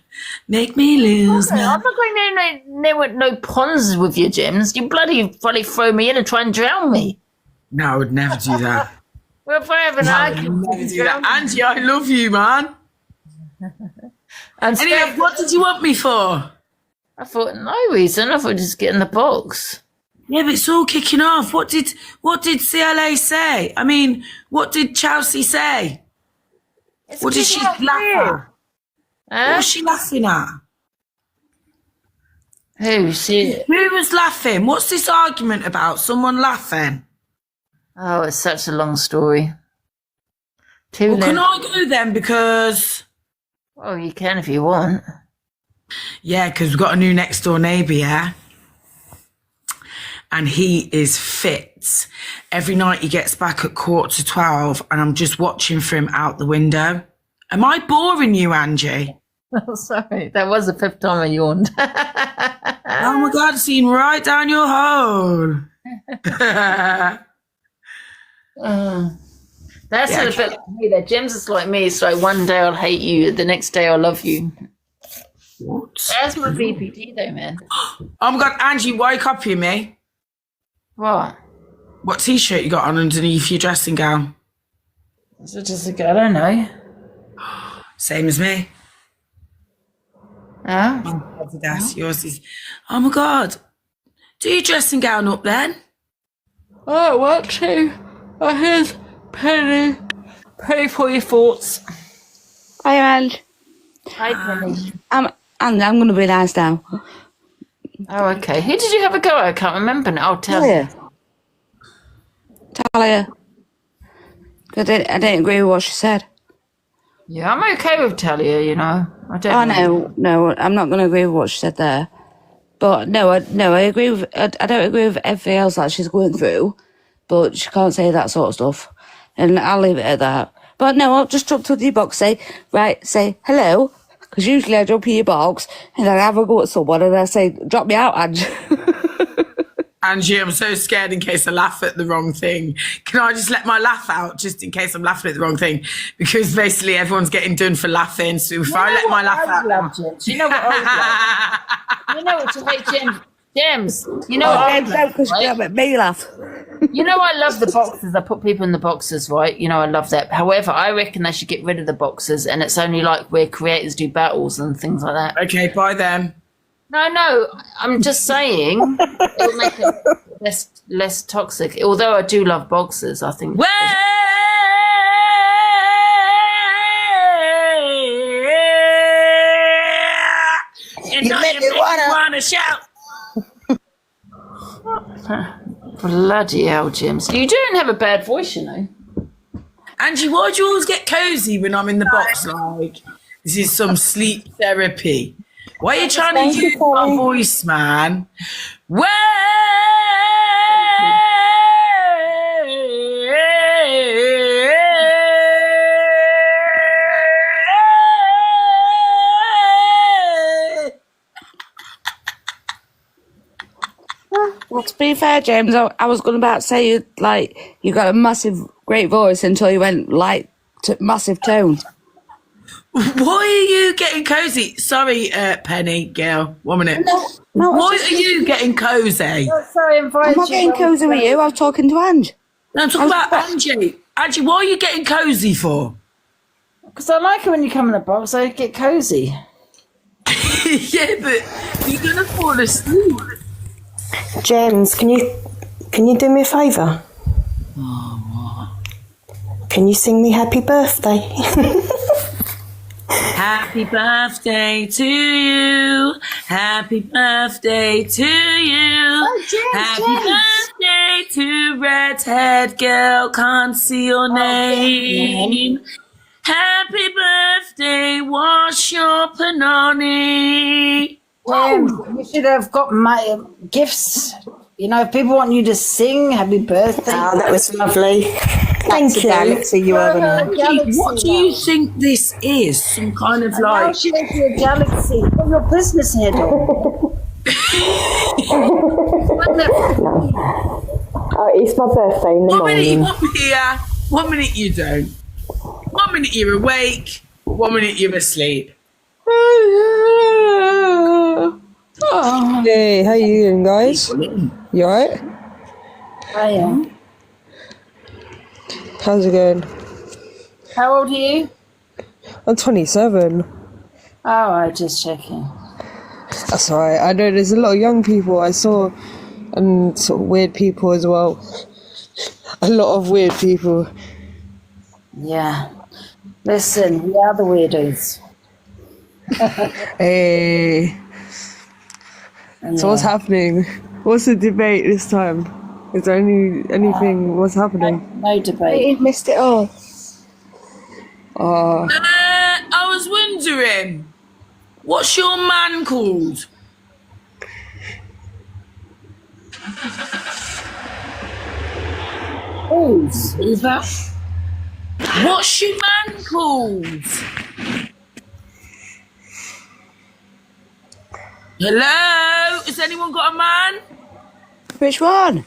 S10: make me lose my...
S14: I'm not going near no ponds with you, Gems. You bloody throw me in and try and drown me.
S10: No, I would never do that.
S14: We're forever an argument.
S10: Never do that. Angie, I love you, man.
S14: And
S10: anyway, what did you want me for?
S14: I thought no reason. I thought just get in the box.
S10: Yeah, but it's all kicking off. What did CLA say? I mean, what did Chelsea say? What did she laugh at? What was she laughing at?
S14: Who?
S10: Who was laughing? What's this argument about? Someone laughing?
S14: Oh, it's such a long story.
S10: Well, can I go then? Because...
S14: Well, you can if you want.
S10: Yeah, because we've got a new next door neighbour, yeah? And he is fit. Every night he gets back at 11:45 and I'm just watching for him out the window. Am I boring you, Angie?
S14: Oh, sorry. That was the 5th time I yawned.
S10: Oh my God, I've seen right down your hole.
S14: That's a bit like me. That Gems is like me. It's like one day I'll hate you, the next day I'll love you.
S10: What?
S14: That's my VPD though, man.
S10: Oh my God, Angie, why are you copying me?
S14: What?
S10: What t-shirt you got on underneath your dressing gown?
S14: Is it just I don't know.
S10: Same as me.
S14: Oh?
S10: Yours is... Oh my God. Do your dressing gown up then?
S14: Oh, I want to. Oh, here's Penny. Penny for your thoughts.
S6: Hi, Ange.
S14: Hi, Penny.
S6: I'm going to be nice now.
S14: Oh, okay. Who did you have a go at? I can't remember now. I'll tell you.
S6: Talia. I didn't agree with what she said.
S14: Yeah, I'm okay with Talia, I don't
S6: No, I'm not going to agree with what she said there. But no, I agree with. I don't agree with everything else that she's going through, but she can't say that sort of stuff, and I'll leave it at that. But no, I'll just jump to the box, say hello, because usually I jump in your box and then I have a go at someone and I say, drop me out, Ange.
S10: Angie, I'm so scared in case I laugh at the wrong thing. Can I just let my laugh out just in case I'm laughing at the wrong thing? Because basically everyone's getting done for laughing. So if I let my laugh out...
S14: You know what I love? You know what you hate, Gems? You know what I love?
S6: Because you make me laugh.
S14: You know I love the boxes. I put people in the boxes, right? I love that. However, I reckon they should get rid of the boxes and it's only like where creators do battles and things like that.
S10: Okay, bye then.
S14: No, I'm just saying it'll make it less toxic. Although I do love boxes, I think.
S10: You make me wanna shout.
S14: Bloody hell, James. You don't have a bad voice,
S10: Angie, why do you always get cozy when I'm in the box? Like, this is some sleep therapy. Why are you trying to use my voice, man?
S6: Well, to be fair, James, I was going about to say you got a massive, great voice until you went massive tone.
S10: Why are you getting cozy? Sorry, Penny, girl. 1 minute.
S6: No,
S10: Why are you getting cozy?
S6: Sorry, I'm
S7: not getting cozy with you. I was talking to Ange.
S10: No, I'm talking about Angie. Angie, what are you getting cozy for?
S14: Because I like it when you come in the box, I get cozy.
S10: Yeah, but you're going to fall asleep.
S23: James, can you do me a favour?
S10: Oh, what?
S23: Can you sing me happy birthday?
S10: Happy birthday to you. Happy birthday to you. Happy birthday to redhead girl. Can't see your name. Happy birthday, what's your panani?
S14: You should have got my gifts. You know, if people want you to sing happy birthday.
S23: Oh, that was lovely. Thank you.
S4: Galaxy you have
S10: What do you think this is? Some kind of like...
S14: I'll show you a galaxy. Put your business head on.
S23: Oh, it's my birthday in the morning.
S10: 1 minute you don't. 1 minute you're awake. 1 minute you're asleep.
S11: Hey, how you doing, guys? You alright?
S14: I am.
S11: How's it going?
S14: How old are you?
S11: I'm 27.
S14: Oh, I just checking.
S11: That's alright. I know there's a lot of young people I saw, and sort of weird people as well. A lot of weird people.
S14: Yeah. Listen, we are the weirdos.
S11: Hey. So what's happening? What's the debate this time? Is there anything? What's happening?
S14: No debate.
S17: You missed it all.
S10: I was wondering, what's your man called? Who's that? What's your man called? Hello? Has anyone got a man?
S7: Which one?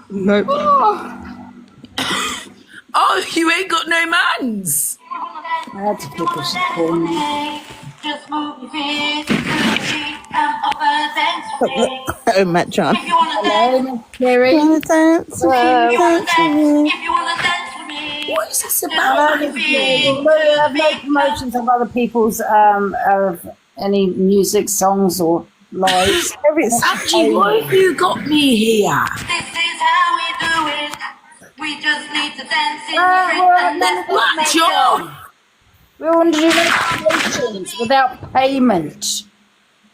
S11: Nope.
S10: Oh, you ain't got no mans.
S14: I had to pick a call me.
S4: Oh, Matt John.
S14: Hello, Kerry.
S10: What is this about?
S14: Hello, I have no promotions of other people's of any music, songs, or lives.
S10: Actually, why have you got me here?
S2: This is how we do it. We just need to dance in the
S10: What, John?
S14: We want to do promotions without payment.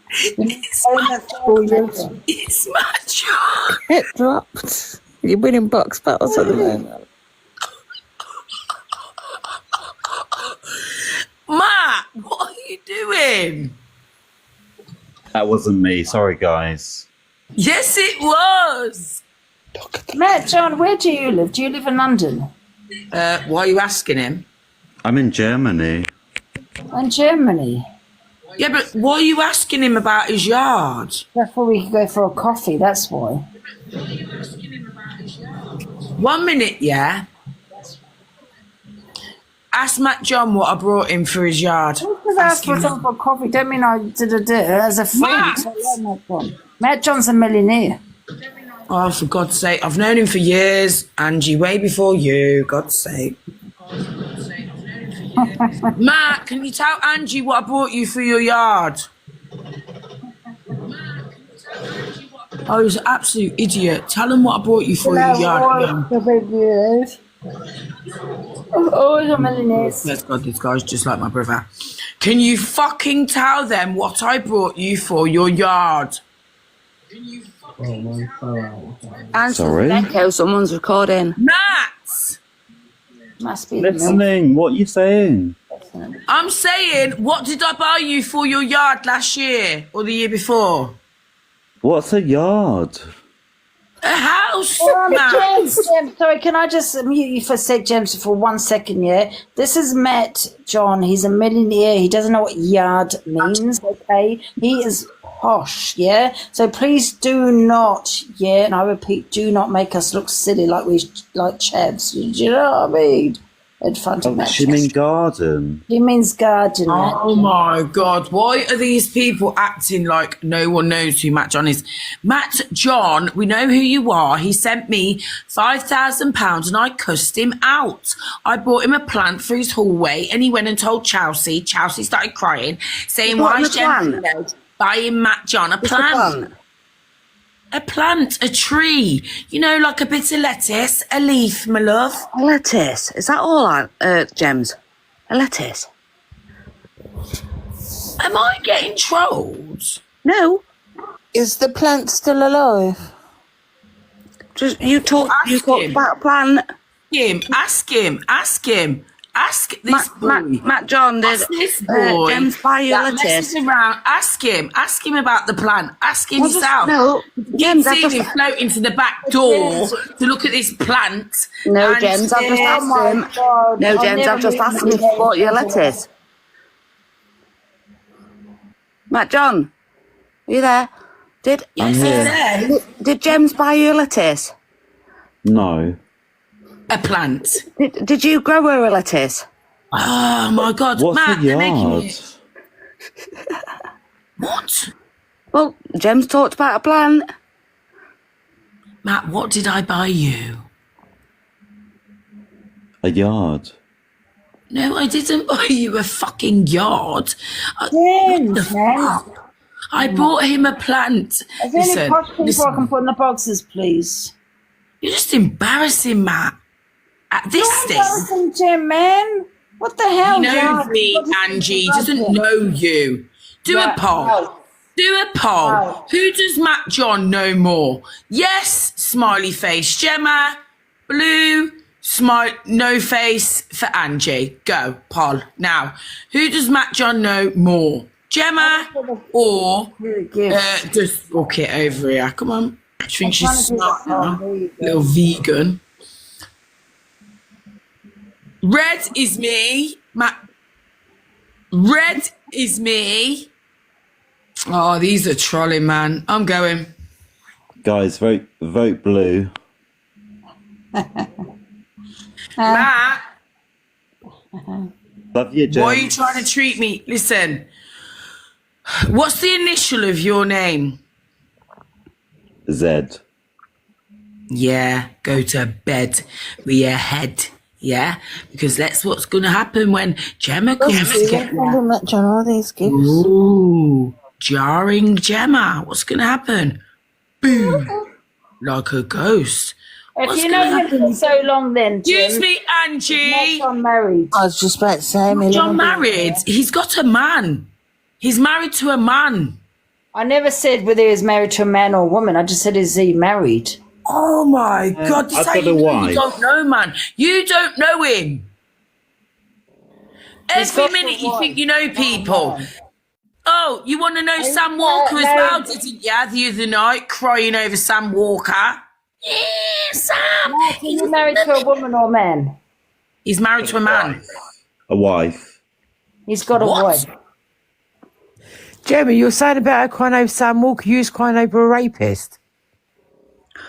S10: It's my job.
S4: It dropped. You're winning box battles at the moment.
S10: Matt, what are you doing?
S3: That wasn't me. Sorry, guys.
S10: Yes, it was.
S14: Matt, John, where do you live? Do you live in London?
S10: Why are you asking him?
S3: I'm in Germany.
S14: In Germany.
S10: Yeah, but why are you asking him about his yard?
S14: Before we could go for a coffee, that's why.
S10: 1 minute, yeah? Ask Matt John what I brought him for his yard.
S14: Because I asked for something for coffee, don't mean I did it as a friend.
S10: Matt!
S14: So, yeah, Matt John. Matt John's a millionaire.
S10: Oh, for God's sake. I've known him for years. Angie, way before you. God's sake. Matt, can you tell Angie what I brought you for your yard? Oh, he's an absolute idiot. Tell him what I brought you for your yard.
S14: Oh, he's a millionaire.
S10: Let's God, this guy's just like my brother. Can you fucking tell them what I brought you for your yard?
S3: Sorry?
S6: Echo, someone's recording.
S10: Matt!
S14: Must be
S3: Listening. What are you saying?
S10: I'm saying, what did I buy you for your yard last year or the year before?
S3: What's a yard?
S10: A house,
S14: James,
S10: Matt.
S14: sorry, can I just mute you for a sec, James, for 1 second, yeah? This is Matt John. He's a millionaire. He doesn't know what yard means, okay? He is posh, yeah? So please do not, yeah, and I repeat, do not make us look silly like chavs. Do you know what I mean?
S5: in front of
S3: She
S5: Manchester.
S3: mean garden.
S5: He means garden.
S10: Oh my God. Why are these people acting like no one knows who Matt John is? Matt John, we know who you are. He sent me £5,000 and I cussed him out. I bought him a plant for his hallway and he went and told Chelsea. Chelsea started crying, saying, why is Gemma buying Matt John a plant? A plant, a tree. You know, like a bit of lettuce, a leaf, my love.
S6: A lettuce? Is that all, Gems? A lettuce?
S10: Am I getting trolled?
S6: No.
S4: Is the plant still alive?
S6: Just you talk about a plant.
S10: Ask him. Ask this boy.
S6: Matt John, did
S10: this boy
S6: Gems buy you a
S10: that
S6: lettuce?
S10: messes around. Ask him about the plant. Ask him yourself.
S6: No, Gems,
S10: I've seen him floating to the back door to look at this plant.
S6: No,
S10: and
S6: Gems, I've just asked him. No, Gems, I've just asked him if he bought you a lettuce. Matt John, are you there?
S3: I'm here.
S6: Did Gems buy you a lettuce?
S3: No.
S10: A plant.
S6: Did you grow her a lettuce?
S10: Oh my God,
S3: What's
S10: Matt,
S3: a
S10: they're making
S3: yard?
S10: it. What?
S6: Well, Gems talked about a plant.
S10: Matt, what did I buy you?
S3: A yard.
S10: No, I didn't buy you a fucking yard. What the fuck? I bought him a plant.
S5: Are there any posh people I can put in the boxes, please?
S10: You're just embarrassing, Matt. At this stage.
S5: Embarrassing, Jim, man. What the hell,
S10: He knows
S5: John?
S10: me, Angie. He doesn't know you. Do a poll.
S5: No.
S10: Do a poll.
S5: No.
S10: Who does Matt John know more? Yes, smiley face. Gemma, blue, no face for Angie. Go, poll. Now, who does Matt John know more? Gemma or just book it over here? Come on. I think she's smart now. Little vegan. Red is me. Red is me. Oh, these are trolling, man. I'm going.
S3: Guys, vote blue.
S10: Matt.
S3: Love you, Jen.
S10: Why are you trying to treat me? Listen. What's the initial of your name?
S3: Z.
S10: Yeah, go to bed with your head. Yeah, because that's what's going to happen when Gemma comes to get you.
S4: All these gifts.
S10: Ooh, jarring Gemma. What's going to happen? Boom. Like a ghost.
S5: If you know him for so long, then Jim,
S10: Excuse me, Angie.
S5: Matt John married.
S4: I was just about to say,
S10: John married. He's got a man. He's married to a man.
S5: I never said whether he was married to a man or a woman. I just said, is he married?
S10: Oh my God!
S3: I've got a wife.
S10: You don't know, man. You don't know him. Every minute you think you know people. Oh, you want to know Sam Walker as well, didn't you? The other night, crying over Sam Walker. Yeah, Sam.
S5: Is he married to a woman or a man?
S10: He's married to a man.
S3: A wife.
S5: He's got a wife.
S15: Gemma, you were saying about her crying over Sam Walker. You was crying over a rapist.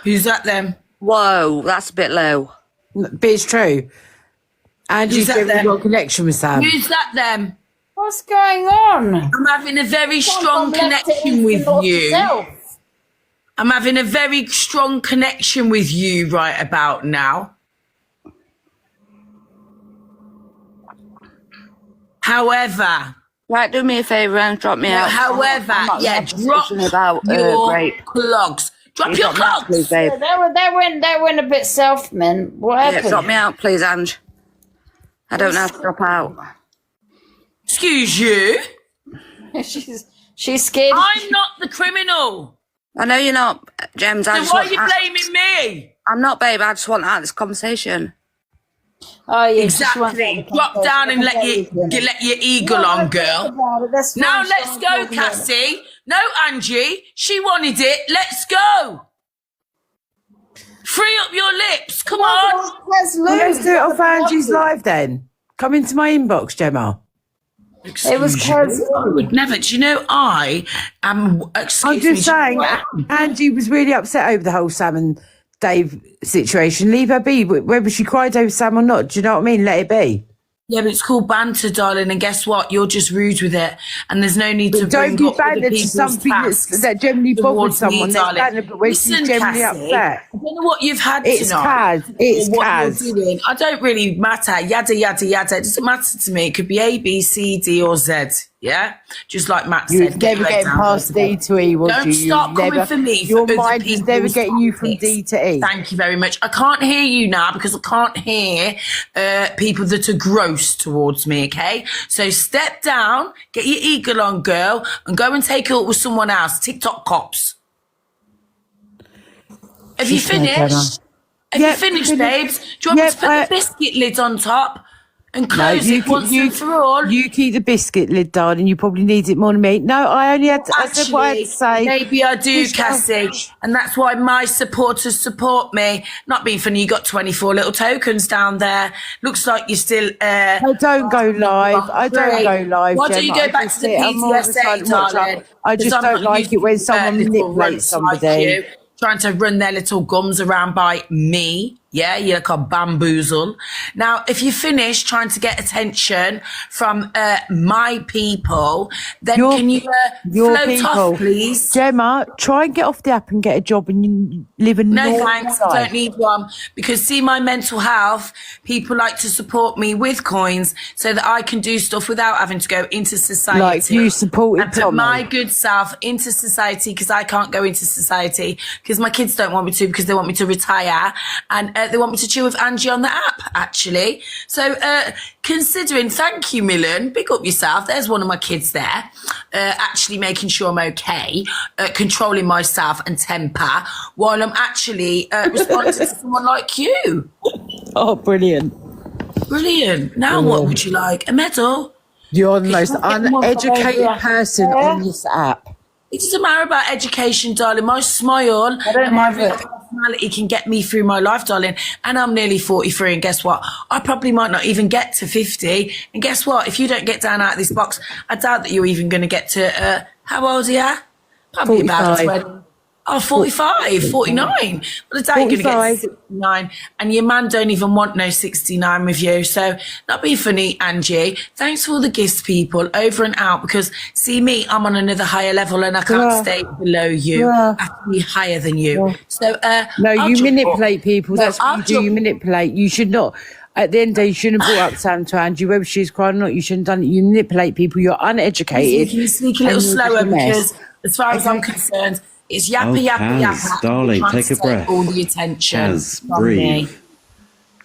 S10: Who's that then?
S6: Whoa, that's a bit low.
S15: But it's true. Angie's got a connection with Sam.
S10: Who's that then?
S5: What's going on?
S10: I'm having a very strong connection with you. I'm having a very strong connection with you right about now. However,
S6: right, do me a favour and drop me out.
S10: However, yeah, drop
S6: about
S10: your
S6: grape.
S10: clogs. Drop your clogs.
S6: Please, babe.
S5: They went a bit south, man. What happened?
S6: Yeah, drop me out, please, Ange. I don't know how to drop out.
S10: Excuse you.
S5: She's scared.
S10: I'm not the criminal.
S6: I know you're not, Gems.
S10: So why are you blaming me?
S6: I'm not, babe. I just want out of this conversation.
S5: Oh, yeah.
S10: Exactly. Drop down and let your eagle on, girl. Now let's go, Cassie. No, Angie. She wanted it. Let's go. Free up your lips. Come on.
S15: Let's do it off Angie's live then. Come into my inbox, Gemma.
S5: It was because
S10: I would never. Do you know I am?
S15: I'm just saying, Angie was really upset over the whole Sam and Dave situation. Leave her be. Whether she cried over Sam or not, do you know what I mean? Let it be.
S10: Yeah, but it's called banter, darling, and guess what? You're just rude with it, and there's no need to
S15: Don't
S10: bring
S15: be
S10: up other
S15: banter to
S10: people's
S15: something
S10: tasks
S15: that generally bothers
S10: towards me,
S15: someone. There's
S10: darling.
S15: banter, but when she's
S10: Listen,
S15: generally
S10: Cassie,
S15: upset.
S10: I don't know what you've had
S15: It's
S10: tonight.
S15: Kaz. It's
S10: or what
S15: Kaz.
S10: you're doing. I don't really matter. Yada, yada, yada. It doesn't matter to me. It could be A, B, C, D, or Z. Yeah? Just like Matt
S15: You
S10: said.
S15: was never
S10: your leg
S15: getting
S10: down,
S15: past
S10: go to
S15: D
S10: bed.
S15: to E, was
S10: Don't
S15: you?
S10: start coming for me.
S15: Your
S10: for other
S15: mind was never
S10: people's
S15: getting you from
S10: topics.
S15: D to E.
S10: Thank you very much. I can't hear you now because I can't hear people that are gross towards me, okay? So step down, get your eagle on, girl, and go and take it up with someone else. TikTok cops. Have you finished? Have you finished, babes? Do you want me to put the biscuit lid on top and close it once and for all?
S15: You keep the biscuit lid, darling. You probably need it more than me. No, I only had to, I said what I had to say.
S10: Maybe I do, Cassie. And that's why my supporters support me. Not being funny, you got 24 little tokens down there. Looks like you're still...
S15: I don't go live. I don't go live,
S10: Why don't
S15: Gemma.
S10: you
S15: I
S10: go back
S15: just
S10: to the
S15: sit on all the time
S10: PTSA,
S15: and watch
S10: darling?
S15: I just
S10: 'Cause I'm
S15: don't
S10: not
S15: like
S10: used
S15: it when
S10: to
S15: someone
S10: little
S15: manipulates
S10: runts like
S15: somebody.
S10: you, trying to run their little gums around by me. Yeah, you're like a bamboozle. Now, if you finish trying to get attention from my people, then can you float off, please?
S15: Gemma, try and get off the app and get a job and you live a normal
S10: No thanks,
S15: life.
S10: I don't need one. Because see my mental health, people like to support me with coins so that I can do stuff without having to go into society.
S15: Like you supported
S10: and put
S15: Tommy.
S10: my good self into society because I can't go into society because my kids don't want me to because they want me to retire and they want me to chill with Angie on the app, actually. So considering, thank you, Millen, big up yourself. There's one of my kids there, actually making sure I'm okay, controlling myself and temper while I'm actually responding to someone like you.
S15: Oh, brilliant.
S10: Brilliant. Now what would you like? A medal?
S15: You're the most
S10: Can I get one from
S15: uneducated
S10: over
S15: person
S10: here?
S15: on this app.
S10: It doesn't matter about education, darling. My smile and my personality can get me through my life, darling. And I'm nearly 43, and guess what? I probably might not even get to 50. And guess what? If you don't get down out of this box, I doubt that you're even going to get to, how old are you? Probably
S15: 45.
S10: about 20. Oh, 45, 49. But the day you're going to get 69. And your man don't even want no 69 with you. So, not being funny, Angie. Thanks for all the gifts, people. Over and out. Because, see me, I'm on another higher level and I can't stay below you. I have to be higher than you. So,
S15: No,
S10: I'll
S15: you
S10: jump
S15: manipulate
S10: up.
S15: people.
S10: No,
S15: That's what
S10: I'll
S15: you do.
S10: jump-
S15: You manipulate. You should not. At the end of the day, you shouldn't have brought up Sam to Angie. Whether she's crying or not, you shouldn't have done it. You manipulate people. You're uneducated.
S10: Can you speak a little
S15: and you're just
S10: slower?
S15: a mess.
S10: Because, as far as I'm concerned, it's yappa, yappa,
S3: Kaz,
S10: yappa.
S3: darling,
S10: Trying
S3: take
S10: to
S3: a breath.
S10: all the attention
S3: Kaz,
S10: from
S3: breathe.
S10: me.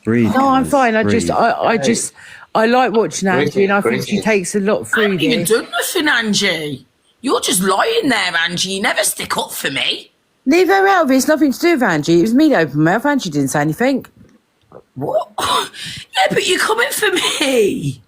S3: Breathe.
S15: No, I'm
S3: Kaz,
S15: fine.
S3: breathe.
S15: I like watching Angie, and I think she
S3: breathe.
S15: takes a lot
S10: I
S15: through
S10: haven't even
S15: this.
S10: done nothing, Angie. You're just lying there, Angie. You never stick up for me.
S15: Leave her out of it. It's nothing to do with Angie. It was me that opened mouth. Angie didn't say anything.
S10: What? Yeah, but you're coming for me.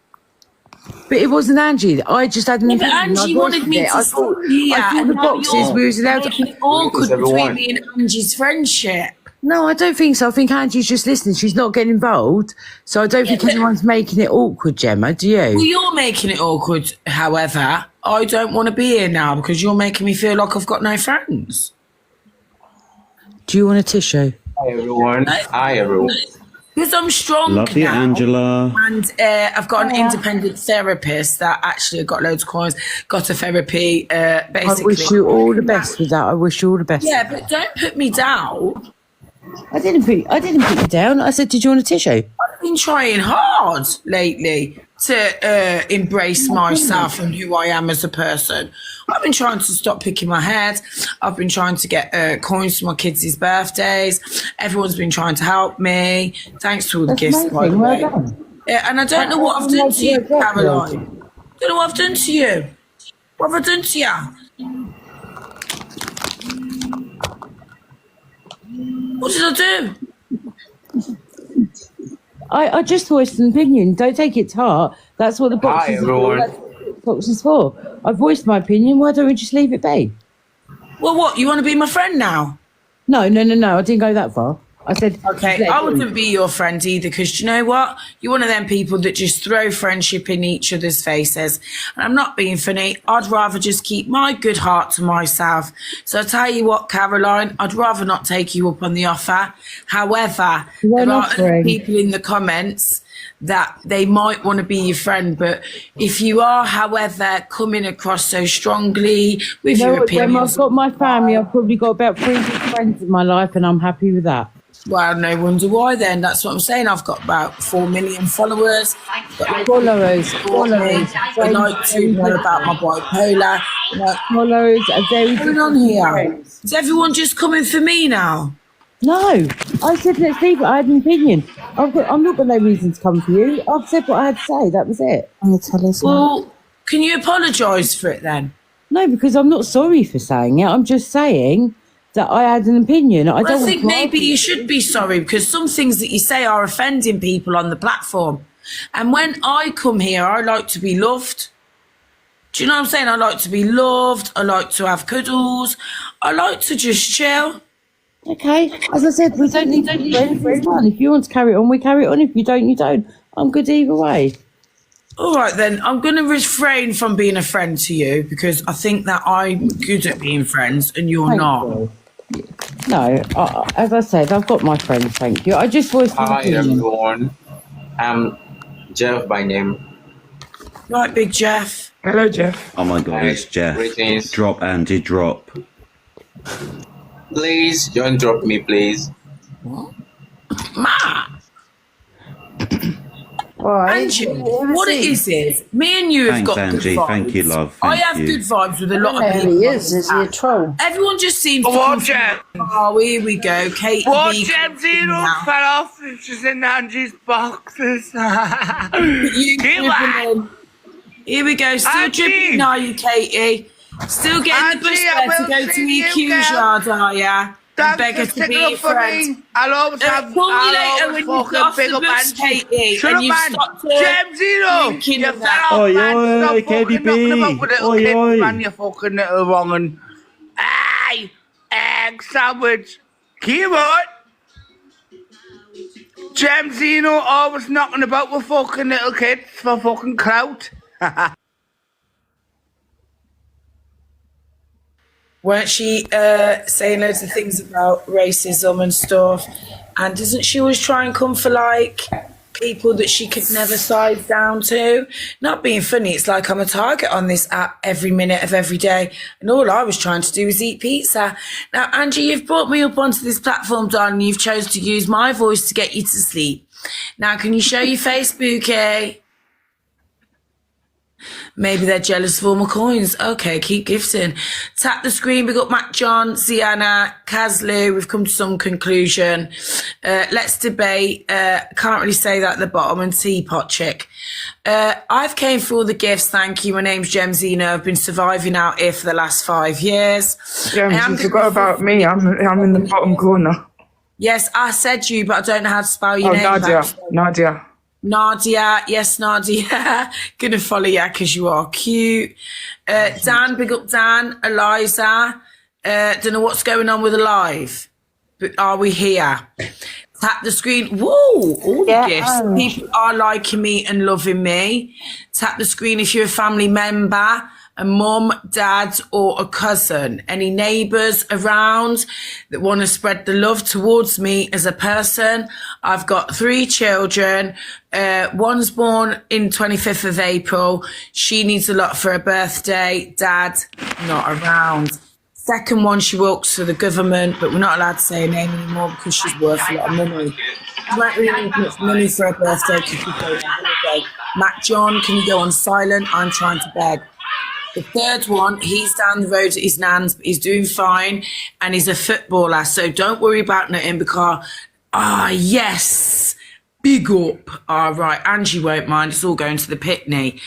S15: But it wasn't Angie. I just had an
S10: Yeah, but
S15: opinion. I
S10: Angie
S15: voiced
S10: wanted me
S15: it.
S10: to
S15: I
S10: stay
S15: thought
S10: here,
S15: the
S10: and now
S15: boxes
S10: you're
S15: we was allowed
S10: making
S15: to.
S10: it awkward between me and Angie's friendship.
S15: No, I don't think so. I think Angie's just listening. She's not getting involved. So I don't think anyone's making it awkward, Gemma. Do you?
S10: Well, you're making it awkward, however. I don't want to be here now because you're making me feel like I've got no friends.
S15: Do you want a tissue?
S8: Hi everyone. Hi everyone.
S10: Because I'm strong
S3: Love you,
S10: now.
S3: Angela.
S10: And I've got an independent therapist that actually got loads of coins, got a therapy, basically.
S15: I wish you all the best with that. I wish you all the best.
S10: Yeah, but don't put me down.
S15: I didn't put you down. I said, did you want a tissue?
S10: I've been trying hard lately to embrace myself and who I am as a person. I've been trying to stop picking my head. I've been trying to get coins for my kids' birthdays. Everyone's been trying to help me. Thanks to all the gifts, by the way. Yeah, and I don't know what I've done to you, Caroline. Don't know what I've done to you. What have I done to you? What did I do?
S15: I just voiced an opinion. Don't take it to heart. That's what the box is for. That's what the box is for. I voiced my opinion. Why don't we just leave it be?
S10: Well, what? You want to be my friend now?
S15: No. I didn't go that far. I said,
S10: Okay, I wouldn't be your friend either, because you know what? You're one of them people that just throw friendship in each other's faces. And I'm not being funny. I'd rather just keep my good heart to myself. So I tell you what, Caroline, I'd rather not take you up on the offer. However, there are other people in the comments that they might want to be your friend, but if you are, however, coming across so strongly with your opinions,
S15: I've got my family. I've probably got about 3 good friends in my life, and I'm happy with that.
S10: well, no wonder why then. That's what I'm saying. I've got about 4 million followers.
S15: Followers.
S10: They like to know about my bipolar.
S15: Followers are very
S10: What's going on here? Is everyone just coming for me now?
S15: No, I said let's leave it. I had an opinion. I'm not got no reason to come for you. I've said what I had to say. That was it.
S10: Well, can you apologise for it then?
S15: No, because I'm not sorry for saying it. I'm just saying that I had an opinion. I
S10: think maybe you should be sorry, because some things that you say are offending people on the platform. And when I come here, I like to be loved. Do you know what I'm saying? I like to be loved. I like to have cuddles. I like to just chill.
S15: Okay, as I said, we don't need to be friends. It's fun. If you want to carry it on, we carry it on. If you don't, you don't. I'm good either way.
S10: All right, then. I'm going to refrain from being a friend to you, because I think that I'm good at being friends and you're not.
S15: No, as I said, I've got my friends, thank you. I just voiced my
S8: Hi
S15: opinion.
S8: everyone. I'm Jeff by name.
S10: Right, Big Jeff. Hello, Jeff.
S3: Oh my God, it's Jeff.
S8: Greetings.
S3: Drop, Angie, drop.
S8: Please don't drop me, please.
S10: Ma! Angie, what it is me and you have
S3: Thanks,
S10: got
S3: Angie.
S10: good vibes.
S3: Thank you, love.
S10: I
S3: Thank
S10: have
S3: you.
S10: good vibes with a lot of
S5: There
S10: people.
S5: he is he a troll?
S10: Everyone just seems to
S13: Watch
S10: come from- Oh, here we go. Kate
S13: Watch
S10: B.
S13: them zero fell off. She's in Angie's boxes.
S10: Here we go. Still dripping, are you, Katie? Still getting the bus there to go to EQ's yard, are ya? And beg her to be your friend.
S13: I'll always have
S10: call me later when you've got off the bus, Katie, and you've stopped
S13: James Zero!
S10: drinking
S13: You
S10: and
S13: fell
S10: that.
S13: off,
S3: Oi,
S13: man.
S3: oi,
S13: Stop
S3: oi,
S13: fucking
S3: KDB.
S13: knocking about with little
S3: Oi,
S13: kids,
S3: oi.
S13: man. You fucking little wrong un. Aye! Egg sandwich. Keep on! James Zeno always knocking about with fucking little kids for fucking clout.
S10: Weren't she saying loads of things about racism and stuff? And doesn't she always try and come for, like, people that she could never size down to? Not being funny, it's like I'm a target on this app every minute of every day, and all I was trying to do was eat pizza. Now, Angie, you've brought me up onto this platform, darling, and you've chose to use my voice to get you to sleep. Now, can you show your face, Bouquet? Maybe they're jealous of all my coins. Okay, keep gifting. Tap the screen. Big up Matt John, Ziana, Kazlu. We've come to some conclusion. Let's debate. Can't really say that at the bottom. And Teapot Chick. I've came for all the gifts. Thank you. My name's Jemzina. I've been surviving out here for the last 5 years.
S13: James, you forgot about me. I'm in the bottom corner.
S10: Yes, I said you, but I don't know how to spell your name.
S13: Nadia.
S10: back.
S13: Nadia.
S10: Nadia, yes, Nadia. Gonna follow you because you are cute. Dan, big up Dan. Eliza. Don't know what's going on with Alive, but are we here? Tap the screen. Whoa, all the gifts. People are liking me and loving me. Tap the screen if you're a family member, a mum, dad, or a cousin. Any neighbours around that want to spread the love towards me as a person. I've got 3 children. One's born in 25th of April. She needs a lot for her birthday. Dad, not around. Second one, she works for the government, but we're not allowed to say her name anymore because she's worth a lot of money. She won't really need much money for her birthday because she's going on holiday. Matt John, can you go on silent? I'm trying to beg. The third one, he's down the road at his nan's, but he's doing fine, and he's a footballer, so don't worry about nothing because, yes, big up. All right, Angie won't mind, it's all going to the picnic.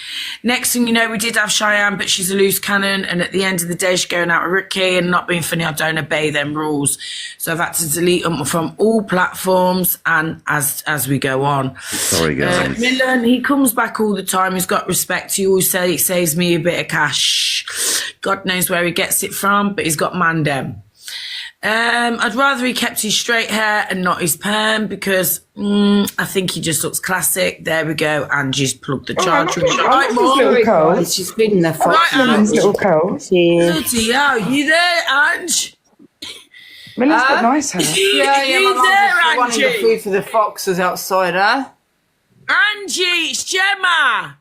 S10: Next thing you know, we did have Cheyenne, but she's a loose cannon, and at the end of the day, she's going out with Ricky, and not being funny, I don't obey them rules. So I've had to delete them from all platforms, and as we go on.
S3: Sorry, guys.
S10: Millen, he comes back all the time. He's got respect. He always say it saves me a bit of cash. God knows where he gets it from, but he's got Mandem. I'd rather he kept his straight hair and not his perm because I think he just looks classic. There we go. Angie's plugged the charger. Right, Mum?
S5: She's been there for
S10: Right, Ange.
S11: Little coat.
S10: Bloody hell, you there, Ange?
S11: Miller's got nice hair.
S5: Yeah,
S10: You
S5: my
S10: there,
S5: mum's just wanting the
S10: Angie?
S5: food for the foxes outside her.
S10: Angie, it's Gemma.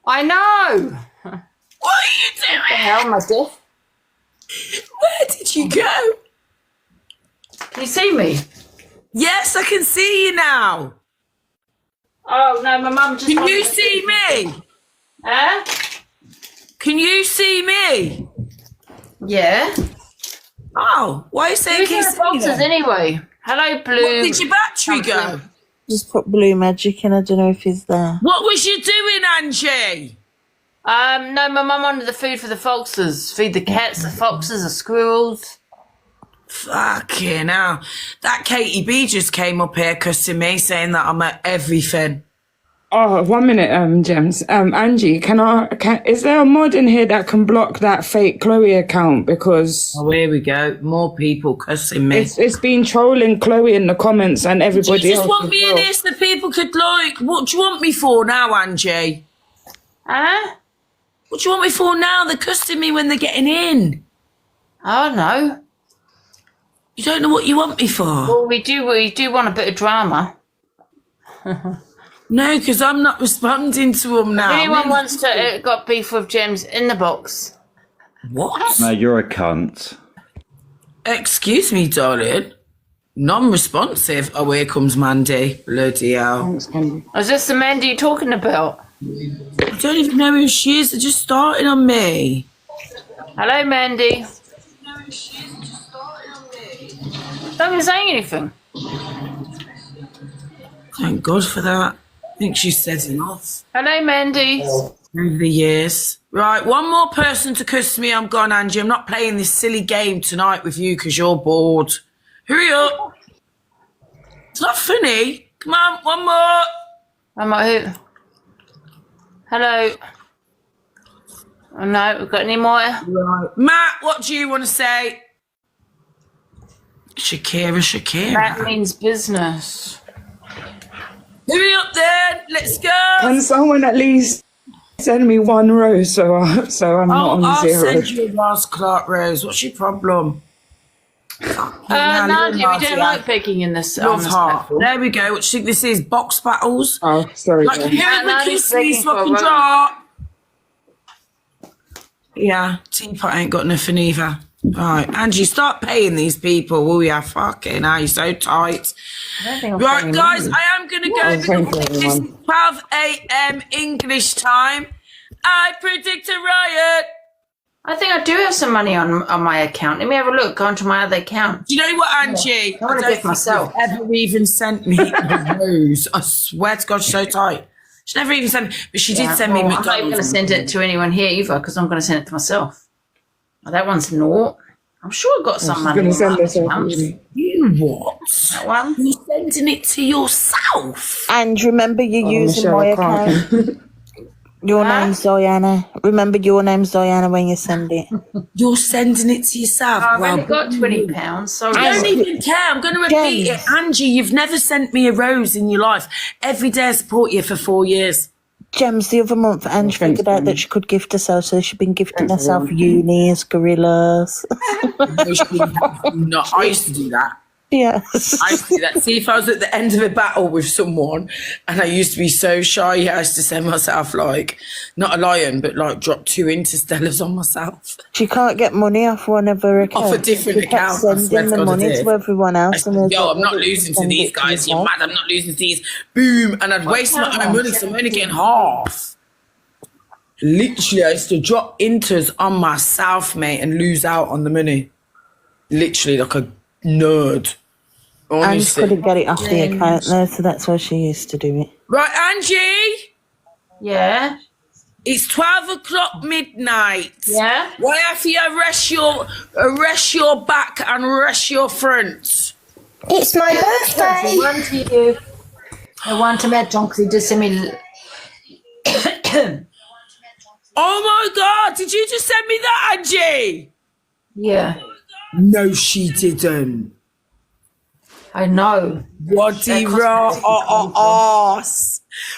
S5: I know.
S10: What are you doing?
S5: The hell, my dear?
S10: Where did you go?
S5: Can you see me?
S10: Yes, I can see you now.
S5: Oh no, my mum just.
S10: Can you see me?
S5: Huh?
S10: Can you see me?
S5: Yeah.
S10: Oh, why are you saying
S5: Who's the foxes anyway? Hello, Blue.
S10: What did your battery go?
S4: Just put Blue Magic in. I don't know if he's there.
S10: What was you doing, Angie?
S5: No, my mum wanted the food for the foxes. Feed the cats, the foxes, the squirrels.
S10: Fucking hell. That Katie B just came up here cussing me, saying that I'm at everything.
S11: Oh, 1 minute, Gems. Angie, is there a mod in here that can block that fake Chloe account? Because
S10: oh, here we go. More people cussing me.
S11: It's been trolling Chloe in the comments and everybody
S10: Do you
S11: else.
S10: just want me in here so people could like? What do you want me for now, Angie?
S5: Huh?
S10: What do you want me for now? They're cussing me when they're getting in.
S5: Oh no.
S10: You don't know what you want me for?
S5: Well, we do want a bit of drama.
S10: No, because I'm not responding to them now.
S5: If anyone wants to got beef with Gems in the box.
S10: What?
S3: No, you're a cunt.
S10: Excuse me, darling. Non-responsive. Oh, here comes Mandy. Bloody hell.
S5: Is this the Mandy you're talking about?
S10: I don't even know who she is. They're just starting on me.
S5: Hello, Mandy. Don't be saying anything.
S10: Thank God for that. I think she said enough.
S5: Hello, Mandy.
S10: Over the years. Right, one more person to cuss me. I'm gone, Angie. I'm not playing this silly game tonight with you because you're bored. Hurry up. It's not funny. Come on, one more.
S5: I'm not who? Hello. Oh, no, we've got any more?
S10: Right. Matt, what do you want to say? Shakira.
S5: That means business.
S10: Hurry up then. Let's go.
S11: Can someone at least send me one rose so I'm not on
S10: I'll
S11: zero?
S10: send you a Ross Clark rose. What's your problem?
S5: Nadia, we don't like begging in this.
S10: Love heart. There we go. What do you think this is? Box battles?
S11: Oh, sorry.
S10: Like,
S11: then.
S10: who would kiss me so I can draw? Yeah, teapot ain't got nothing either. Right, Angie, start paying these people, will ya? Fucking hell, you're so tight. Right, guys, I am going to go because it's 12 a.m. English time. I predict a riot.
S5: I think I do have some money on my account. Let me have a look. Go onto my other account.
S10: Do you know what, Angie?
S5: I want to give myself.
S10: Ever even sent me a rose? I swear to God, she's so tight. She never even sent me, but she did send me
S5: McDonald's.
S10: McDonald's.
S5: I'm not going to send it to anyone here either because I'm going to send it to myself. Oh, that one's naught. I'm sure I got some money.
S10: You what?
S5: That one?
S10: You're sending it to yourself.
S4: And remember, you're using my account. Your name's Diana. Remember, your name's Diana when you send it.
S10: You're sending it to yourself.
S5: I've only got £20. Sorry.
S10: I don't even care. I'm going to repeat it. Angie, you've never sent me a rose in your life. Every day I support you for 4 years.
S4: Gems, the other month, Ange figured out that she could gift herself, so she's been gifting herself unis, gorillas.
S10: No, I used to do that.
S4: Yes.
S10: I used to do that. See, if I was at the end of a battle with someone and I used to be so shy, I used to send myself, like, not a lion, but, like, drop 2 Interstellars on myself.
S4: She can't get money off one of her accounts.
S10: Off a different
S4: she kept
S10: account. I swear
S4: sending
S10: to
S4: the
S10: God I
S4: money
S10: did.
S4: to everyone else. And
S10: Yo, I'm not losing to these guys. You're mad. I'm not losing to these. Boom. And I'd waste my own money, so I'm only getting half. Literally, I used to drop inters on myself, mate, and lose out on the money. Literally, like a nerd.
S4: And she couldn't get it off the account though, so that's why she used to do it.
S10: Right, Angie?
S5: Yeah?
S10: It's 12 o'clock midnight.
S5: Yeah?
S10: Why have you arrest your back and rest your front?
S12: It's my birthday.
S5: One to you. I want to meet John because he did send me...
S10: Oh my God, did you just send me that, Angie?
S5: Yeah.
S10: No, she didn't.
S14: I know.
S10: Waddy Ross.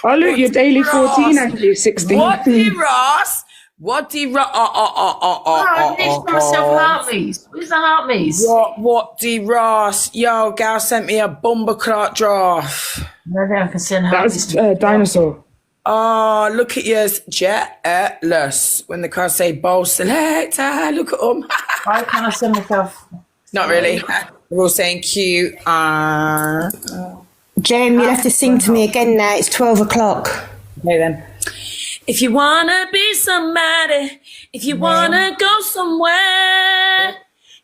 S11: Oh, look, you're daily 14, Angie, 16.
S10: Waddy Ross. Waddy Ross.
S14: I need for myself heartbeats. Where's the heartbeats?
S10: Waddy Ross. Yo, gal sent me a bumper clot draft.
S14: Maybe I can send
S11: That's
S14: heartbeats.
S11: dinosaur.
S10: Oh, look at yours. Jealous. When the cars say bowl selector, look at them.
S14: Why can't I send myself?
S10: Not really. We're all saying cute.
S23: Jem, you'll have to sing to me again now. It's 12 o'clock.
S10: Okay then. If you wanna be somebody, if you wanna go somewhere,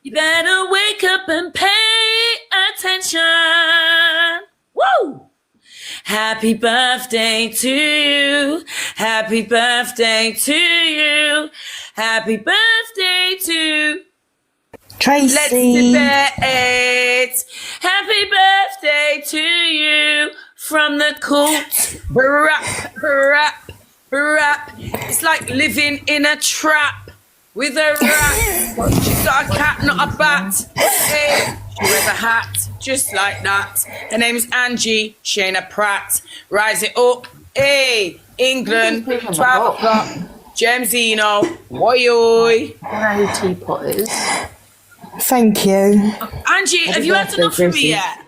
S10: you better wake up and pay attention. Woo! Happy birthday to you. Happy birthday to you. Happy birthday to
S23: Tracy.
S10: Let's debate. Happy birthday to you from the cult. Rap. It's like living in a trap with a rat. She's got a cat, not a bat. Hey, she wears a hat just like that. Her name's Angie. She ain't a prat. Rise it up. Hey, England, 12 o'clock. Jemzino. Oi.
S14: I don't know who Teapot is.
S23: Thank you.
S10: Angie, have you had enough from me yet?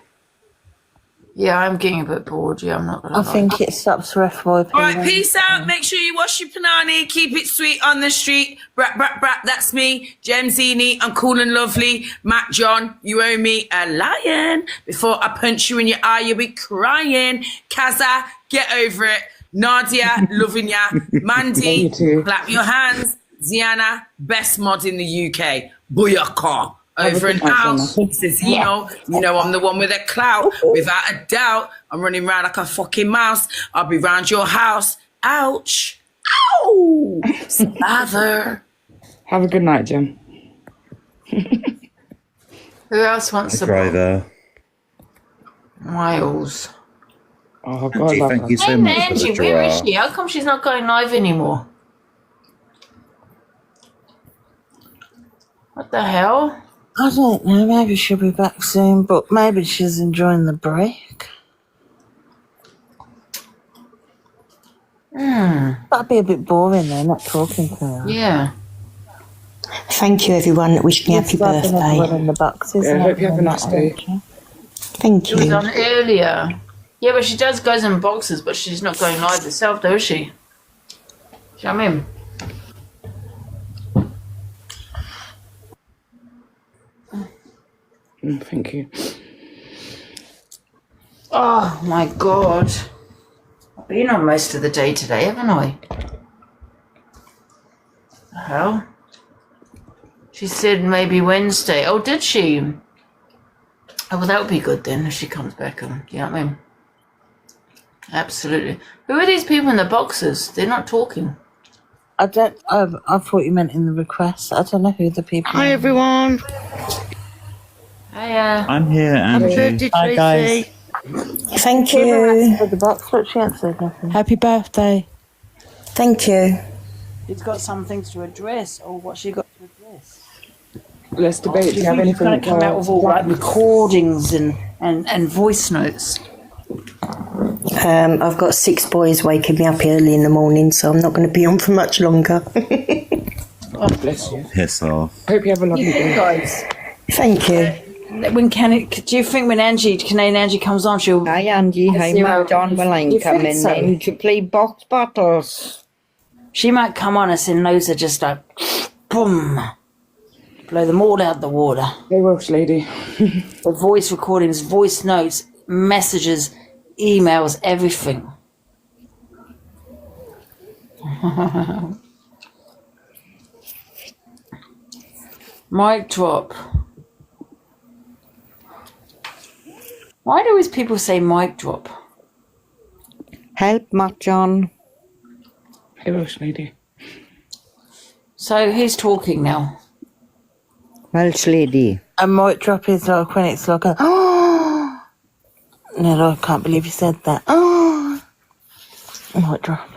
S14: Yeah, I'm getting a bit bored. Yeah, I'm not gonna
S4: I
S14: lie.
S4: think it stops ref boy.
S10: All right, peace out. Make sure you wash your panani. Keep it sweet on the street. Brat. That's me, Jemzini. I'm cool and lovely. Matt John, you owe me a lion. Before I punch you in your eye, you'll be crying. Kaza, get over it. Nadia, loving ya. Mandy, clap your hands. Ziana, best mod in the UK. Booyaka. Over and out. Says, you know I'm the one with a clout. Without a doubt, I'm running around like a fucking mouse. I'll be round your house. Ouch. Ow. Slather.
S11: Have a good night, Jem.
S14: Who else wants to
S3: Driver.
S14: Miles?
S11: Oh, God.
S3: Angie, thank you so
S14: Hey,
S3: much for
S14: Angie,
S3: the
S14: where is
S3: giraffe.
S14: she? How come she's not going live anymore? What the hell?
S4: I don't know. Maybe she'll be back soon, but maybe she's enjoying the break. That'd be a bit boring though, not talking to her.
S14: Yeah.
S23: Thank you, everyone that wished me happy birthday.
S4: In the boxes.
S11: Yeah, I hope you have a nice day.
S23: Thank
S14: She was
S23: you.
S14: on earlier. Yeah, but she does goes in boxes, but she's not going live herself, though, is she? Do you know what I mean?
S11: Thank you.
S14: Oh my God. I've been on most of the day today, haven't I? The hell? She said maybe Wednesday. Oh, did she? Oh, well, that would be good then if she comes back on. You know what I mean? Absolutely. Who are these people in the boxes? They're not talking.
S4: I don't. I thought you meant in the request. I don't know who the people.
S23: Hi,
S4: are.
S23: everyone.
S14: Hiya.
S3: I'm here, Angie.
S4: Hi guys.
S23: Thank you.
S4: For the box, look, she answered nothing.
S15: Happy birthday.
S23: Thank you.
S15: She's got some things to address, or what she got to address.
S11: Let's debate. Do you have
S14: She's
S11: anything?
S14: going to come out with all like recordings and voice notes.
S23: I've got 6 boys waking me up early in the morning, so I'm not going to be on for much longer.
S11: Bless you.
S3: Piss off.
S11: Hope you have a lovely day.
S14: Guys.
S23: Thank you.
S14: When do you think when Canadian Angie comes on, she'll...
S9: Hi, Angie. Hi, Matt John. Will I come in then to play box battles?
S14: She might come on and send loads of just like, boom, blow them all out the water.
S11: Hey, Welsh lady.
S14: The voice recordings, voice notes, messages, emails, everything. Mic drop. Why do always people say mic drop?
S9: Help, Matt John.
S11: Hey, Welsh lady.
S14: So who's talking now?
S9: Welsh lady.
S4: A mic drop is like when it's like a oh. No, I can't believe you said that. Oh, mic drop.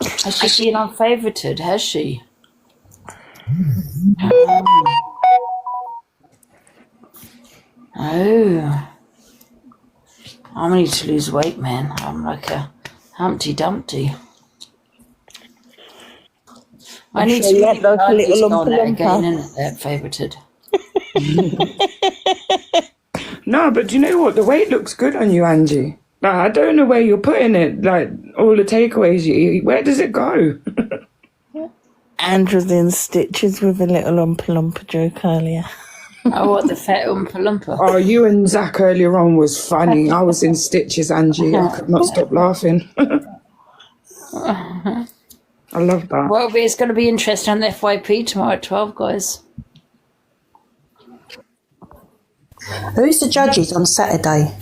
S14: Has she been unfavorited? Has she? Oh. I need to lose weight, man. I'm like a Humpty Dumpty. I need to
S4: get like a little
S14: on that again
S4: lumper.
S14: and that favorited.
S10: No, but do you know what? The weight looks good on you, Angie. Like, I don't know where you're putting it. Like, all the takeaways you eat, where does it go?
S4: Andrew's in stitches with a little lumper joke earlier.
S14: Oh, what, the fat Oompa Loompa?
S10: Oh, you and Zach earlier on was funny. I was in stitches, Angie. I could not stop laughing. I love that.
S14: Well, it's going to be interesting on the FYP tomorrow at 12, guys.
S23: Who's the judges on Saturday?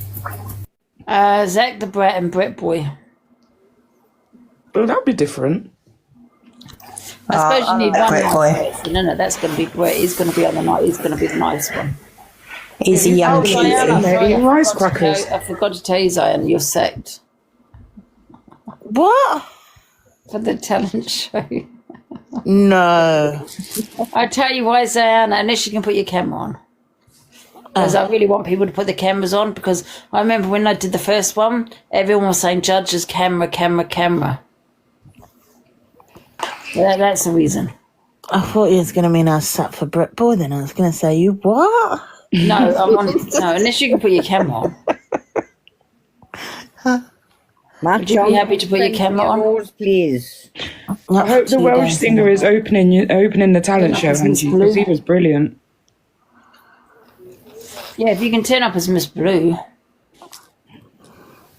S14: Zach the Brat and Brett Boy.
S10: Well, that'll be different.
S14: I suppose you need one
S23: Brett
S14: nice
S23: Boy.
S14: person, isn't it? That's going to be Brett. He's going to be on the night. He's going to be the nice one.
S23: He's a young cutie.
S14: I forgot to tell you, Zion, you're sacked.
S4: What?
S14: For the talent show.
S4: No.
S14: I tell you why, Zion, unless you can put your camera on. Because I really want people to put the cameras on, because I remember when I did the first one, everyone was saying judges, camera. That's the reason.
S4: I thought you was going to mean I sat for Brett Boy, then I was going to say, you what?
S14: No, unless you can put your camera on. Would you be happy to put your camera on?
S9: Please.
S10: I hope the Welsh singer is opening the talent show, Angie, because he was brilliant.
S14: Yeah, if you can turn up as Miss Blue.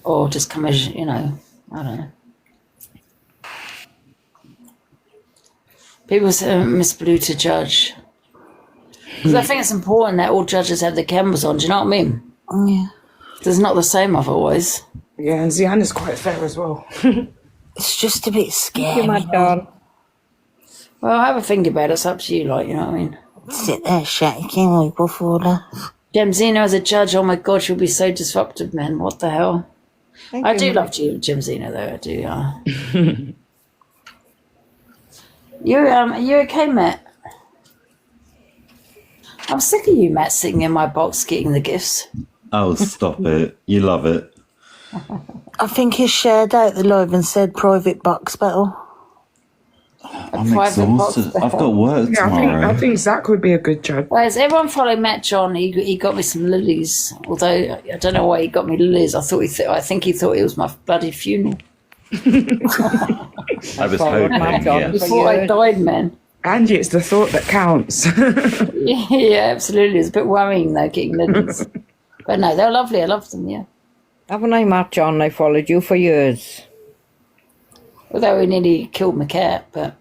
S14: Or just come as, I don't know. People say Miss Blue to judge. Because I think it's important that all judges have their cameras on, do you know what I mean?
S4: Oh, yeah.
S14: It's not the same otherwise.
S10: Yeah, and Ziana's quite fair as well.
S4: It's just a bit scary.
S14: Well, have a think about it. It's up to you, you know what I mean?
S4: Sit there shaking like before that.
S14: Gemzina as a judge, oh my God, she'll be so disruptive, man. What the hell? I do love Gemzina, though. I do. Are you okay, Matt? I'm sick of you, Matt, sitting in my box getting the gifts.
S3: Oh, stop it. You love it.
S4: I think he shared out the live and said private box battle.
S3: I'm exhausted. I've got work tomorrow.
S10: I think Zach would be a good judge.
S14: Well, as everyone follow Matt John, he got me some lilies. Although I don't know why he got me lilies. I think he thought it was my bloody funeral.
S3: I was hoping, yeah.
S14: Before I died, man.
S10: Angie, it's the thought that counts.
S14: Yeah, absolutely. It's a bit worrying, though, getting lilies. But no, they're lovely. I love them, yeah.
S9: Haven't I, Matt John? I followed you for years.
S14: Although he nearly killed my cat, but...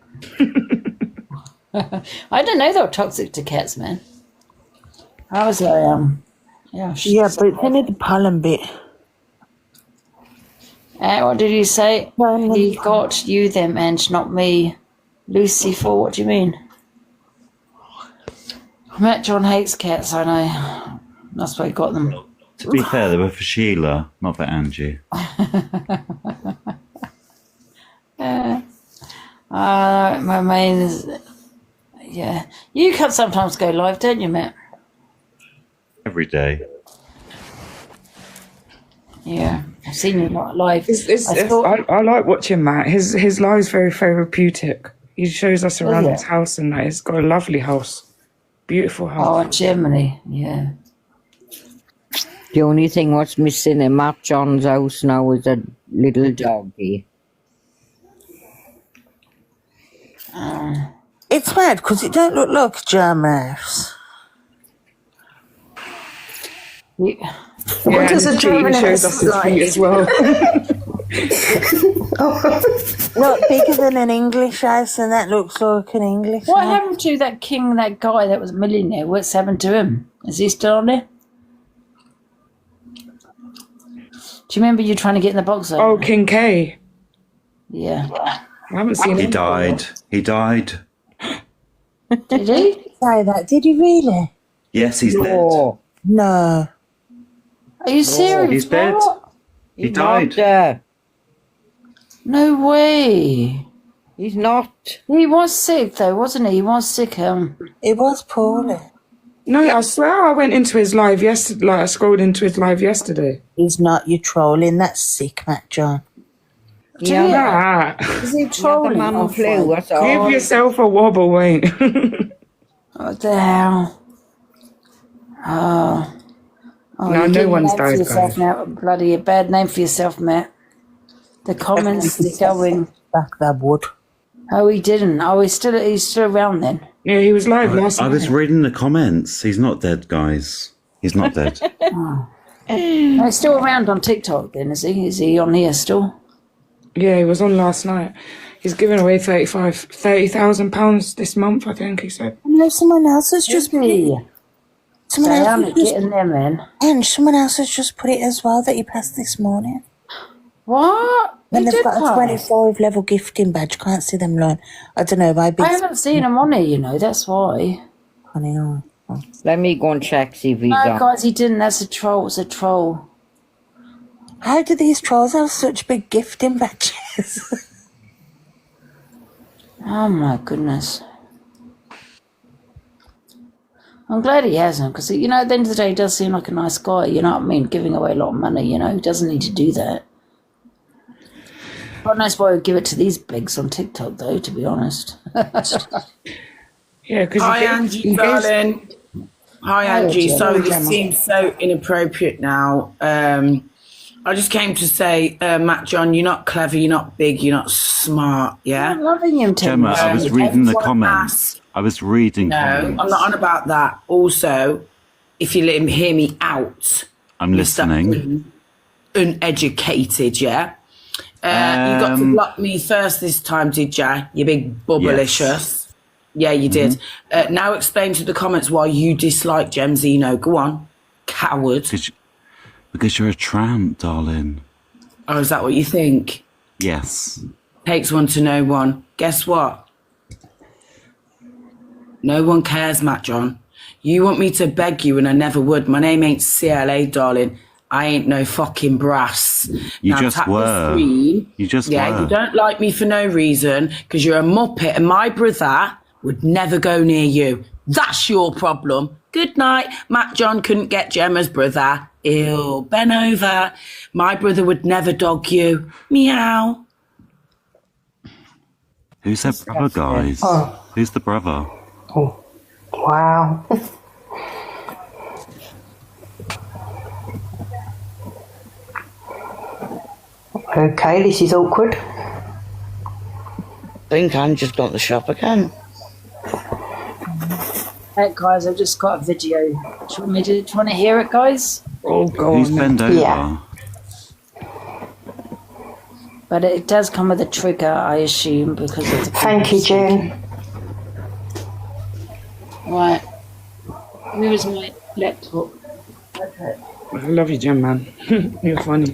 S14: I didn't know they were toxic to cats, man. I was
S4: Yeah, but it's only the pollen bit.
S14: What did he say? He got you them and not me. Lucy for what do you mean? Matt John hates cats, I know. That's why he got them.
S3: To be fair, they were for Sheila, not for Angie.
S14: My main is... Yeah. You can sometimes go live, don't you, Matt?
S3: Every day.
S14: Yeah. I've seen you live.
S10: I like watching Matt. His live's very therapeutic. He shows us around his house and that. He's got a lovely house. Beautiful house.
S14: Oh, in Germany, yeah.
S9: The only thing what's missing in Matt John's house now is a little doggy.
S4: It's mad because it don't look like a German house.
S10: What does a German house look like as well?
S4: Not bigger than an English house, and that looks like an English
S14: What
S4: house.
S14: happened to that guy that was a millionaire? What's happened to him? Is he still on there? Do you remember you trying to get in the box?
S10: Oh, King K.
S14: Yeah.
S10: I haven't seen
S3: He
S10: him.
S3: died. He died.
S14: Did he?
S4: Say that? Did he really?
S3: Yes, he's dead.
S4: No.
S14: Are you serious?
S3: He's dead.
S14: What?
S3: He died.
S14: No way.
S9: He's not.
S14: He was sick though, wasn't he? He was sick.
S4: It was poorly.
S10: No, I swear I went into his live yesterday. Like I scrolled into his live yesterday.
S4: He's not. You're trolling. That's sick, Matt John.
S10: Yeah.
S9: Is he trolling? Man flu, what's all?
S10: Give yourself a wobble, Wayne.
S5: What the hell? Oh,
S10: No,
S5: you're
S10: no
S5: giving
S10: one's
S5: a name for
S10: died,
S5: yourself
S10: guys.
S5: now. Bloody a bad name for yourself, Matt. The comments are going.
S4: Back that wood.
S5: Oh, he didn't. Oh, he's still around then.
S10: Yeah, he was live last
S3: I
S10: night.
S3: was reading the comments. He's not dead, guys. He's not dead.
S5: Oh, he's still around on TikTok then, is he? Is he on here still?
S10: Yeah, he was on last night. He's giving away £30,000 this month, I think he said.
S4: No, someone else has just put it. Someone else
S5: Damn
S4: has
S5: it,
S4: just
S5: getting there, man.
S4: and someone else has just put it as well that he passed this morning.
S5: What?
S4: And
S5: He
S4: they've
S5: did
S4: got a
S5: pass?
S4: 25 level gifting badge. Can't see them line. I don't know. Maybe
S5: I haven't seen him on here, you know, that's why.
S4: Funny, oh.
S9: Let me go and check, see if he's
S5: No,
S9: on.
S5: guys, he didn't. That's a troll. It's a troll.
S4: How do these trolls have such big gifting badges?
S5: Oh, my goodness. I'm glad he hasn't, because, you know, at the end of the day, he does seem like a nice guy, you know what I mean? Giving away a lot of money, you know? He doesn't need to do that. God knows why I would give it to these bigs on TikTok, though, to be honest.
S10: Yeah, because
S13: Hi, Angie, darling. Hi, Angie. Sorry, this seems so inappropriate now. I just came to say, Matt John, you're not clever, you're not big, you're not smart, yeah?
S5: I'm loving him, Tim.
S3: Gemma, I was reading the
S13: Everyone
S3: comments. I was reading
S13: No,
S3: comments.
S13: I'm not on about that. Also, if you let him hear me out,
S3: I'm listening.
S13: uneducated, yeah? You got to block me first this time, did ya? You big bubblicious. Yeah, you did. Now explain to the comments why you dislike Gemzino. Go on, coward.
S3: Because you're a tramp, darling.
S13: Oh, is that what you think?
S3: Yes.
S13: Takes one to know one. Guess what? No one cares, Matt John. You want me to beg you and I never would. My name ain't CLA, darling. I ain't no fucking brass.
S3: You
S13: Now
S3: just
S13: tap the
S3: were.
S13: screen.
S3: You just
S13: Yeah,
S3: were.
S13: you don't like me for no reason because you're a muppet and my brother would never go near you. That's your problem. Good night. Matt John couldn't get Gemma's brother. Ew, bend over. My brother would never dog you. Meow.
S3: Who's their brother, guys?
S23: Oh.
S3: Who's the brother?
S23: Oh, wow. Okay, this is awkward.
S4: I think I'm just got the shop again.
S5: Hey, guys, I've just got a video. Do you want to hear it, guys?
S10: Oh, God.
S3: Who's bent over?
S23: Yeah.
S5: But it does come with a trigger, I assume, because of the...
S23: Thank you, June.
S5: Right. Where is my laptop? Okay.
S10: I love you, Gem, man. You're funny.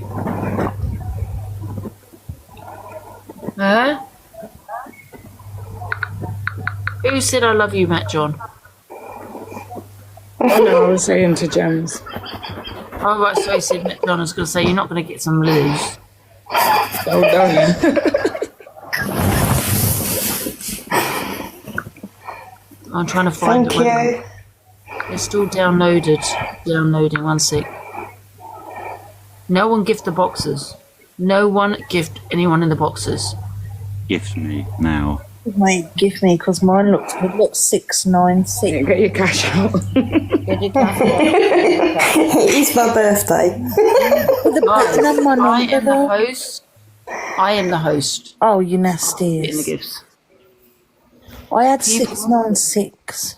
S14: Huh? Who said I love you, Matt John?
S10: Oh, no, I was saying to Gems.
S14: Oh, right, so he said Matt John. I was going to say, you're not going to get some lose.
S10: Oh, darling.
S14: I'm trying to find
S23: Thank
S14: it.
S23: you.
S14: It's still downloaded. Downloading, 1 sec. No one gift the boxes. No one gift anyone in the boxes.
S3: Gift me now.
S4: Mate, give me, because mine looks good. Looks 696.
S10: Yeah, get your cash out.
S4: Get your cash out.
S23: It's my birthday.
S14: I am the host. I am the host.
S4: Oh, you nasty.
S14: Getting the gifts.
S4: I had 696.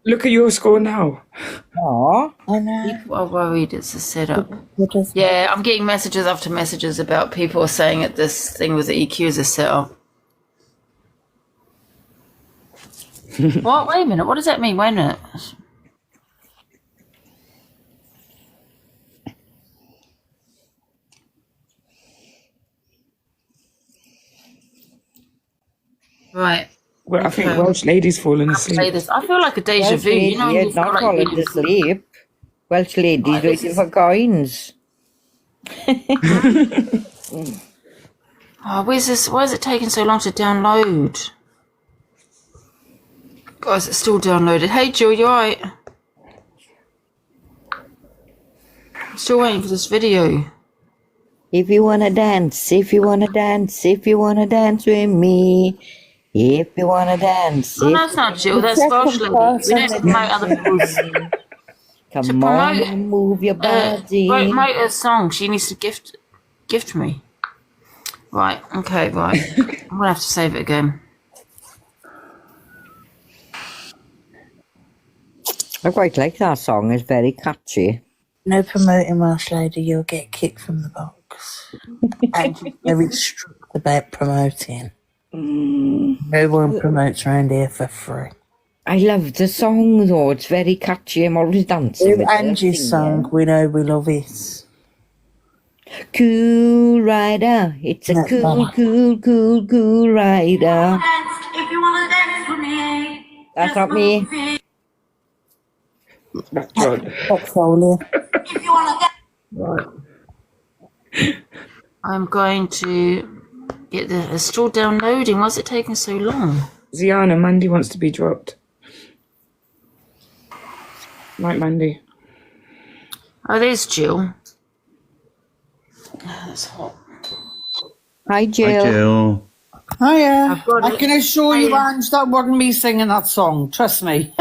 S10: Look at your score now.
S4: Oh, I know.
S14: People are worried it's a setup. Yeah, I'm getting messages after messages about people saying that this thing with the EQ is a setup. What? Wait a minute. What does that mean? Wait a minute. Right.
S10: Well, I think Welsh lady's falling
S14: Say
S10: asleep.
S14: this. I feel like a deja
S9: Welsh
S14: vu. You know,
S9: lady
S14: you
S9: is
S14: feel
S9: not
S14: like
S9: falling
S14: you-
S9: asleep. Welsh ladies waiting for coins.
S14: Oh, where's this? Why is it taking so long to download? Guys, it's still downloaded. Hey, Jill, you alright? I'm still waiting for this video.
S9: If you wanna dance, if you wanna dance, if you wanna dance with me, if you wanna dance.
S14: Oh, no, that's not Jill. That's Welsh lady. We don't promote other people's.
S9: Come on and move your body.
S14: Promote a song. She needs to gift me. Right. Okay. Right. I'm gonna have to save it again.
S9: I quite like that song. It's very catchy.
S4: No promoting Welsh lady, you'll get kicked from the box. And she's very strict about promoting. No one promotes around here for free.
S9: I love the song though. It's very catchy. I'm always dancing with
S4: Angie's song, we know we love it.
S9: Cool rider. It's a cool rider.
S2: If you wanna dance with me,
S9: That's not me.
S4: Portfolio.
S2: if you wanna dance.
S14: Right. I'm going to get the. It's still downloading. Why is it taking so long?
S10: Ziana, Mandy wants to be dropped. Right, Mandy.
S14: Oh, there's Jill. Oh, that's hot.
S9: Hi, Jill.
S3: Hi, Jill.
S18: Hiya. I can assure you, Ange, that wasn't me singing that song. Trust me.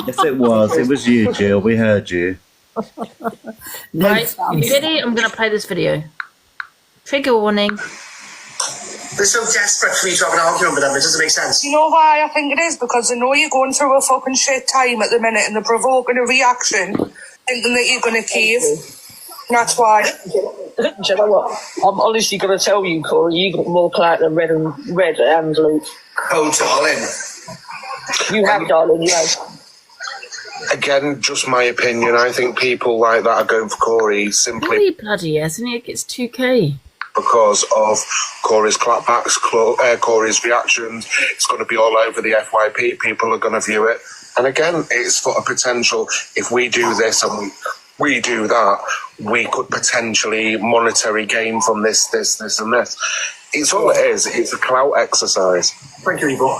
S3: Yes, it was. It was you, Jill. We heard you.
S14: Right, you ready? I'm going to play this video. Trigger warning.
S20: They're so desperate for me to have an argument with them, it doesn't make sense.
S17: You know why I think it is? Because they know you're going through a fucking shit time at the minute and they're provoking a reaction, thinking that you're going to cave. That's why.
S11: Do you know what? I'm honestly going to tell you, Corey, you got more clout than Red and Luke.
S20: Oh, darling.
S11: You have, darling, you have.
S21: Again, just my opinion. I think people like that are going for Corey simply
S14: Really bloody isn't he? It gets 2K.
S21: because of Corey's clapbacks, Corey's reactions. It's going to be all over the FYP. People are going to view it. And again, it's for a potential, if we do this and we do that, we could potentially monetary gain from this, and this. It's all it is. It's a clout exercise.
S20: Thank you, Evo.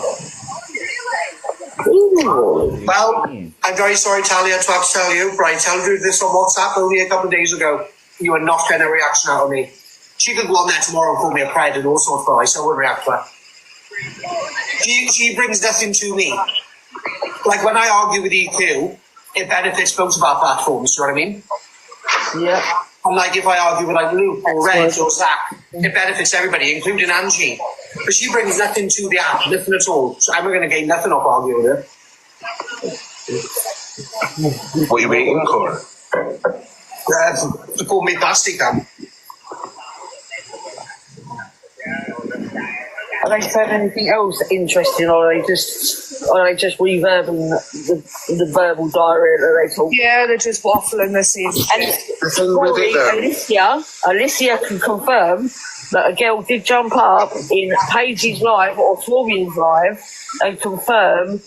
S20: Well, I'm very sorry, Talia, to have to tell you, but I told you this on WhatsApp only a couple of days ago. You are not getting a reaction out of me. She could go on there tomorrow and call me a pred and all sorts, but I still wouldn't react to her. She brings nothing to me. Like when I argue with EQ, it benefits both of our platforms, do you know what I mean?
S11: Yeah.
S20: And like if I argue with like Luke or Red or Zach, it benefits everybody, including Angie. But she brings nothing to the app, nothing at all. So I'm going to gain nothing off arguing with her.
S21: What are you eating, Corey?
S20: To call me plastic, then.
S11: Are they saying anything else interesting, or are they just reverbing the verbal diarrhea that they talk?
S17: Yeah, they're just waffling the same.
S11: And Corey, Alicia can confirm that a girl did jump up in Paige's live or Florian's live and confirm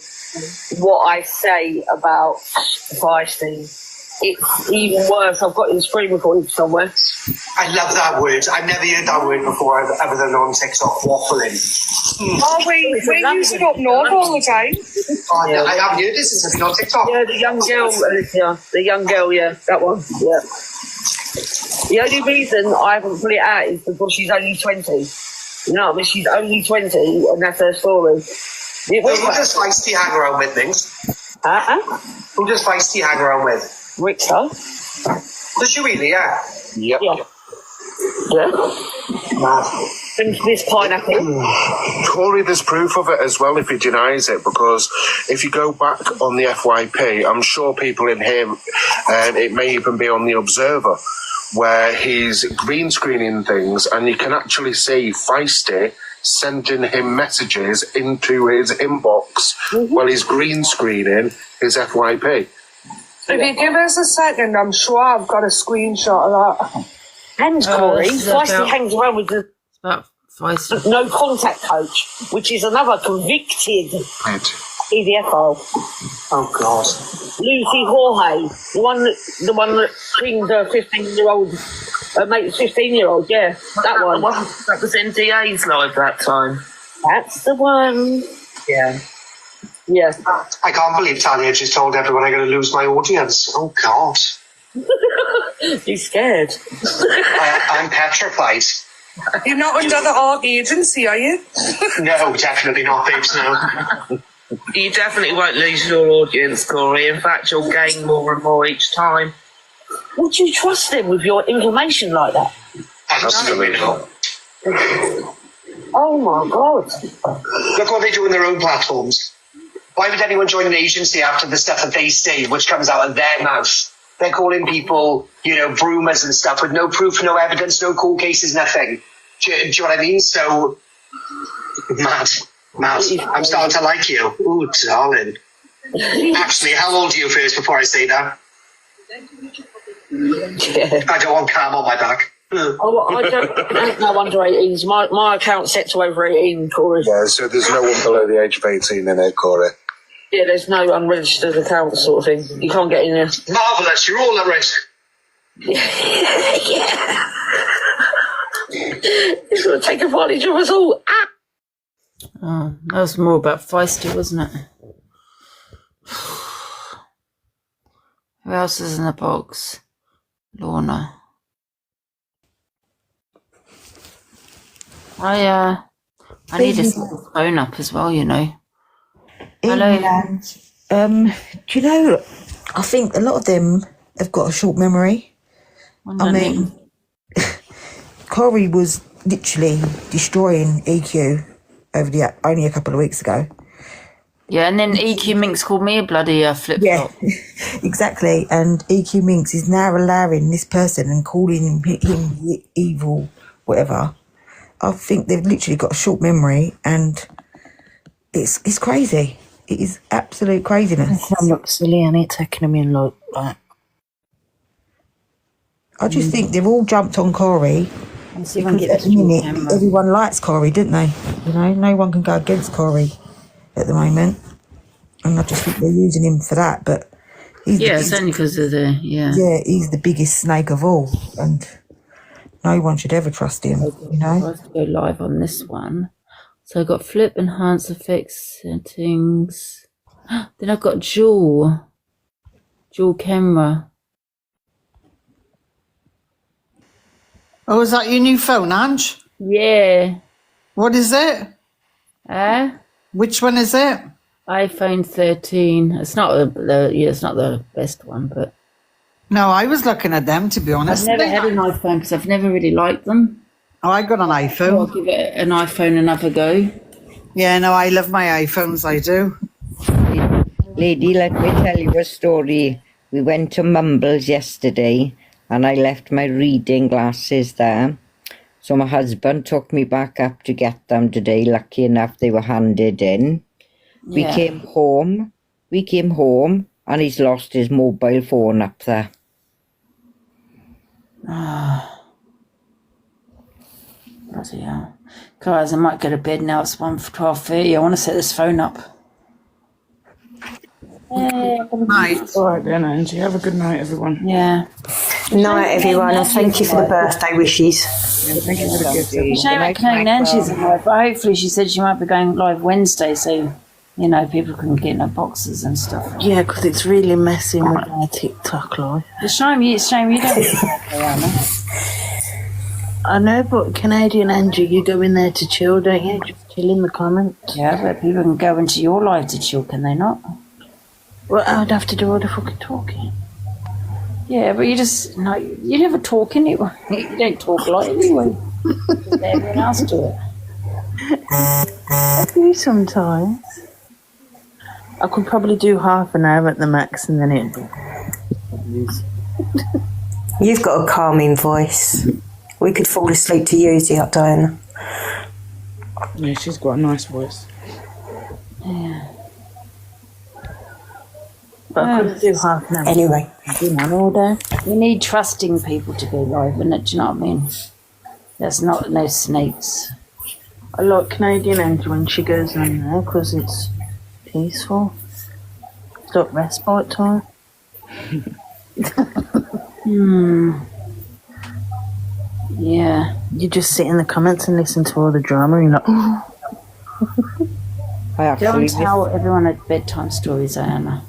S11: what I say about Feisty. It's even worse. I've got it in screen recording somewhere.
S20: I love that word. I've never heard that word before, other than on TikTok, waffling.
S17: Oh, we use it up north all the time.
S20: Oh, yeah. I haven't heard this since I've been on TikTok.
S11: Yeah, the young girl, Alicia. The young girl, yeah, that one, yeah. The only reason I haven't put it out is because she's only 20. You know what I mean? She's only 20, and that's her story.
S20: Who does Feisty hang around with, things? Who does Feisty hang around with?
S11: Ricksta.
S20: Does she really, yeah?
S21: Yep.
S11: Yeah. And this pineapple.
S21: Corey, there's proof of it as well if he denies it, because if you go back on the FYP, I'm sure people in here, it may even be on the Observer, where he's green screening things and you can actually see Feisty sending him messages into his inbox while he's green screening his FYP.
S17: If you give us a second, I'm sure I've got a screenshot of that.
S11: And Corey, Feisty hangs around with the no contact coach, which is another convicted EDFO.
S20: Oh God.
S11: Lucy Jorge, the one that cleaned her 15-year-old mate's 15-year-old, yeah, that one.
S14: That was NDA's live that time.
S11: That's the one.
S20: Yeah.
S11: Yeah.
S20: I can't believe Talia just told everyone I'm going to lose my audience. Oh, God.
S11: You're scared.
S20: I'm petrified.
S11: You're not another art agency, are you?
S20: No, definitely not, babes, no.
S11: You definitely won't lose your audience, Corey. In fact, you'll gain more and more each time. Would you trust him with your information like that?
S20: Absolutely not.
S11: Oh, my God.
S20: Look what they do on their own platforms. Why would anyone join an agency after the stuff that they say, which comes out of their mouth? They're calling people, broomers and stuff with no proof, no evidence, no court cases, nothing. Do you know what I mean? So, mad. I'm starting to like you. Ooh, darling. Actually, how old are you first before I say that?
S11: Yeah.
S20: I don't want Cam on my back.
S11: Oh, I don't know under 18s. My account's set to over 18, Corey.
S21: Yeah, so there's no one below the age of 18 in it, Corey.
S11: Yeah, there's no unregistered account sort of thing. You can't get in there.
S20: Marvellous, you're all at risk.
S11: Yeah. He's going to take advantage of us all. Ah!
S5: Oh, that was more about feisty, wasn't it? Who else is in the box? Lorna. I need to set the phone up as well, Hello.
S7: Do you know, I think a lot of them have got a short memory. I mean, Corey was literally destroying EQ over only a couple of weeks ago.
S5: Yeah, and then EQ Minx called me a bloody flip-flop.
S7: Yeah, exactly. And EQ Minx is now allowing this person and calling him evil, whatever. I think they've literally got a short memory, and it's crazy. It is absolute craziness.
S4: I'm not silly, I ain't taking them in like that.
S7: I just think they've all jumped on Corey.
S5: See if I can get
S7: at the minute, everyone likes Corey, didn't they? No one can go against Corey at the moment. And I just think they're using him for that. But
S5: it's only because of
S7: Yeah, he's the biggest snake of all. And no one should ever trust him,
S5: I have to go live on this one. So I've got flip, enhance, effects, settings. Then I've got dual camera.
S18: Oh, is that your new phone, Ange?
S5: Yeah.
S18: What is it? Which one is it?
S5: iPhone 13. It's not it's not the best one, but
S18: no, I was looking at them, to be honest.
S5: I've never had an iPhone because I've never really liked them.
S18: Oh, I got an iPhone.
S5: I'll give it an iPhone another go.
S18: Yeah, no, I love my iPhones, I do.
S9: Lady, let me tell you a story. We went to Mumbles yesterday and I left my reading glasses there. So my husband took me back up to get them today. Lucky enough, they were handed in. We came home and he's lost his mobile phone up there.
S5: Bloody hell. Guys, I might go to bed now. It's 12:30. I want to set this phone up.
S10: Night. All right then, Angie. Have a good night, everyone.
S5: Yeah.
S23: Night, everyone, and thank you for the birthday wishes.
S10: Yeah, thank you for the gift.
S5: Shame that Canadian Angie's live, but hopefully she said she might be going live Wednesday, so people can get in their boxes and stuff.
S4: Yeah, because it's really messy with my TikTok live.
S5: It's shame you don't.
S4: I know, but Canadian Angie, you go in there to chill, don't you? Just chill in the comments.
S5: Yeah, but people can go into your live to chill, can they not?
S4: Well, I'd have to do all the fucking talking.
S5: Yeah, but you never talk anyway. You don't talk like anyway. Everyone else do it.
S4: I do sometimes. I could probably do half an hour at the max and then it'd be...
S23: You've got a calming voice. We could fall asleep to use it, Diana.
S10: Yeah, she's got a nice voice.
S5: Yeah.
S4: But I could do half an hour.
S23: Anyway.
S5: All day. We need trusting people to go live, innit? Do you know what I mean? There's no snakes.
S4: I like Canadian Angie when she goes on there because it's peaceful. It's like respite time.
S5: Yeah.
S4: You just sit in the comments and listen to all the drama and you're like,
S5: Don't tell everyone at bedtime stories, Anna.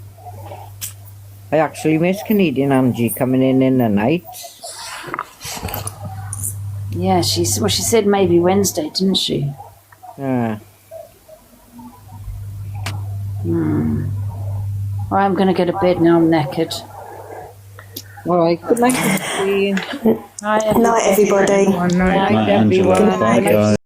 S9: I actually miss Canadian Angie coming in the night.
S5: Yeah, she said maybe Wednesday, didn't she?
S9: Yeah.
S5: Well, I'm going to go to bed now. I'm knackered.
S9: All right. Good night, everybody.
S5: Night,
S12: everybody.
S9: Good night, everyone.
S3: Bye, guys.